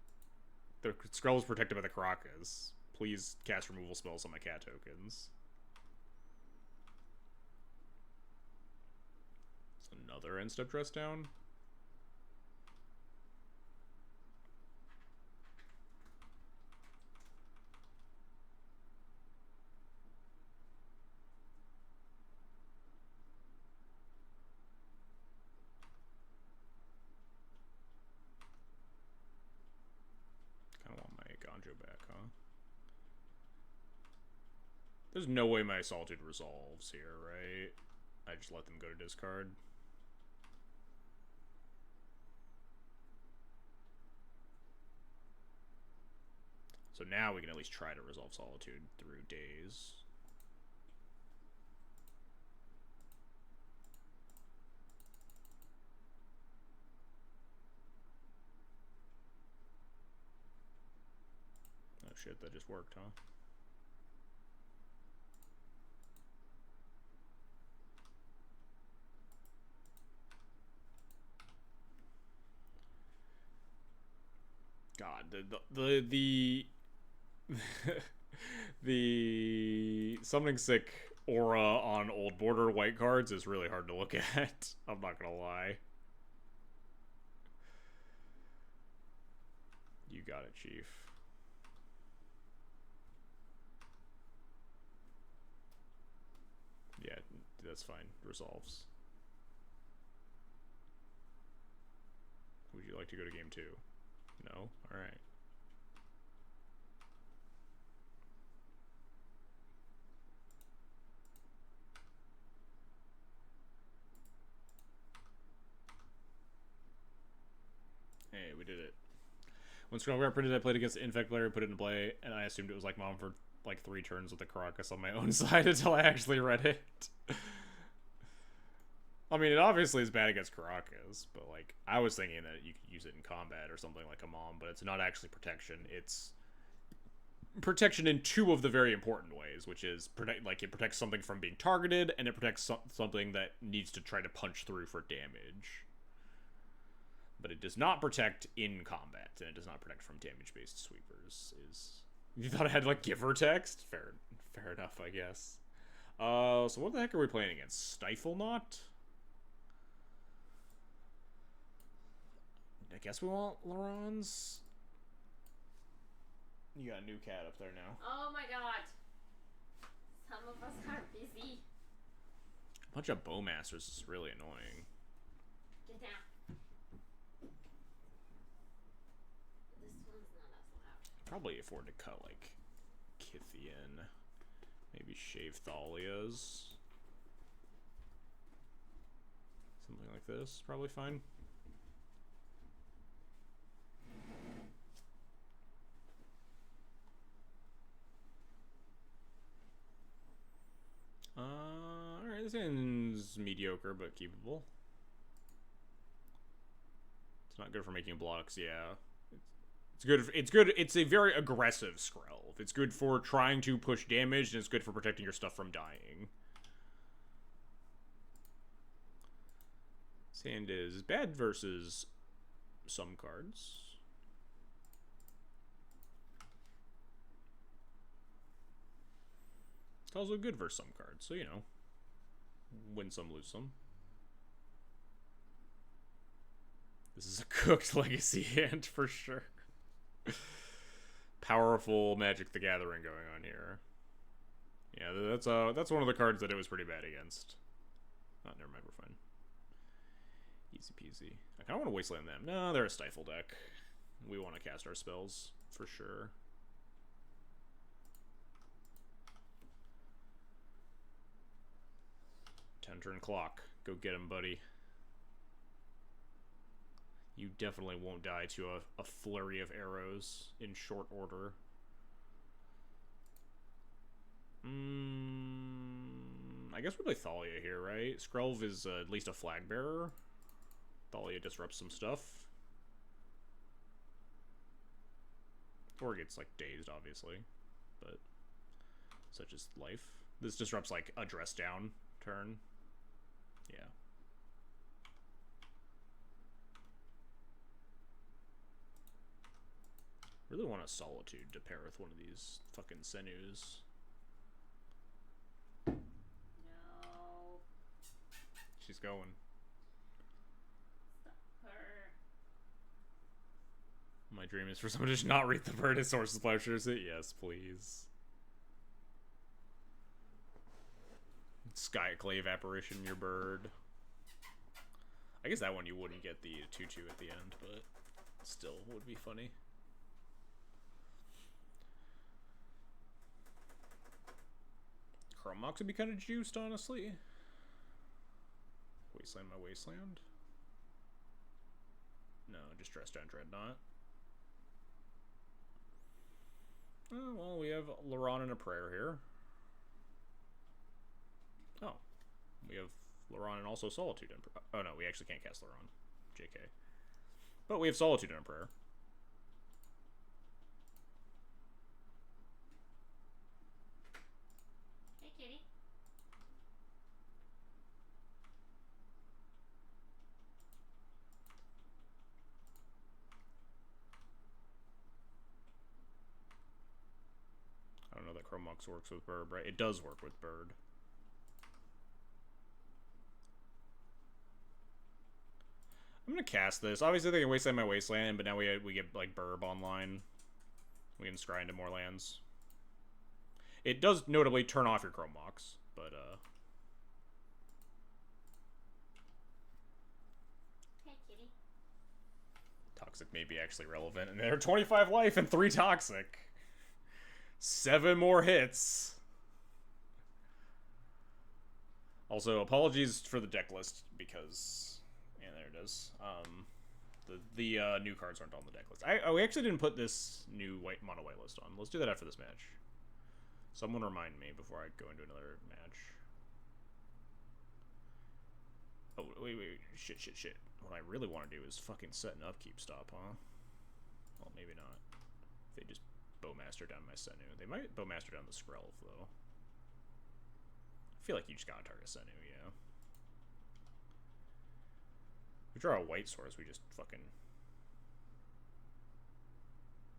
The Skrelv is protected by the Karakas. Please cast removal spells on my cat tokens. Another end-step dress down. mojo back, huh? There's no way my Solitude resolves here, right? I just let them go to discard. So now we can at least try to resolve Solitude through days. Oh shit, that just worked, huh? God, the the summoning sick aura on old border white cards is really hard to look at. I'm not gonna lie. You got it, Chief. Yeah, that's fine. Resolves. Would you like to go to game 2? No? Alright. Hey, we did it. When Scrollgraph printed, I played against the Infect player, put it in play, and I assumed it was like Mom for like 3 turns with the Caracas on my own side until I actually read it. I mean, it obviously is bad against Caracas, but like, I was thinking that you could use it in combat or something like a Mom, but it's not actually protection. It's protection in 2 of the very important ways, which is like it protects something from being targeted, and it protects something that needs to try to punch through for damage. But it does not protect in combat, and it does not protect from damage-based sweepers. You thought I had like giver text? Fair enough, I guess. So what the heck are we playing against? Stifle Knot? I guess we want Laurens. You got a new cat up there now. Oh my god. Some of us are busy. A bunch of Bowmasters is really annoying. Get down. This one's not as loud. Probably afford to cut like Kithian. Maybe shave Thalia's. Something like this. Probably fine. Alright, this end's mediocre but keepable. It's not good for making blocks, yeah. It's good. It's a very aggressive Skrelv. It's good for trying to push damage, and it's good for protecting your stuff from dying. Sand is bad versus some cards. It's also good versus some cards, so you know. Win some, lose some. This is a cooked legacy hand for sure. Powerful Magic the Gathering going on here. Yeah, that's one of the cards that it was pretty bad against. Oh, never mind, we're fine. Easy peasy. I kind of want to wasteland them. No, they're a Stifle deck. We want to cast our spells for sure. Turn clock. Go get him, buddy. You definitely won't die to a flurry of arrows in short order. I guess we play Thalia here, right? Skrelv is at least a flag bearer. Thalia disrupts some stuff. Or gets, like, dazed, obviously. But such is life. This disrupts, like, a dress down turn. Yeah. Really want a Solitude to pair with one of these fucking Senus. No. She's going. Stop her. My dream is for someone to just not read the Verdant Sources Plowshares it. Yes, please. Skyclave Apparition, your bird. I guess that one you wouldn't get the 2/2 at the end, but still would be funny. Chrome Mox would be kind of juiced, honestly. Wasteland my Wasteland. No, just Dress Down Dreadnought. Oh, well, we have Laron and a Prayer here. Oh. We have Laron and also Solitude and Prayer. Oh, no, we actually can't cast Laron. JK. But we have Solitude and a Prayer. Hey, kitty. I don't know that Chrome Mox works with Bird, right? It does work with Bird. I'm gonna cast this. Obviously, they can Wasteland my Wasteland, but now we get like Burb online. We can scry into more lands. It does notably turn off your Chrome Mox, but Hey, kitty. Toxic may be actually relevant, and they're 25 life and 3 Toxic. 7 more hits. Also, apologies for the deck list because, yeah, there it is. The new cards aren't on the deck list. We actually didn't put this new mono white list on. Let's do that after this match. Someone remind me before I go into another match. Oh, wait. Shit. What I really want to do is fucking set an upkeep stop, huh? Well, maybe not. If they just Bowmaster down my Senu. They might Bowmaster down the Skrelv, though. I feel like you just gotta target Senu, yeah. If we draw a white source, we just fucking...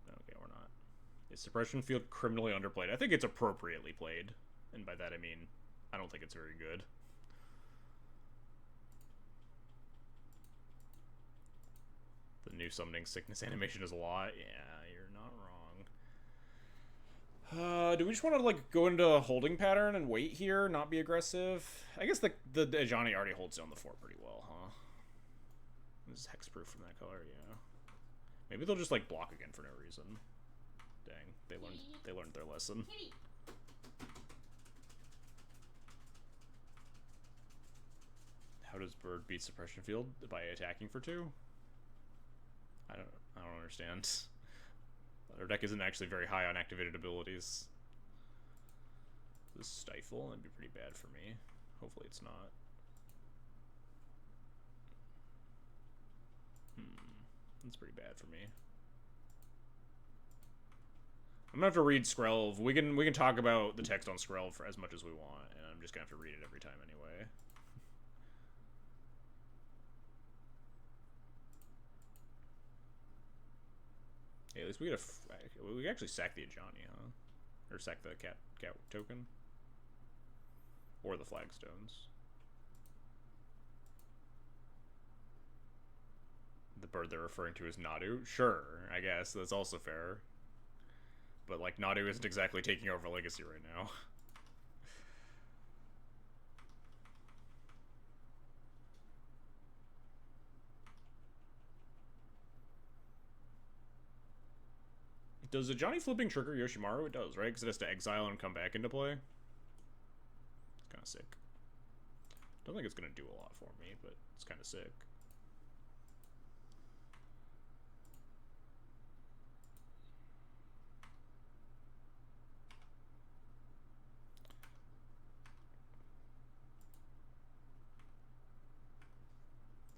Okay, we're not. Is Suppression Field criminally underplayed? I think it's appropriately played. And by that I mean, I don't think it's very good. The new Summoning Sickness animation is a lot. Yeah, you're not wrong. Do we just want to, like, go into a holding pattern and wait here, not be aggressive? I guess the Ajani already holds down the fort pretty well, huh? This is hexproof from that color, yeah. Maybe they'll just, like, block again for no reason. Dang, they learned their lesson. How does Bird beat Suppression Field? By attacking for 2? I don't understand. Our deck isn't actually very high on activated abilities. This Stifle, that'd be pretty bad for me. Hopefully it's not. That's pretty bad for me. I'm gonna have to read Skrelv. We can talk about the text on Skrelv for as much as we want, and I'm just gonna have to read it every time anyway. Hey, at least we get we actually sack the Ajani, huh? Or sack the cat token, or the flagstones. The bird they're referring to is Nadu. Sure, I guess that's also fair. But like Nadu isn't exactly taking over Legacy right now. Does the Johnny flipping trigger Yoshimaru? It does, right? Because it has to exile and come back into play. It's kind of sick. Don't think it's going to do a lot for me, but it's kind of sick.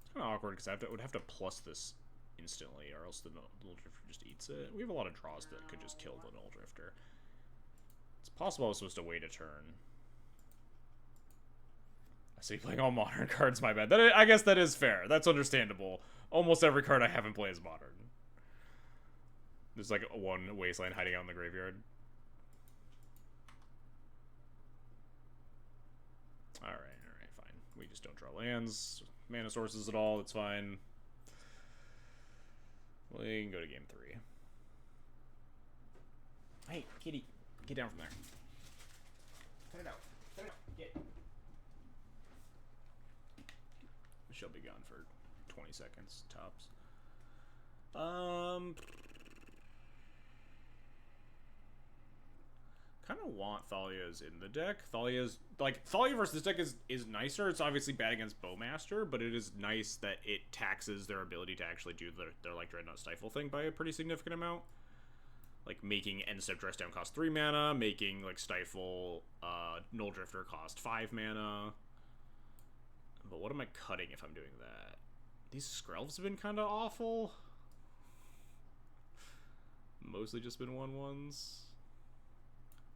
It's kind of awkward because I would have to plus this instantly, or else the Null Drifter just eats it. We have a lot of draws that could just kill the Null Drifter. It's possible I was supposed to wait a turn. I see playing all modern cards, my bad. I guess that is fair. That's understandable. Almost every card I have in play is modern. There's like one Wasteland hiding out in the graveyard. Alright, fine. We just don't draw lands, mana sources at all, it's fine. We can go to game 3. Hey, kitty, get down from there. Cut it out. Get. She'll be gone for 20 seconds, tops. Kind of want Thalia's in the deck. Thalia's like Thalia versus this deck is nicer. It's obviously bad against Bowmaster, but it is nice that it taxes their ability to actually do their like Dreadnought Stifle thing by a pretty significant amount. Like making End Step Dress Down cost 3 mana, making like Stifle Null Drifter cost 5 mana. But what am I cutting if I'm doing that? These Skrelvs have been kind of awful. Mostly just been 1/1s.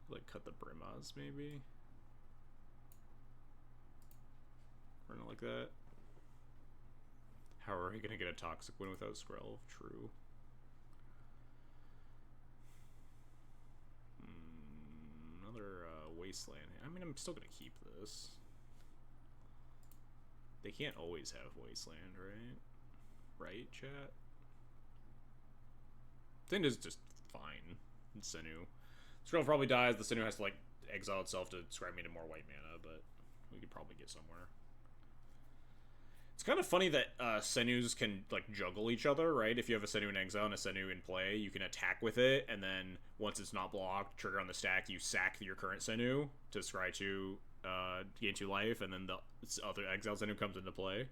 Like cut the Brimas maybe. Run it like that. How are we gonna get a toxic win without Skrelv? True. Another Wasteland. I mean, I'm still gonna keep this. They can't always have Wasteland, right? Right, chat? Thing is just fine. Senu. Skrelv probably dies. The Senu has to like exile itself to scry me to more white mana, but we could probably get somewhere. It's kind of funny that Senus can like juggle each other, right? If you have a Senu in exile and a Senu in play, you can attack with it, and then once it's not blocked, trigger on the stack, you sack your current Senu to scry 2, gain 2 life, and then the other exile Senu comes into play.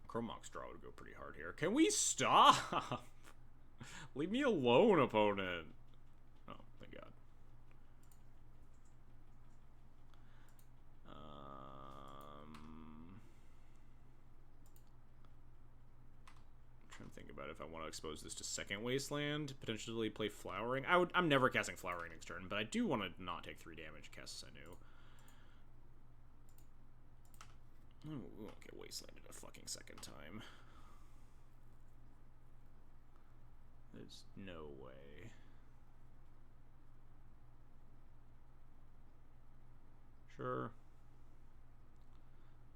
Chromox draw would go pretty hard here. Can we stop? Leave me alone, opponent. Oh, thank God. I'm trying to think about if I want to expose this to second Wasteland, potentially play Flowering. I'm never casting Flowering next turn, but I do want to not take 3 damage, cast Senu. Oh, we won't get Wastelanded a fucking second time. There's no way. Sure.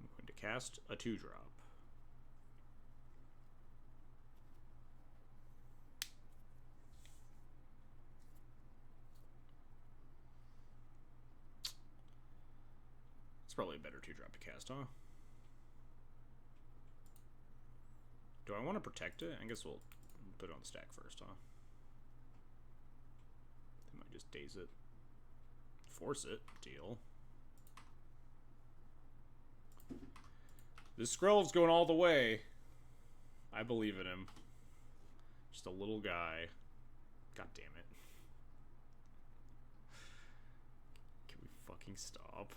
I'm going to cast a 2-drop. It's probably a better 2-drop to cast, huh? Do I want to protect it? I guess we'll put it on the stack first, huh? They might just daze it. Force it. Deal. This Skrelv's going all the way. I believe in him. Just a little guy. God damn it. Can we fucking stop?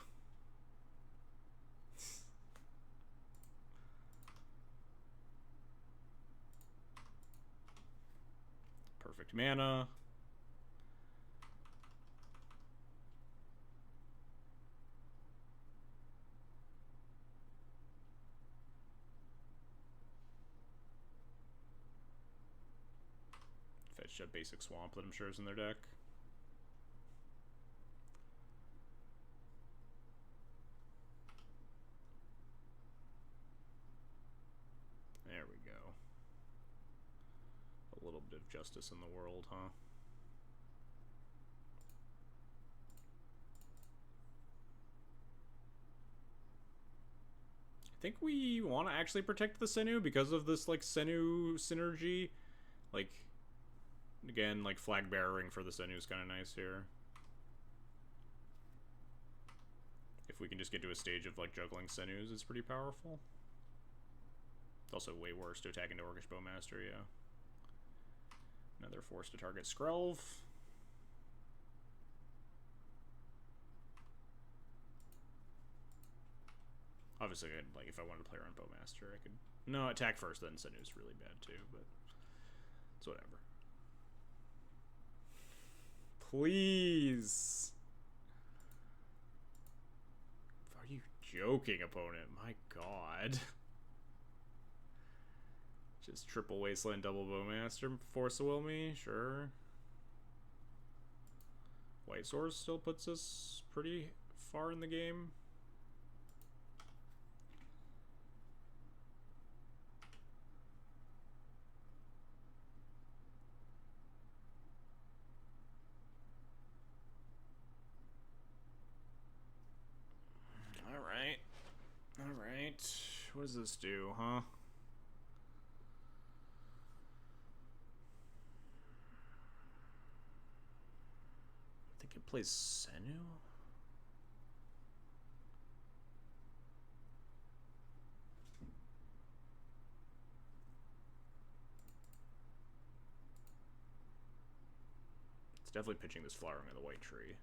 Perfect mana. Fetch a basic swamp that I'm sure is in their deck. There we go. A little bit of justice in the world, huh? I think we want to actually protect the Senu because of this, like, Senu synergy. Like, again, like, Flag Bearing for the Senu is kind of nice here. If we can just get to a stage of, like, juggling Senus, it's pretty powerful. It's also way worse to attack into Orcish Bowmaster, yeah. Another force to target Skrelv. Obviously, like if I wanted to play around Bowmaster, I could. No, attack first, then Senu's really bad too, but it's whatever. Please. Are you joking, opponent? My God. Just triple Wasteland, double Bowmaster, force a will me, sure. White Source still puts us pretty far in the game. does this do, huh? I think it plays Senu? It's definitely pitching this flowering of the white tree.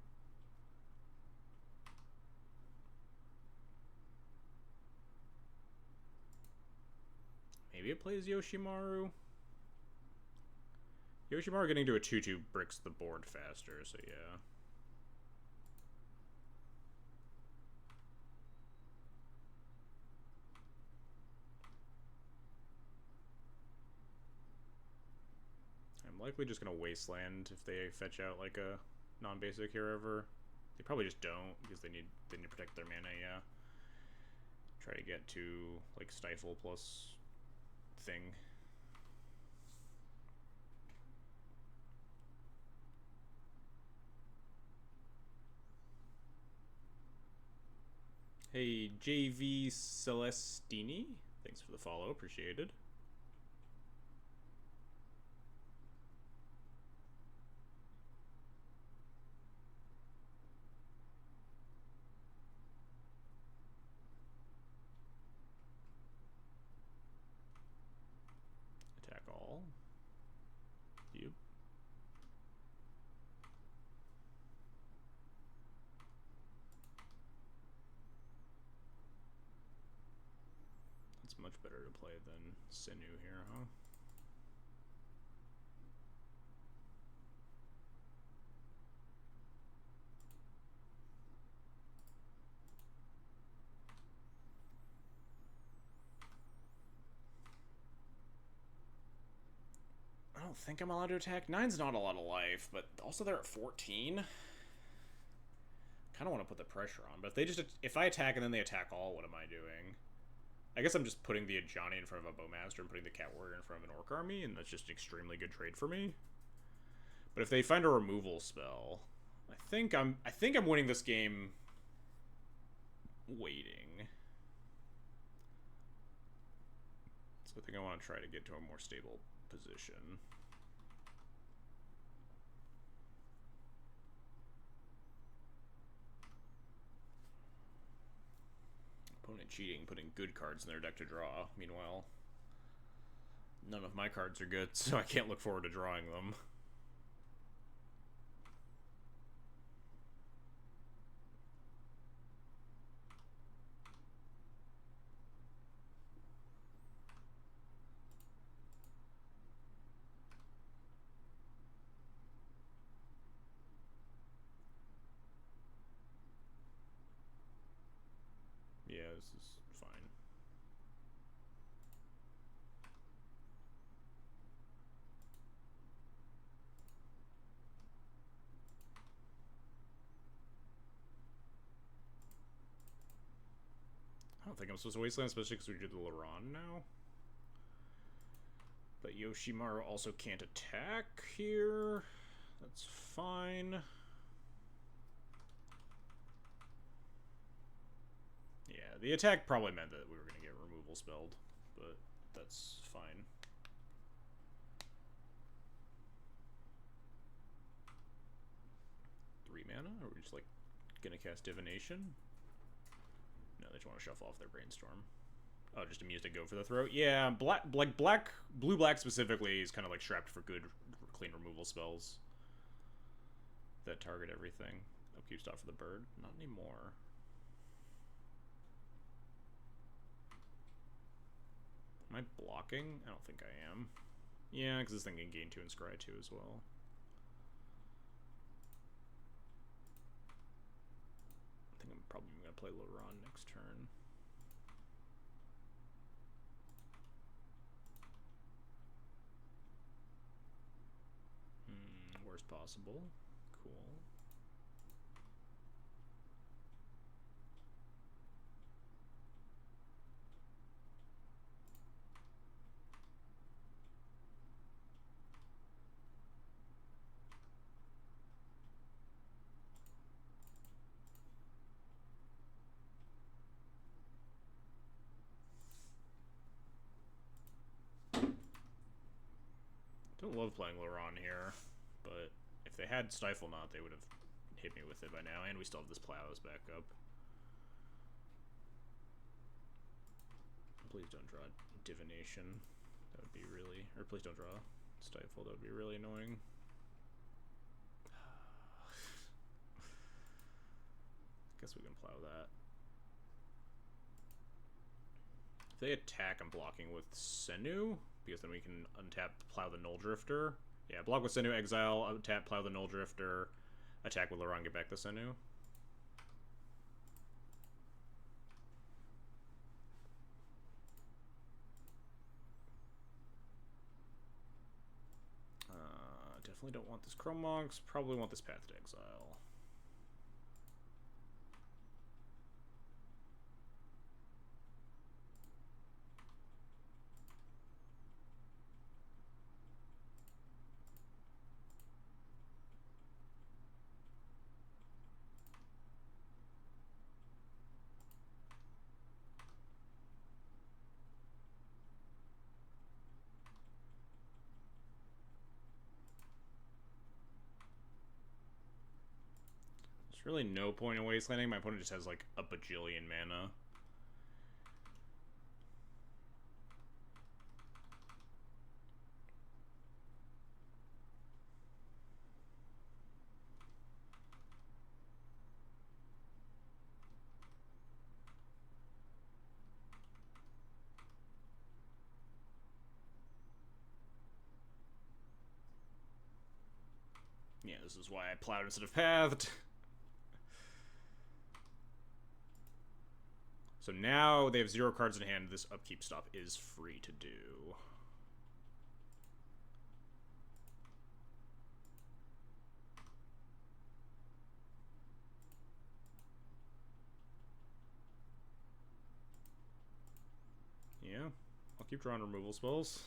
Maybe it plays Yoshimaru? Yoshimaru getting to a 2-2 bricks the board faster, so yeah. I'm likely just gonna wasteland if they fetch out like a non-basic here ever. They probably just don't because they need to protect their mana, yeah. Try to get to like stifle plus thing. Hey, JV Celestini, thanks for the follow, appreciated. Attack all. Yep. It's much better to play than Senu here, huh? I don't think I'm allowed to attack. 9's not a lot of life, but also they're at 14. Kind of want to put the pressure on, but if I attack and then they attack all, what am I doing? I guess I'm just putting the Ajani in front of a Bowmaster and putting the Cat Warrior in front of an Orc Army, and that's just an extremely good trade for me. But if they find a removal spell, I think I'm winning this game waiting. So I think I want to try to get to a more stable position. Opponent cheating, putting good cards in their deck to draw. Meanwhile, none of my cards are good, so I can't look forward to drawing them. Yeah, this is fine. I don't think I'm supposed to wasteland, especially because we did the Laron now. But Yoshimaru also can't attack here. That's fine. Yeah, the attack probably meant that we were going to get removal spelled, but that's fine. Three mana? Are we just like going to cast Divination? No, they just want to shuffle off their Brainstorm. Oh, just amused to go for the throat? Yeah, blue-black specifically is kind of like strapped for good, clean removal spells that target everything. Upkeep stop for the bird? Not anymore. Am I blocking? I don't think I am. Yeah, because this thing can gain 2 and scry 2 as well. I think I'm probably going to play Laron next turn. Worst possible. Cool. playing Laurent here, but if they had Stifle Knot, they would have hit me with it by now, and we still have this Plow as backup. Please don't draw Divination. That would be really... Or please don't draw Stifle. That would be really annoying. Guess we can Plow that. If they attack, I'm blocking with Senu, because then we can untap, Plow the Null Drifter. Yeah, block with Senu, exile, untap, Plow the Null Drifter, attack with Laurent, get back the Senu. Definitely don't want this Chrome Monks, probably want this Path to Exile. There's really no point in wastelanding. My opponent just has like a bajillion mana. Yeah, this is why I plowed instead of pathed. So now they have 0 cards in hand. This upkeep stop is free to do. Yeah, I'll keep drawing removal spells.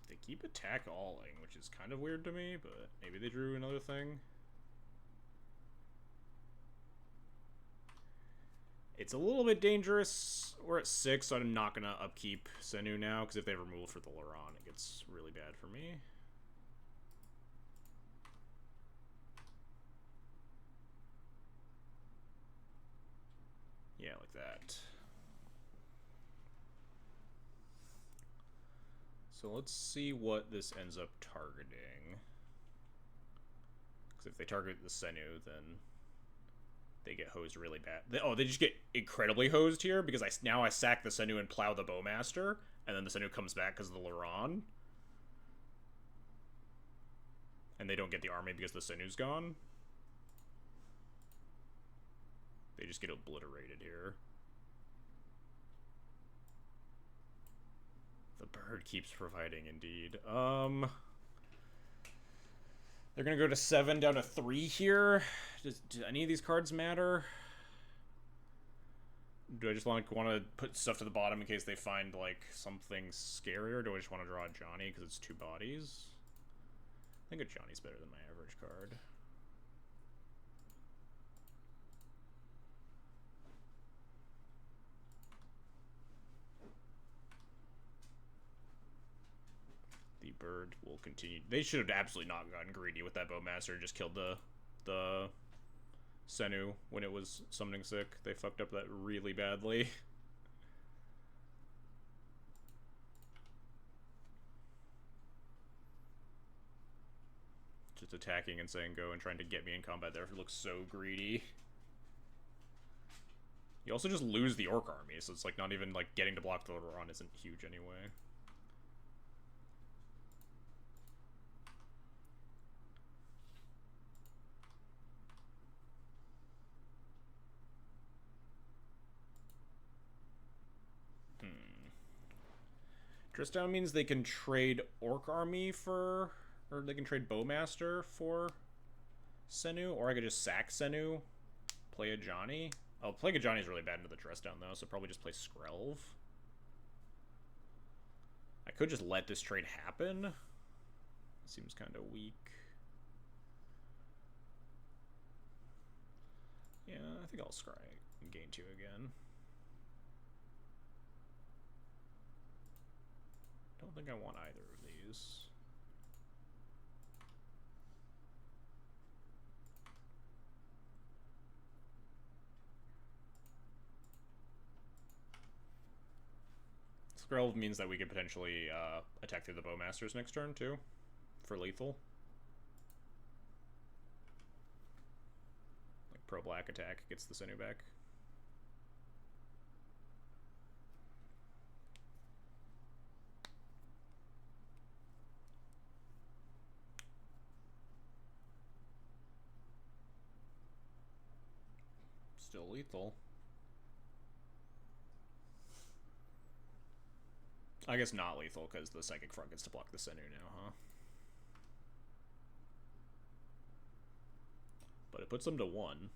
They keep attack alling, which is kind of weird to me, but maybe they drew another thing. It's a little bit dangerous. We're at 6, so I'm not going to upkeep Senu now, because if they have removal for the Laurent, it gets really bad for me. Yeah, like that. So let's see what this ends up targeting. Because if they target the Senu, then they get hosed really bad. They just get incredibly hosed here, because now I sack the Senu and plow the Bowmaster, and then the Senu comes back because of the Laurent. And they don't get the army because the Senu's gone. They just get obliterated here. The bird keeps providing, indeed. They're gonna go to 7 down to 3 here. Do any of these cards matter? Do I just want to put stuff to the bottom in case they find like something scarier? Or do I just want to draw a Johnny because it's 2 bodies? I think a Johnny's better than my average card. The bird will continue. They should have absolutely not gotten greedy with that Bowmaster and just killed the Senu when it was summoning sick. They fucked up that really badly. Just attacking and saying go and trying to get me in combat there looks so greedy. You also just lose the Orc army, so it's like not even like getting to block the Laurent isn't huge anyway. Dress down means they can trade Orc Army for... Or they can trade Bowmaster for Senu. Or I could just sack Senu, play a Johnny. Oh, playing a Johnny is really bad into the dress down, though, so probably just play Skrelv. I could just let this trade happen. Seems kind of weak. Yeah, I think I'll scry and gain 2 again. Don't think I want either of these. Skrelv means that we could potentially attack through the Bowmasters next turn, too, for lethal. Like, pro-black attack gets the Senu back. Still lethal. I guess not lethal, because the Psychic Front gets to block the Senu now, huh? But it puts them to 1.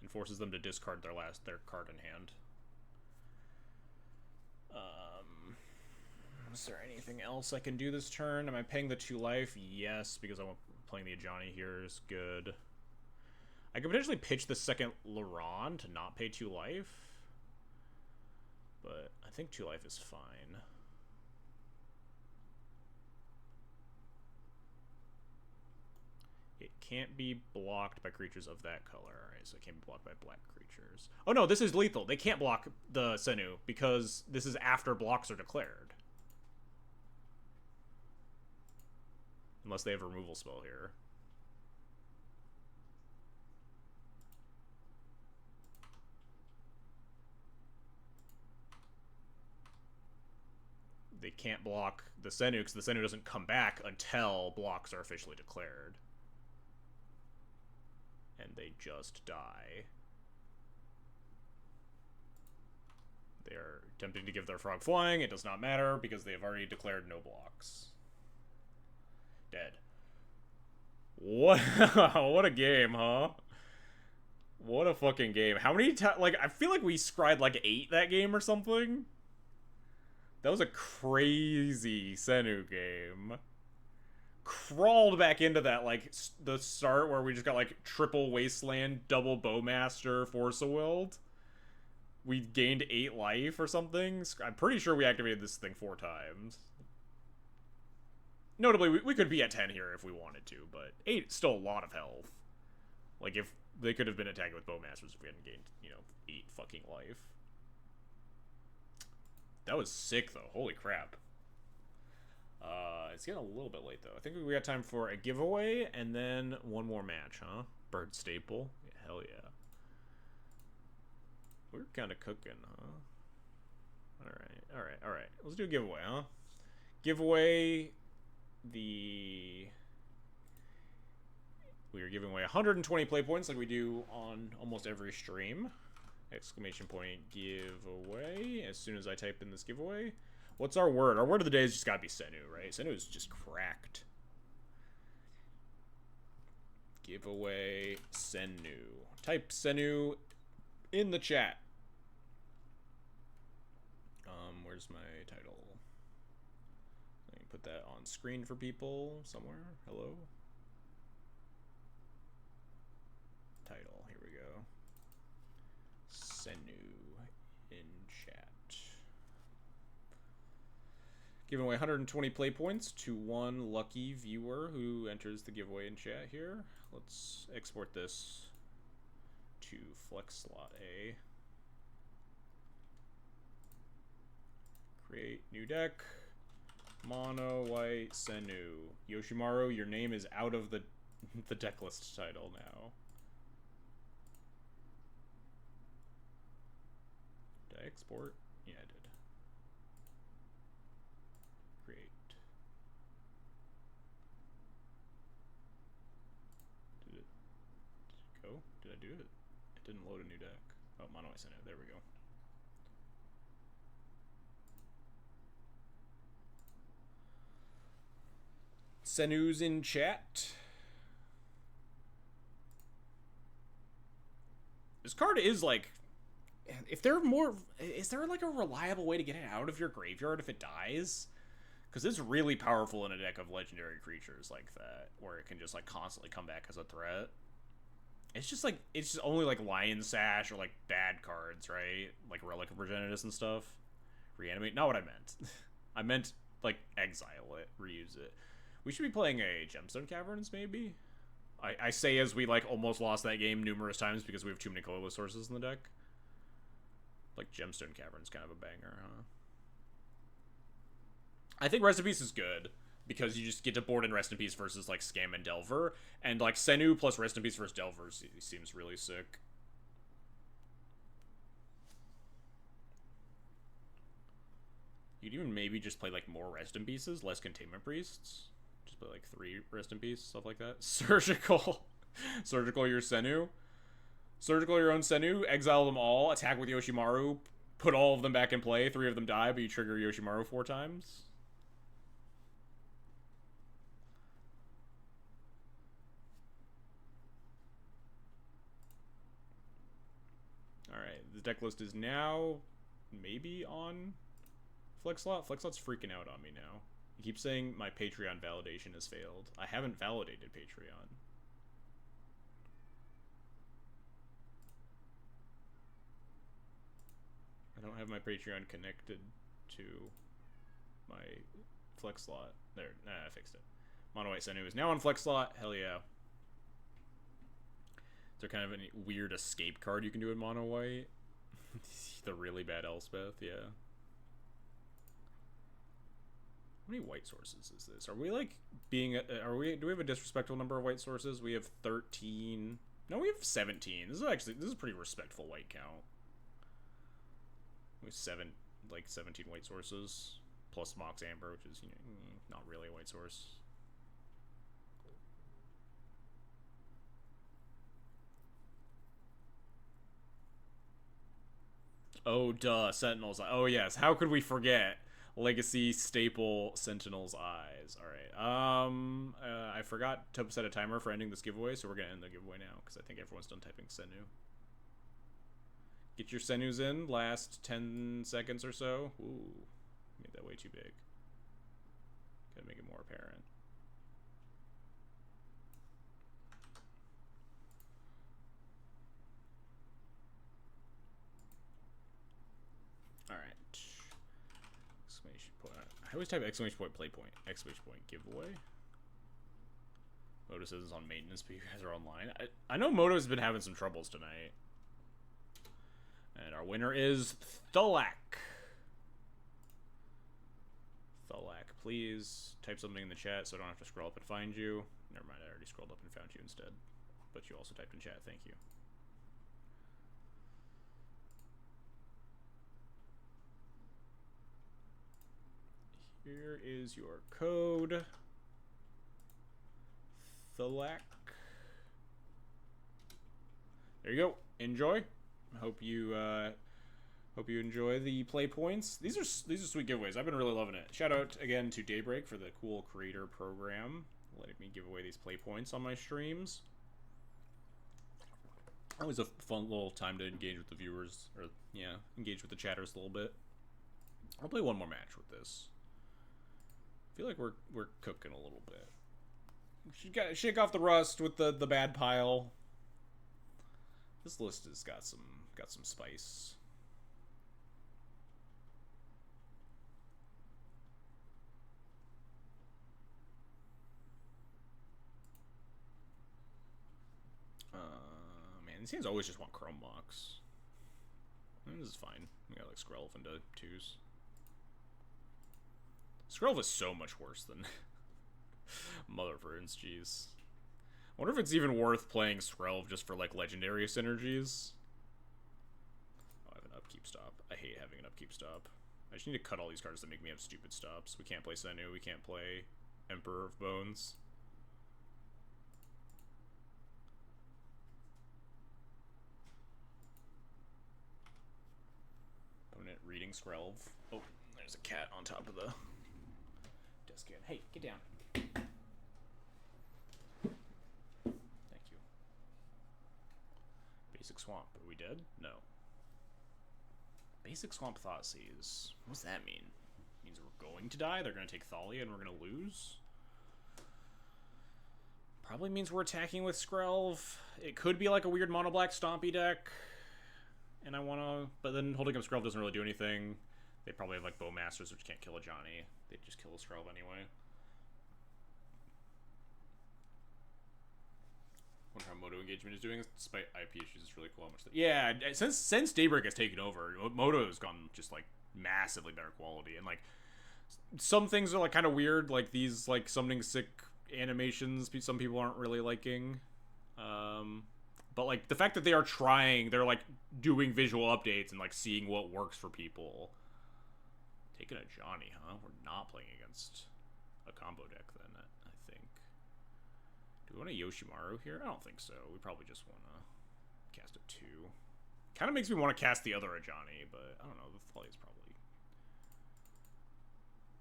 And forces them to discard their card in hand. Is there anything else I can do this turn? Am I paying the 2 life? Yes, because I'm playing the Ajani here is good. I could potentially pitch the second Laron to not pay 2 life. But I think 2 life is fine. It can't be blocked by creatures of that color. Alright, so it can't be blocked by black creatures. Oh no, this is lethal. They can't block the Senu because this is after blocks are declared. Unless they have a removal spell here. They can't block the Senu because the Senu doesn't come back until blocks are officially declared. And they just die. They are attempting to give their frog flying. It does not matter because they have already declared no blocks. Dead. What? What a game, huh? What a fucking game. How many times? Like, I feel like we scried like 8 that game or something. That was a crazy Senu game. Crawled back into that, like, the start where we just got, like, triple Wasteland, double Bowmaster, Force-a-Willed. We gained 8 life or something. I'm pretty sure we activated this thing 4 times. Notably, we could be at 10 here if we wanted to, but 8 is still a lot of health. Like, if they could have been attacking with Bowmasters if we hadn't gained, you know, 8 fucking life. That was sick, though. Holy crap. It's getting a little bit late, though. I think we got time for a giveaway and then one more match, huh? Bird staple? Yeah, hell yeah. We're kind of cooking, huh? Alright. Let's do a giveaway, huh? Giveaway... We are giving away 120 play points like we do on almost every stream. Exclamation point giveaway as soon as I type in this giveaway. What's our word? Our word of the day has just got to be Senu, right? Senu is just cracked. Giveaway Senu. Type Senu in the chat. Where's my title? Let me put that on screen for people somewhere. Hello? Title. Here we go. Senu in chat. Giving away 120 play points to one lucky viewer who enters the giveaway in chat here. Let's export this to Flex Slot A. Create new deck. Mono White Senu. Yoshimaru, your name is out of the deck list title now. Did I export? Yeah, I did. Create. Did it go? Did I do it? It didn't load a new deck. Oh, Mono White Senu. There we go. Senu's in chat. This card is like, if there are more, is there like a reliable way to get it out of your graveyard if it dies? Because it's really powerful in a deck of legendary creatures like that, where it can just like constantly come back as a threat. It's just like, it's just only like Lion Sash or like bad cards, right? Like Relic of Progenitus and stuff. Reanimate, not what I meant. I meant like exile it, reuse it. We should be playing a Gemstone Caverns maybe? I say as we like almost lost that game numerous times because we have too many colorless sources in the deck. Like Gemstone Caverns, kind of a banger, huh? I think Rest in Peace is good because you just get to board in Rest in Peace versus like Scam and Delver, and like Senu plus Rest in Peace versus Delver seems really sick. You'd even maybe just play like more Rest in Pieces, less Containment Priests. Just play like 3 Rest in Peace, stuff like that. Surgical your Senu. Surgical your own Senu, exile them all, attack with Yoshimaru, put all of them back in play, 3 of them die, but you trigger Yoshimaru 4 times. Alright, the deck list is now maybe on Flexlot. Flexlot's freaking out on me now. He keeps saying my Patreon validation has failed. I haven't validated Patreon. I don't have my Patreon connected to my Flexlot. There, I fixed it. Mono White Senu is now on Flexlot. Hell yeah. Is there kind of any weird escape card you can do in Mono White? The really bad Elspeth, yeah. How many white sources is this? Are we like being do we have a disrespectful number of white sources? We have 13. No, we have 17. This is a pretty respectful white count. We have 17 white sources plus Mox Amber, which is, you know, not really a white source. Oh, duh, Sentinel's Eye. Oh, yes. How could we forget? Legacy staple Sentinel's Eyes. Alright. I forgot to set a timer for ending this giveaway, so we're going to end the giveaway now, because I think everyone's done typing Senu. Get your Senus in. Last 10 seconds or so. Ooh. Made that way too big. Gotta make it more apparent. Alright. Exclamation point. I always type exclamation point play point. Exclamation point giveaway. Moto says it's on maintenance, but you guys are online. I know Moto's been having some troubles tonight. And our winner is Thulak. Thulak, please type something in the chat so I don't have to scroll up and find you. Never mind, I already scrolled up and found you instead. But you also typed in chat, thank you. Here is your code. Thulak. There you go. Enjoy. Hope you enjoy the play points. These are sweet giveaways. I've been really loving it. Shout out again to Daybreak for the cool creator program, letting me give away these play points on my streams. Always a fun little time to engage with the viewers, or yeah, engage with the chatters a little bit. I'll play one more match with this. I feel like we're cooking a little bit. You gotta shake off the rust with the bad pile. This list has got some spice. Man, these games always just want Chrome Mox. This is fine. We got like Skrelv into 2s. Skrelv is so much worse than Mother of Runes, jeez. I wonder if it's even worth playing Skrelv just for like legendary synergies. Oh, I have an upkeep stop. I hate having an upkeep stop. I just need to cut all these cards that make me have stupid stops. We can't play Senu, we can't play Emperor of Bones. Opponent reading Skrelv. Oh, there's a cat on top of the desk here. Hey, get down. Basic Swamp. Are we dead? No. Basic Swamp Thoughtseize. What does that mean? It means we're going to die? They're going to take Thalia and we're going to lose? Probably means we're attacking with Skrelv. It could be like a weird mono-black stompy deck. And I want to... But then holding up Skrelv doesn't really do anything. They probably have like Bowmasters, which can't kill a Johnny. They'd just kill a Skrelv anyway. Wonder how Moto engagement is doing, despite IP issues. It's really cool how much. Yeah, since Daybreak has taken over, Moto has gone just like massively better quality, and like some things are like kind of weird, like these like summoning sick animations. Some people aren't really liking, but like the fact that they are trying, they're like doing visual updates and like seeing what works for people. Taking a Johnny, huh? We're not playing against a combo deck then. Do we want a Yoshimaru here? I don't think so. We probably just want to cast a 2. Kind of makes me want to cast the other Ajani, but I don't know. The Thalia is probably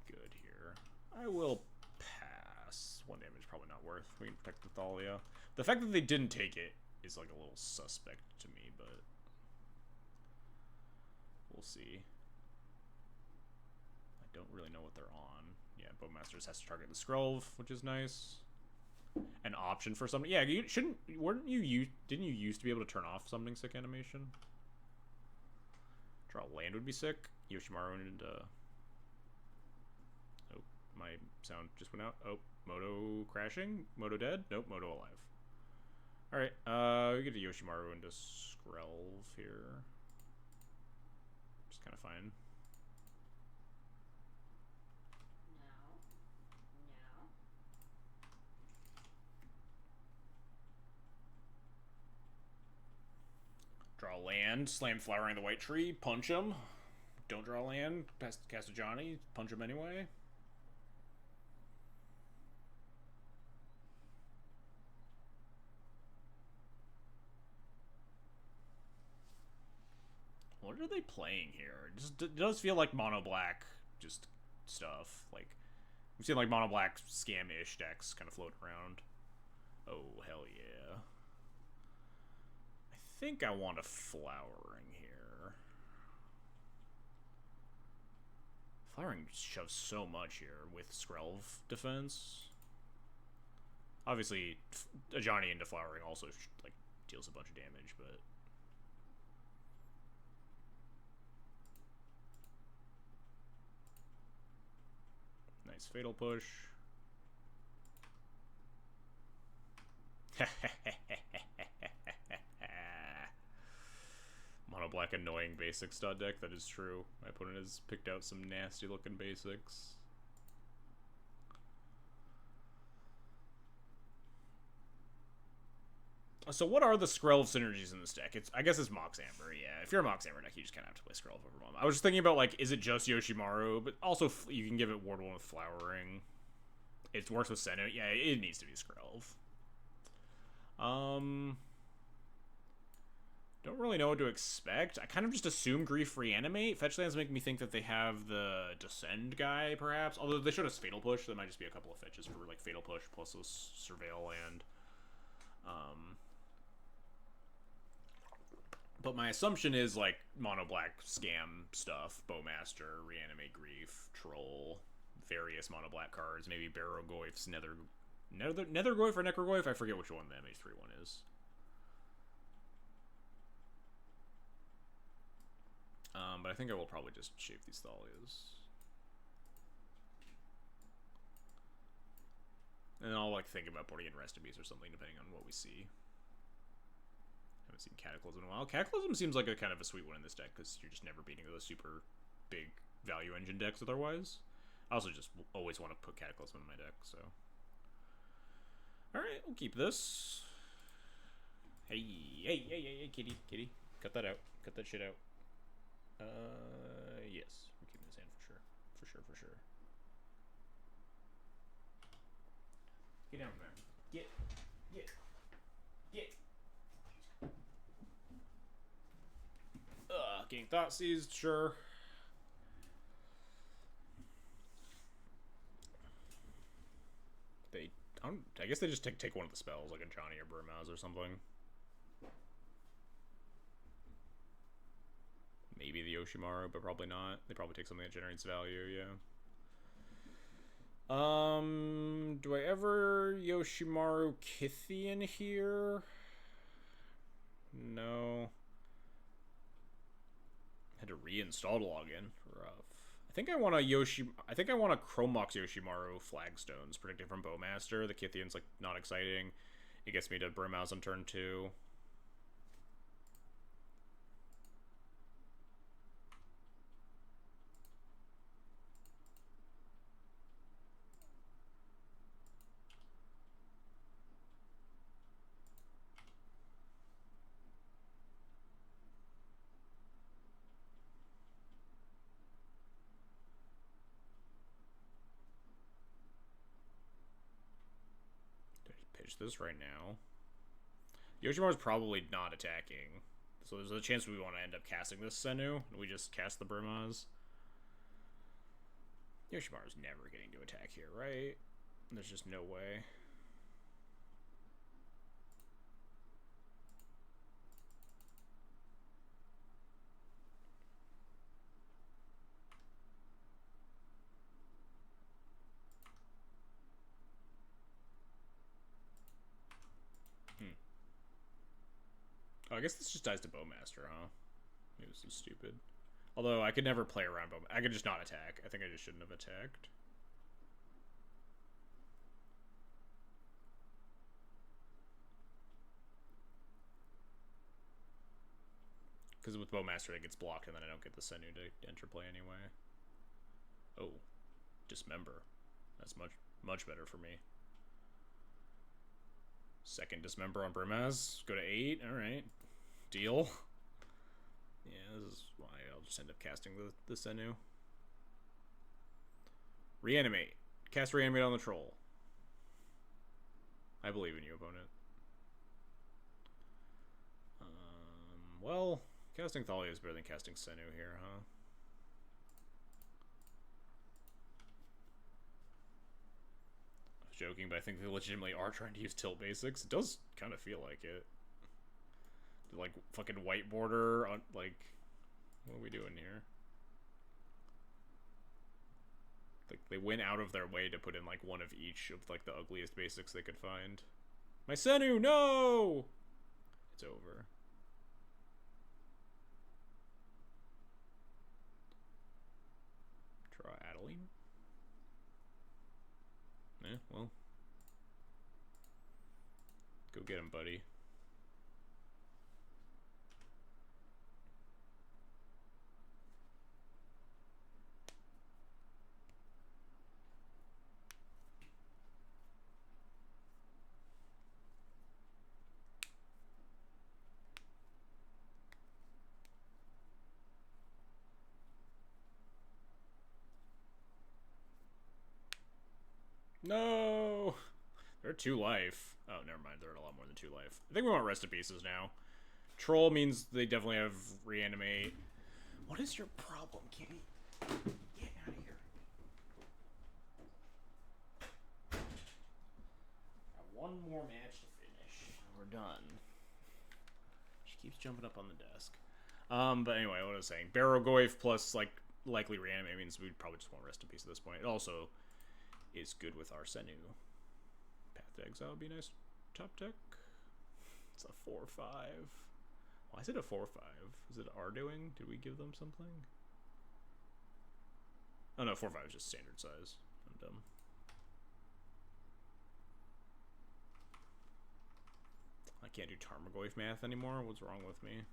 good here. I will pass. 1 damage probably not worth. We can protect the Thalia. The fact that they didn't take it is like a little suspect to me, but we'll see. I don't really know what they're on. Yeah, Bowmasters has to target the Skrelv, which is nice. An option for something. Yeah, you shouldn't. Didn't you used to be able to turn off summoning sick animation? Draw land would be sick. Yoshimaru and oh, my sound just went out. Oh, Moto crashing. Moto dead. Nope, Moto alive. All right. We get a Yoshimaru into Skrelv here. Just kind of fine. Draw land, slam Flowering the White Tree, punch him. Don't draw land, cast a Johnny, punch him anyway. What are they playing here? It does feel like mono black, just stuff. Like we've seen like mono black scam-ish decks kind of float around. Oh hell yeah! I think I want a Flowering here. Flowering shoves so much here with Skrelv defense. Obviously, a Johnny into Flowering also like deals a bunch of damage, but. Nice Fatal Push. Mono black annoying basic stud deck, that is true. My opponent has picked out some nasty looking basics. So what are the Skrelv synergies in this deck? I guess it's Mox Amber, yeah. If you're a Mox Amber deck, you just kind of have to play Skrelv over Mom. I was just thinking about, like, is it just Yoshimaru? But also, you can give it Ward 1 with Flowering. It works with Senu. Yeah, it needs to be Skrelv. Don't really know what to expect. I kind of just assume Grief Reanimate. Fetch lands make me think that they have the Descend guy, perhaps. Although they showed us Fatal Push, so there might just be a couple of fetches for, like, Fatal Push plus this Surveil land. But my assumption is, like, mono-black scam stuff. Bowmaster, Reanimate Grief, Troll, various mono-black cards. Maybe Barrogoyf's Nethergoyf or Necrogoyf? I forget which one the MH3 one is. But I think I will probably just shape these Thalias. And then I'll, like, think about putting in Recipes or something, depending on what we see. Haven't seen Cataclysm in a while. Cataclysm seems like a kind of a sweet one in this deck, because you're just never beating those super big value engine decks otherwise. I also just always want to put Cataclysm in my deck, so. Alright, we'll keep this. Hey, kitty. Cut that out. Cut that shit out. Yes. We're keeping this hand for sure. For sure. Get down there. Get. Getting thought seized, sure. I guess they just take one of the spells, like a Johnny or Burmouse or something. Yoshimaru, but probably not. They probably take something that generates value, yeah. Do I ever Yoshimaru Kithian here? No. Had to reinstall to log in. Rough. I think I want a Chromox Yoshimaru Flagstones predicted from Bowmaster. The Kithian's like not exciting. It gets me to Brimhouse on turn 2. Pitch this right now. Yoshimaru's probably not attacking. So there's a chance we want to end up casting this Senu, and we just cast the Burmaz. Yoshimaru's never getting to attack here, right? There's just no way. Oh, I guess this just dies to Bowmaster, huh? Maybe this is stupid. Although, I could never play around Bowmaster. I could just not attack. I think I just shouldn't have attacked. Because with Bowmaster, it gets blocked, and then I don't get the Senu to enter play anyway. Oh. Dismember. That's much better for me. Second Dismember on Brimaz. Go to 8. Alright. Deal. Yeah, this is why I'll just end up casting the Senu. Reanimate. Cast Reanimate on the Troll. I believe in you, opponent. Well, casting Thalia is better than casting Senu here, huh? I was joking, but I think they legitimately are trying to use tilt basics. It does kind of feel like it. Like, fucking white border on, like, what are we doing here? Like, they went out of their way to put in, like, one of each of, like, the ugliest basics they could find. My Senu, no! It's over. Draw Adeline? Eh, well. Go get him, buddy. No! They're 2 life. Oh, never mind. They're at a lot more than 2 life. I think we want Rest of Pieces now. Troll means they definitely have Reanimate. What is your problem, kitty? Get out of here. Got one more match to finish. We're done. She keeps jumping up on the desk. But anyway, what I was saying. Barrogoyf plus, like, likely Reanimate means we'd probably just want Rest in Peace at this point. It also is good with our Senu. Path to Exile would be nice top deck. It's a 4/5. Why is it a 4/5? Is it our doing? Did we give them something? Oh no, 4/5 is just standard size. I'm dumb. I can't do Tarmogoyf math anymore. What's wrong with me?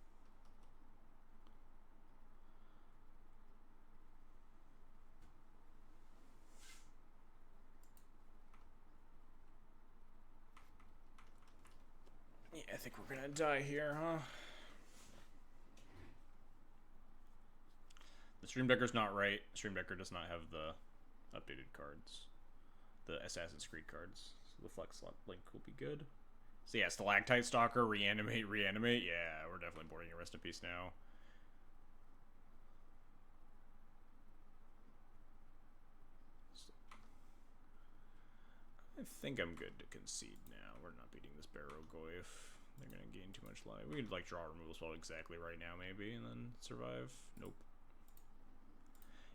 Yeah, I think we're gonna die here, huh? The Stream Decker's not right. Stream Decker does not have the updated cards. The Assassin's Creed cards. So the Flex slot link will be good. So yeah, Stalactite Stalker, Reanimate. Yeah, we're definitely boarding a Rest in Peace now. I think I'm good to concede now. We're not beating this Barrogoyf. They're gonna gain too much life. We could like draw a removal spell exactly right now, maybe, and then survive. Nope.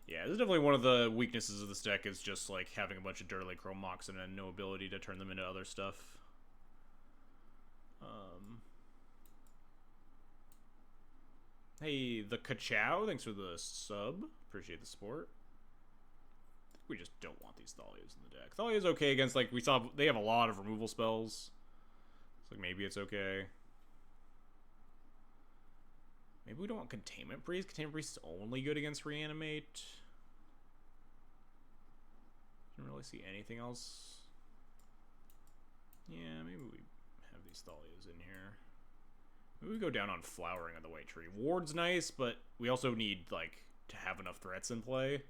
Yeah, this is definitely one of the weaknesses of this deck is just, like, having a bunch of Dirtly Chrome Mox and then no ability to turn them into other stuff. Hey, the Kachow, thanks for the sub. Appreciate the support. I think we just don't want these Thalias in the deck. Thalia's okay against, like, we saw they have a lot of removal spells. So, like, maybe it's okay. Maybe we don't want Containment Priest. Containment Priest is only good against Reanimate. Didn't really see anything else. Yeah, maybe we have these Thalias in here. Maybe we go down on Flowering of the White Tree. Ward's nice, but we also need, like, to have enough threats in play.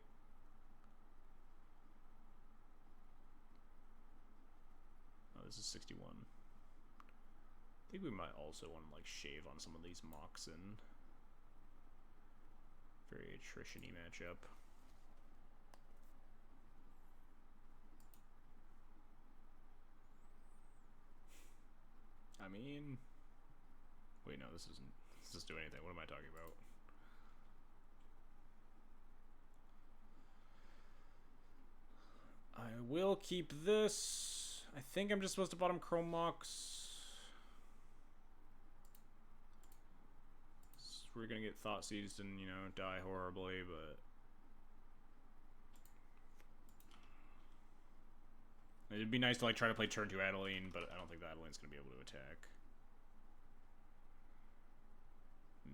Oh, this is 61. I think we might also want to, like, shave on some of these Moxen. Very attrition-y matchup. I mean... Wait, no, this isn't... This doesn't do anything. What am I talking about? I will keep this. I think I'm just supposed to bottom Chrome Mox. We're gonna get Thought Seized and, you know, die horribly, but... It'd be nice to, like, try to play turn 2 Adeline, but I don't think the Adeline's gonna be able to attack.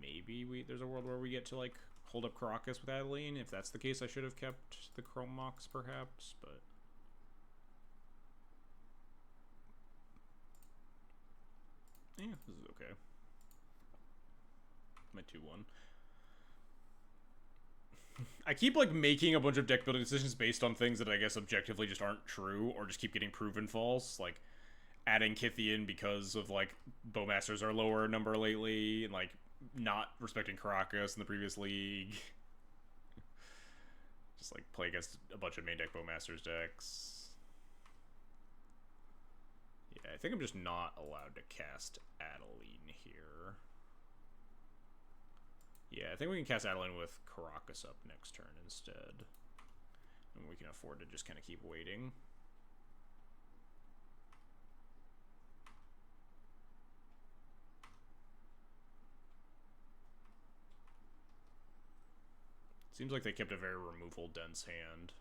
Maybe there's a world where we get to, like, hold up Caracas with Adeline. If that's the case, I should have kept the Chrome Mox, perhaps, but... Yeah, this is okay. My 2-1. I keep, like, making a bunch of deck building decisions based on things that I guess objectively just aren't true, or just keep getting proven false. Like, adding Kythian because of, like, Bowmasters are lower number lately, and, like, not respecting Caracas in the previous league. Just, like, play against a bunch of main deck Bowmasters decks. Yeah, I think I'm just not allowed to cast Adeline here. Yeah, I think we can cast Adeline with Caracas up next turn instead. And we can afford to just kind of keep waiting. Seems like they kept a very removal dense hand.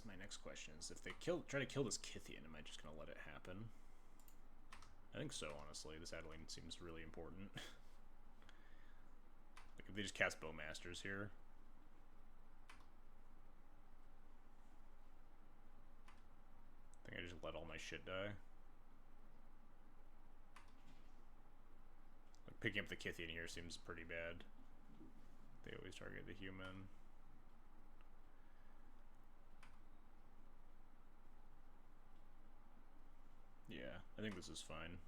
My next question is, if they try to kill this Kythian, am I just gonna let it happen? I think so, honestly. This Adeline seems really important. Like, if they just cast Bowmasters here. I think I just let all my shit die. Like, picking up the Kythian here seems pretty bad. They always target the human. Yeah, I think this is fine.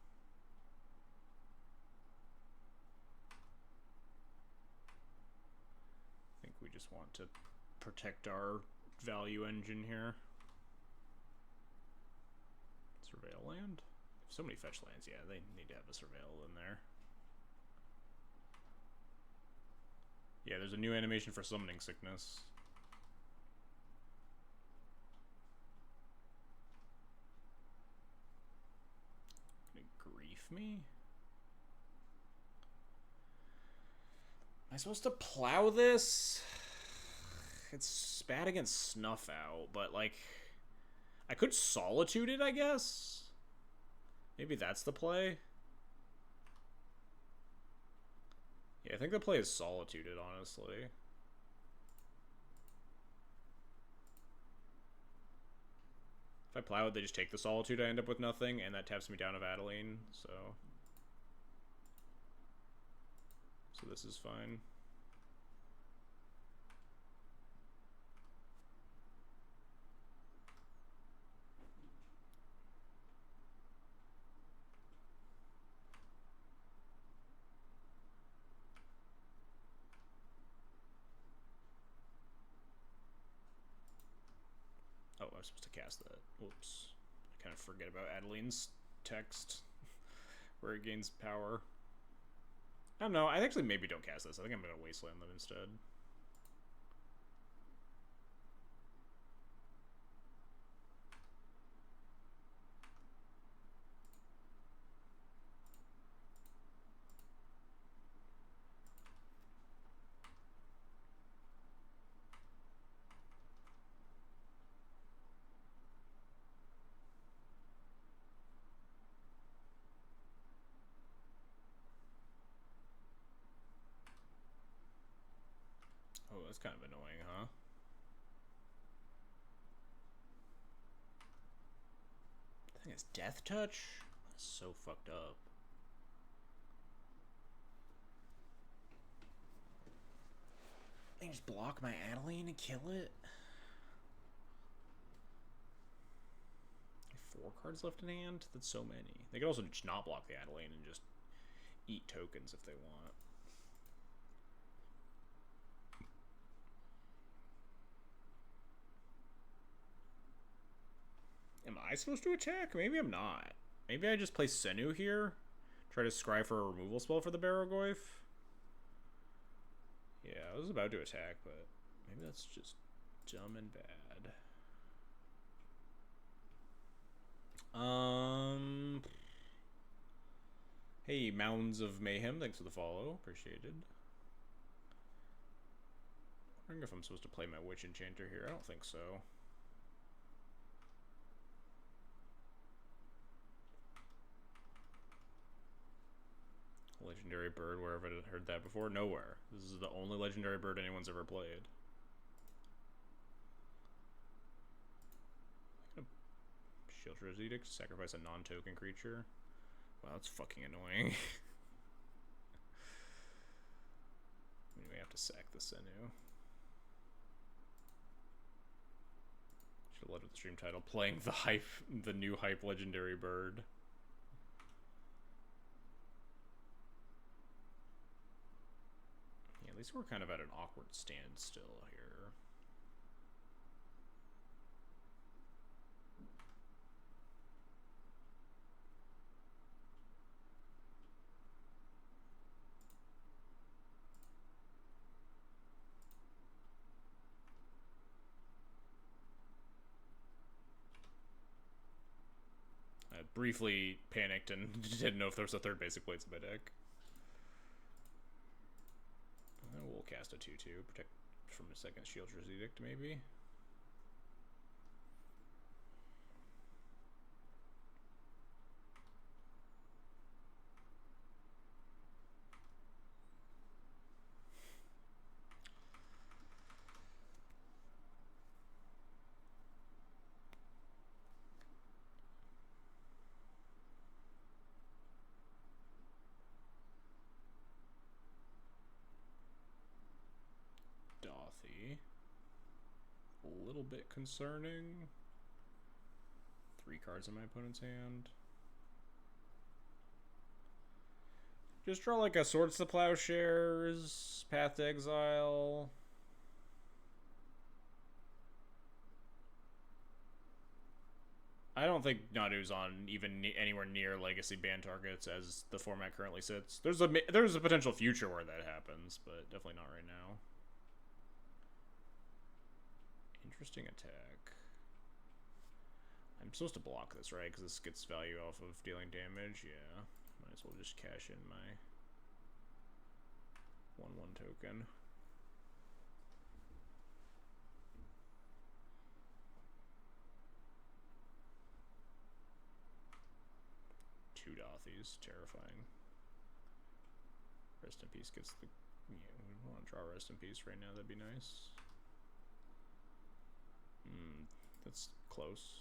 I think we just want to protect our value engine here. Surveil land? So many fetch lands, yeah, they need to have a Surveil in there. Yeah, there's a new animation for Summoning Sickness. Me? Am I supposed to plow this? It's bad against Snuff Out, but, like, I could Solitude it, I guess? Maybe that's the play? Yeah, I think the play is Solitude it, honestly. If I plow it, they just take the Solitude, I end up with nothing, and that taps me down of Adeline, so... So this is fine. was supposed to cast that. Oops. I kind of forget about Adeline's text where it gains power. I don't know. I actually maybe don't cast this. I think I'm going to Wasteland them instead. Oh, that's kind of annoying, huh? I think it's Death Touch? That's so fucked up. I can just block my Adeline and kill it? 4 cards left in hand? That's so many. They could also just not block the Adeline and just eat tokens if they want. Am I supposed to attack? Maybe I'm not. Maybe I just play Senu here. Try to scry for a removal spell for the Barrogoyf. Yeah, I was about to attack, but maybe that's just dumb and bad. Hey, Mounds of Mayhem, thanks for the follow. Appreciated. I'm wondering if I'm supposed to play my Witch Enchanter here. I don't think so. Legendary bird, where have I heard that before? Nowhere. This is the only legendary bird anyone's ever played. Shieldred's Edict, sacrifice a non-token creature. Wow, that's fucking annoying. We have to sack the Senu. Should have led with the stream title, playing the new hype legendary bird. At least we're kind of at an awkward standstill here. I briefly panicked and didn't know if there was a third basic blades in my deck. We'll cast a 2/2, protect from a second Shieldred's Edict, maybe. A little bit concerning. 3 cards in my opponent's hand. Just draw like a Swords to Plowshares, Path to Exile. I don't think Nadu's on even anywhere near legacy ban targets as the format currently sits. There's a potential future where that happens, but definitely not right now. Interesting attack. I'm supposed to block this, right? Because this gets value off of dealing damage. Yeah. Might as well just cash in my 1/1 token. Two Dothies. Terrifying. Rest in Peace gets the... Yeah, we want to draw Rest in Peace right now. That'd be nice. That's close.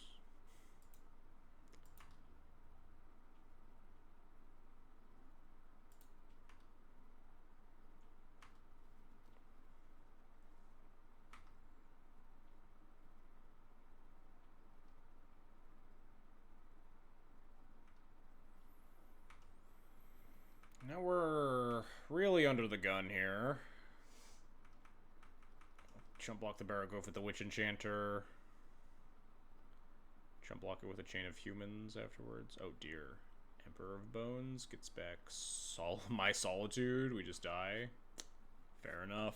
Now we're really under the gun here. Jump block the Barrogoyf with the Witch Enchanter. Try and block it with a chain of humans afterwards. Oh dear. Emperor of Bones gets back my solitude. We just die. Fair enough.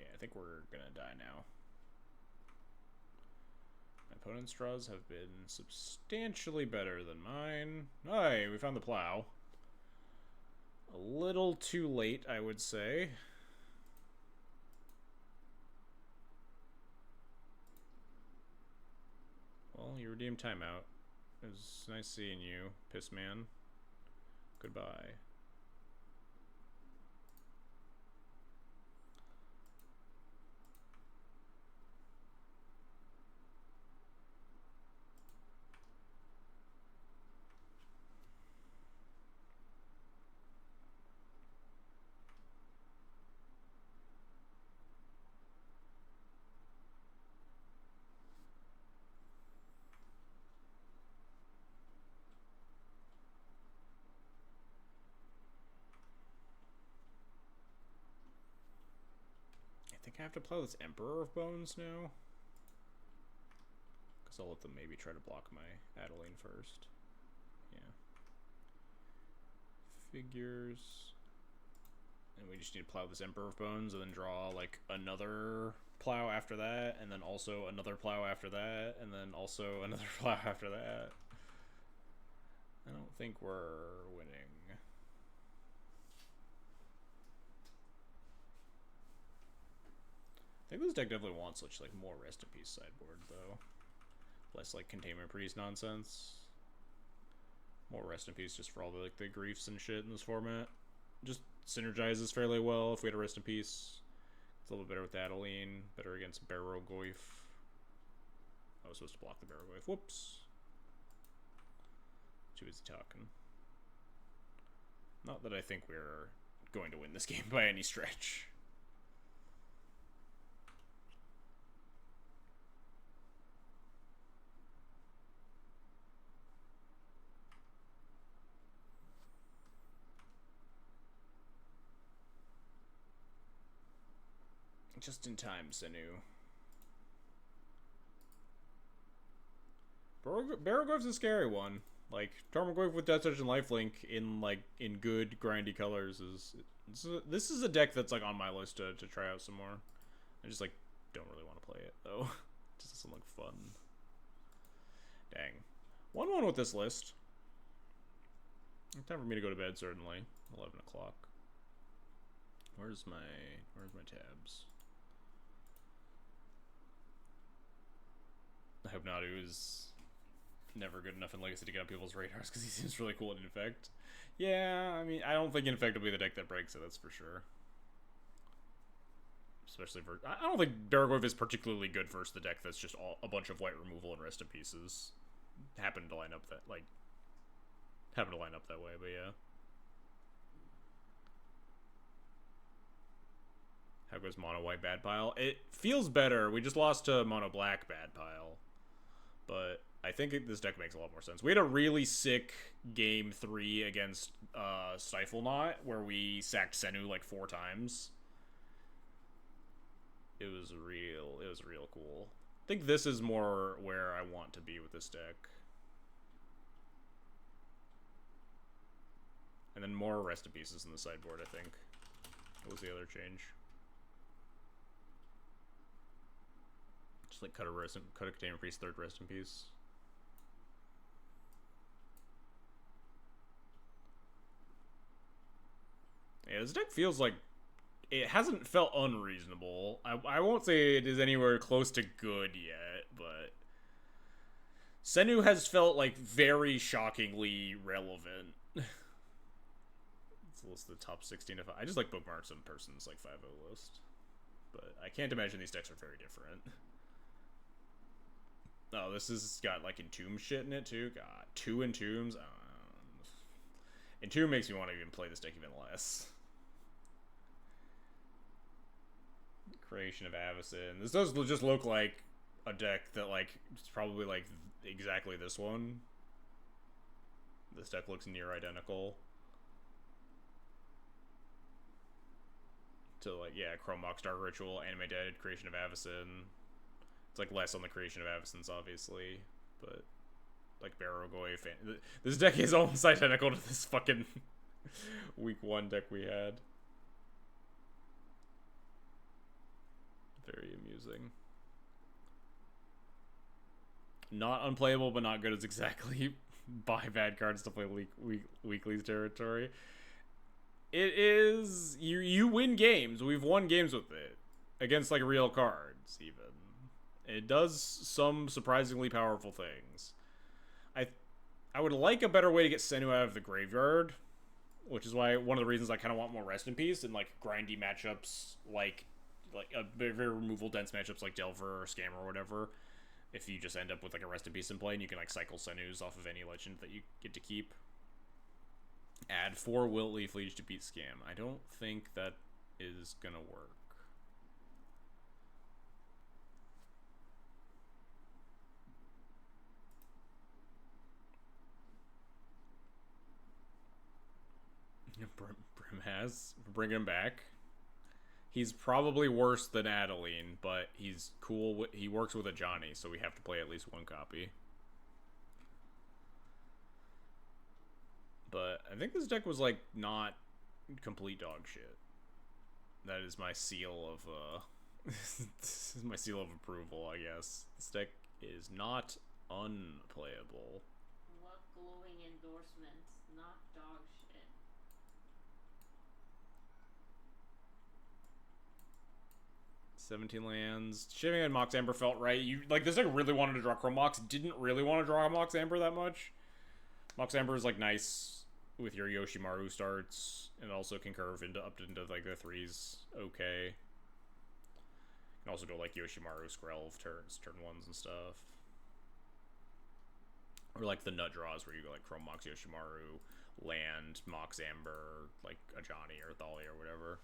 I think we're gonna die now. My opponent's draws have been substantially better than mine. Hey, we found the plow. A little too late, I would say. Well, you redeemed timeout. It was nice seeing you, piss man. Goodbye. I think I have to play this Emperor of Bones now. Because I'll let them maybe try to block my Adeline first. Yeah. Figures. And we just need to plow this Emperor of Bones and then draw like another plow after that. And then also another plow after that. And then also another plow after that. I don't think we're winning. I think this deck definitely wants such like more Rest in Peace sideboard though. Less like Containment Priest nonsense. More Rest in Peace just for all the like the griefs and shit in this format. Just synergizes fairly well if we had a Rest in Peace. It's a little bit better with Adeline, better against Barrogoyf. I was supposed to block the Barrogoyf. Whoops. Too busy talking. Not that I think we're going to win this game by any stretch. Just in time, Senu. Barrogoyf's a scary one. Like, Tarmogoyf with Death Touch and Lifelink in good grindy colors is... This is a deck that's like on my list to try out some more. I just like don't really want to play it though. It just doesn't look fun. Dang. 1-1 with this list. Time for me to go to bed, certainly. 11 o'clock. Where's my tabs? I hope Nadu is never good enough in Legacy to get on people's radars because he seems really cool in Infect. Yeah, I mean, I don't think Infect will be the deck that breaks it, that's for sure. Especially for... I don't think Barrogoyf is particularly good versus the deck that's just a bunch of white removal and Rest in Pieces. Happened to line up that way, but yeah. How goes mono white bad pile? It feels better. We just lost to mono black bad pile. But I think this deck makes a lot more sense. We had a really sick game 3 against Stifle Knot where we sacked Senu like 4 times. It was real cool. I think this is more where I want to be with this deck. And then more Rest in Pieces in the sideboard, I think. What was the other change? Just like cut a Containment Priest, 3rd Rest in Peace. Yeah, this deck feels like it hasn't felt unreasonable. I won't say it is anywhere close to good yet, but Senu has felt like very shockingly relevant. It's a list of the top 16 if I just like bookmark some person's like 5-0 list. But I can't imagine these decks are very different. Oh, this has got like Entomb shit in it too. God, 2 Entombs. Entomb makes me want to even play this deck even less. Creation of Avacyn. This does just look like a deck that, like, it's probably, like, exactly this one. This deck looks near identical to, like, yeah, Chrome Mox, Dark Ritual, Anime Dead, Creation of Avacyn. It's, like, less on the Creation of Avacyns, obviously, but, like, Barrogoy. This deck is almost identical to this fucking week 1 deck we had. Very amusing. Not unplayable, but not good is exactly buy bad cards to play weekly's territory. It is, you win games. We've won games with it against like real cards. Even it does some surprisingly powerful things. I would like a better way to get Senu out of the graveyard, which is why one of the reasons I kind of want more Rest in Peace and like grindy matchups like a very removal dense matchups like Delver or Scammer or whatever. If you just end up with like a Rest in Peace in play and you can like cycle Senus off of any legend that you get to keep. Add 4 Wilt Leaf Leech to beat Scam. I don't think that is gonna work. Brim has. Bring him back. He's probably worse than Adeline, but he's cool. He works with a Johnny, so we have to play at least 1 copy. But I think this deck was, like, not complete dog shit. That is my seal of, this is my seal of approval, I guess. This deck is not unplayable. What glowing endorsement? Not dog shit. "17 lands. Shaving and Mox Amber felt right. You like this deck really wanted to draw Chrome Mox. Didn't really want to draw Mox Amber that much. Mox Amber is like nice with your Yoshimaru starts, and also can curve into up into like the 3s. Okay. You can also do like Yoshimaru Skrelv turn 1s and stuff. Or like the nut draws where you go like Chrome Mox Yoshimaru, land, Mox Amber, like a Johnny or Thalia or whatever.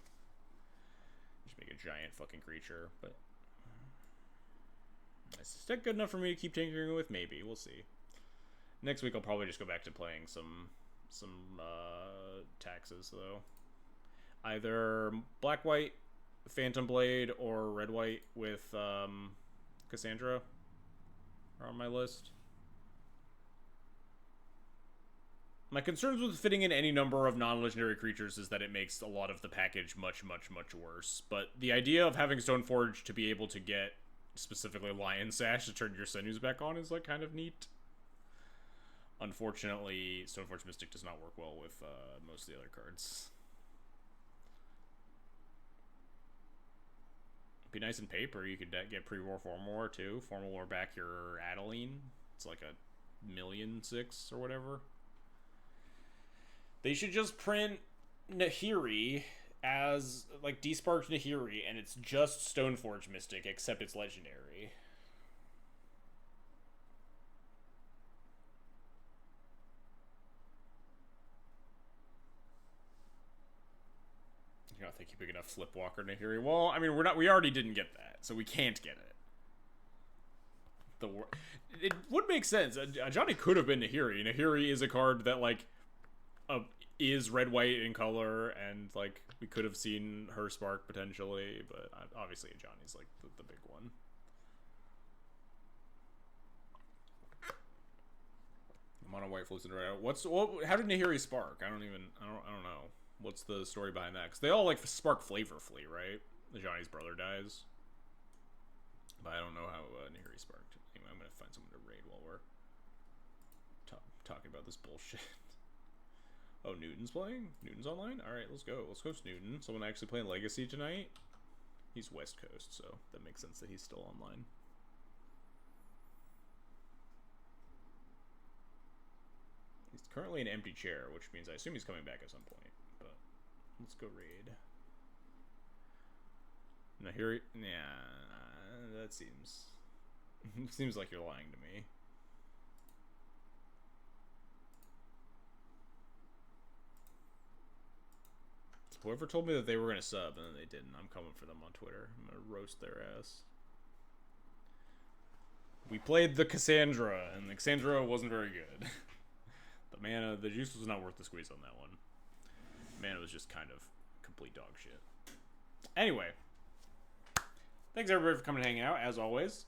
Just make a giant fucking creature, but is this deck good enough for me to keep tinkering with? Maybe. We'll see. Next week I'll probably just go back to playing some taxes though. Either black-white Phantom Blade or red-white with Cassandra are on my list. My concerns with fitting in any number of non-legendary creatures is that it makes a lot of the package much, much, much worse. But the idea of having Stoneforge to be able to get specifically Lion Sash to turn your Senus back on is like kind of neat. Unfortunately, Stoneforge Mystic does not work well with most of the other cards. Be nice in paper. You could get pre-war Formal War too. Formal War back your Adeline. It's like a 1,000,006 or whatever. They should just print Nahiri as, like, Desparked Nahiri, and it's just Stoneforge Mystic, except it's legendary. You don't think you big enough Flipwalker Nahiri? Well, I mean, we already didn't get that, so we can't get it. It would make sense. Johnny could have been Nahiri. Nahiri is a card that, like, is red-white in color, and, like, we could have seen her spark potentially, but obviously Johnny's, like, the big one. Mono white floats into red. How did Nahiri spark? I don't know. What's the story behind that? Because they all, like, spark flavorfully, right? Johnny's brother dies. But I don't know how Nahiri sparked. Anyway, I'm gonna find someone to raid while we're talking about this bullshit. Oh, Newton's playing? Newton's online? Alright, let's go. Let's host Newton. Someone actually playing Legacy tonight? He's West Coast, so that makes sense that he's still online. He's currently in an empty chair, which means I assume he's coming back at some point. But let's go raid. Nahiri? Yeah, that seems... seems like you're lying to me. Whoever told me that they were going to sub and then they didn't, I'm coming for them on Twitter. I'm going to roast their ass. We played the Cassandra, and the Cassandra wasn't very good. The juice was not worth the squeeze on that one. Mana was just kind of complete dog shit. Anyway. Thanks everybody for coming and hanging out, as always.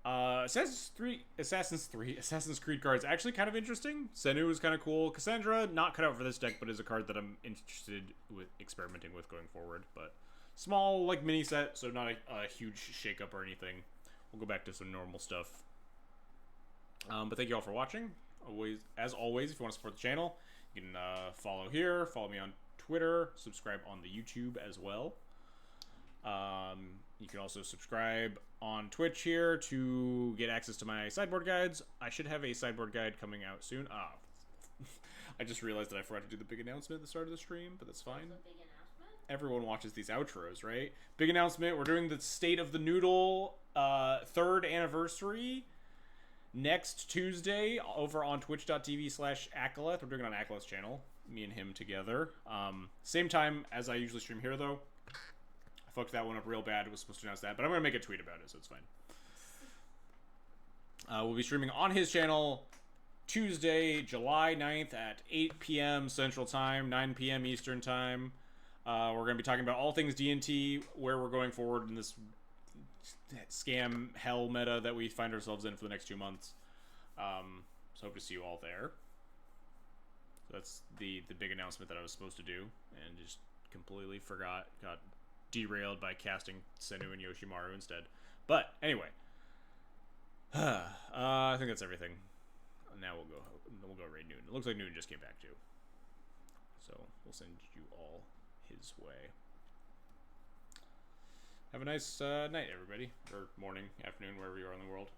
Assassin's Creed cards actually kind of interesting. Senu is kind of cool. Cassandra, not cut out for this deck, but is a card that I'm interested with experimenting with going forward. But small, like, mini set, so not a huge shakeup or anything. We'll go back to some normal stuff. But thank you all for watching. As always, if you want to support the channel, you can follow here, follow me on Twitter, subscribe on the YouTube as well. You can also subscribe on Twitch here to get access to my sideboard guides. I should have a sideboard guide coming out soon. I just realized that I forgot to do the big announcement at the start of the stream, but that's fine. Big announcement? Everyone watches these outros, right? Big announcement. We're doing the State of the Noodle 3rd anniversary next Tuesday over on twitch.tv/Akaleth. We're doing it on Akaleth's channel. Me and him together. Same time as I usually stream here, though. I fucked that one up real bad. I was supposed to announce that, but I'm going to make a tweet about it, so it's fine. We'll be streaming on his channel Tuesday, July 9th at 8 p.m. Central Time, 9 p.m. Eastern Time. We're going to be talking about all things D&T, where we're going forward in this scam hell meta that we find ourselves in for the next 2 months. So hope to see you all there. So that's the big announcement that I was supposed to do, and just completely forgot. Got derailed by casting Senu and Yoshimaru instead. But anyway, I think that's everything. Now we'll go raid Noon. It looks like Noon just came back too, so we'll send you all his way. Have a nice night, everybody, or morning, afternoon, wherever you are in the world.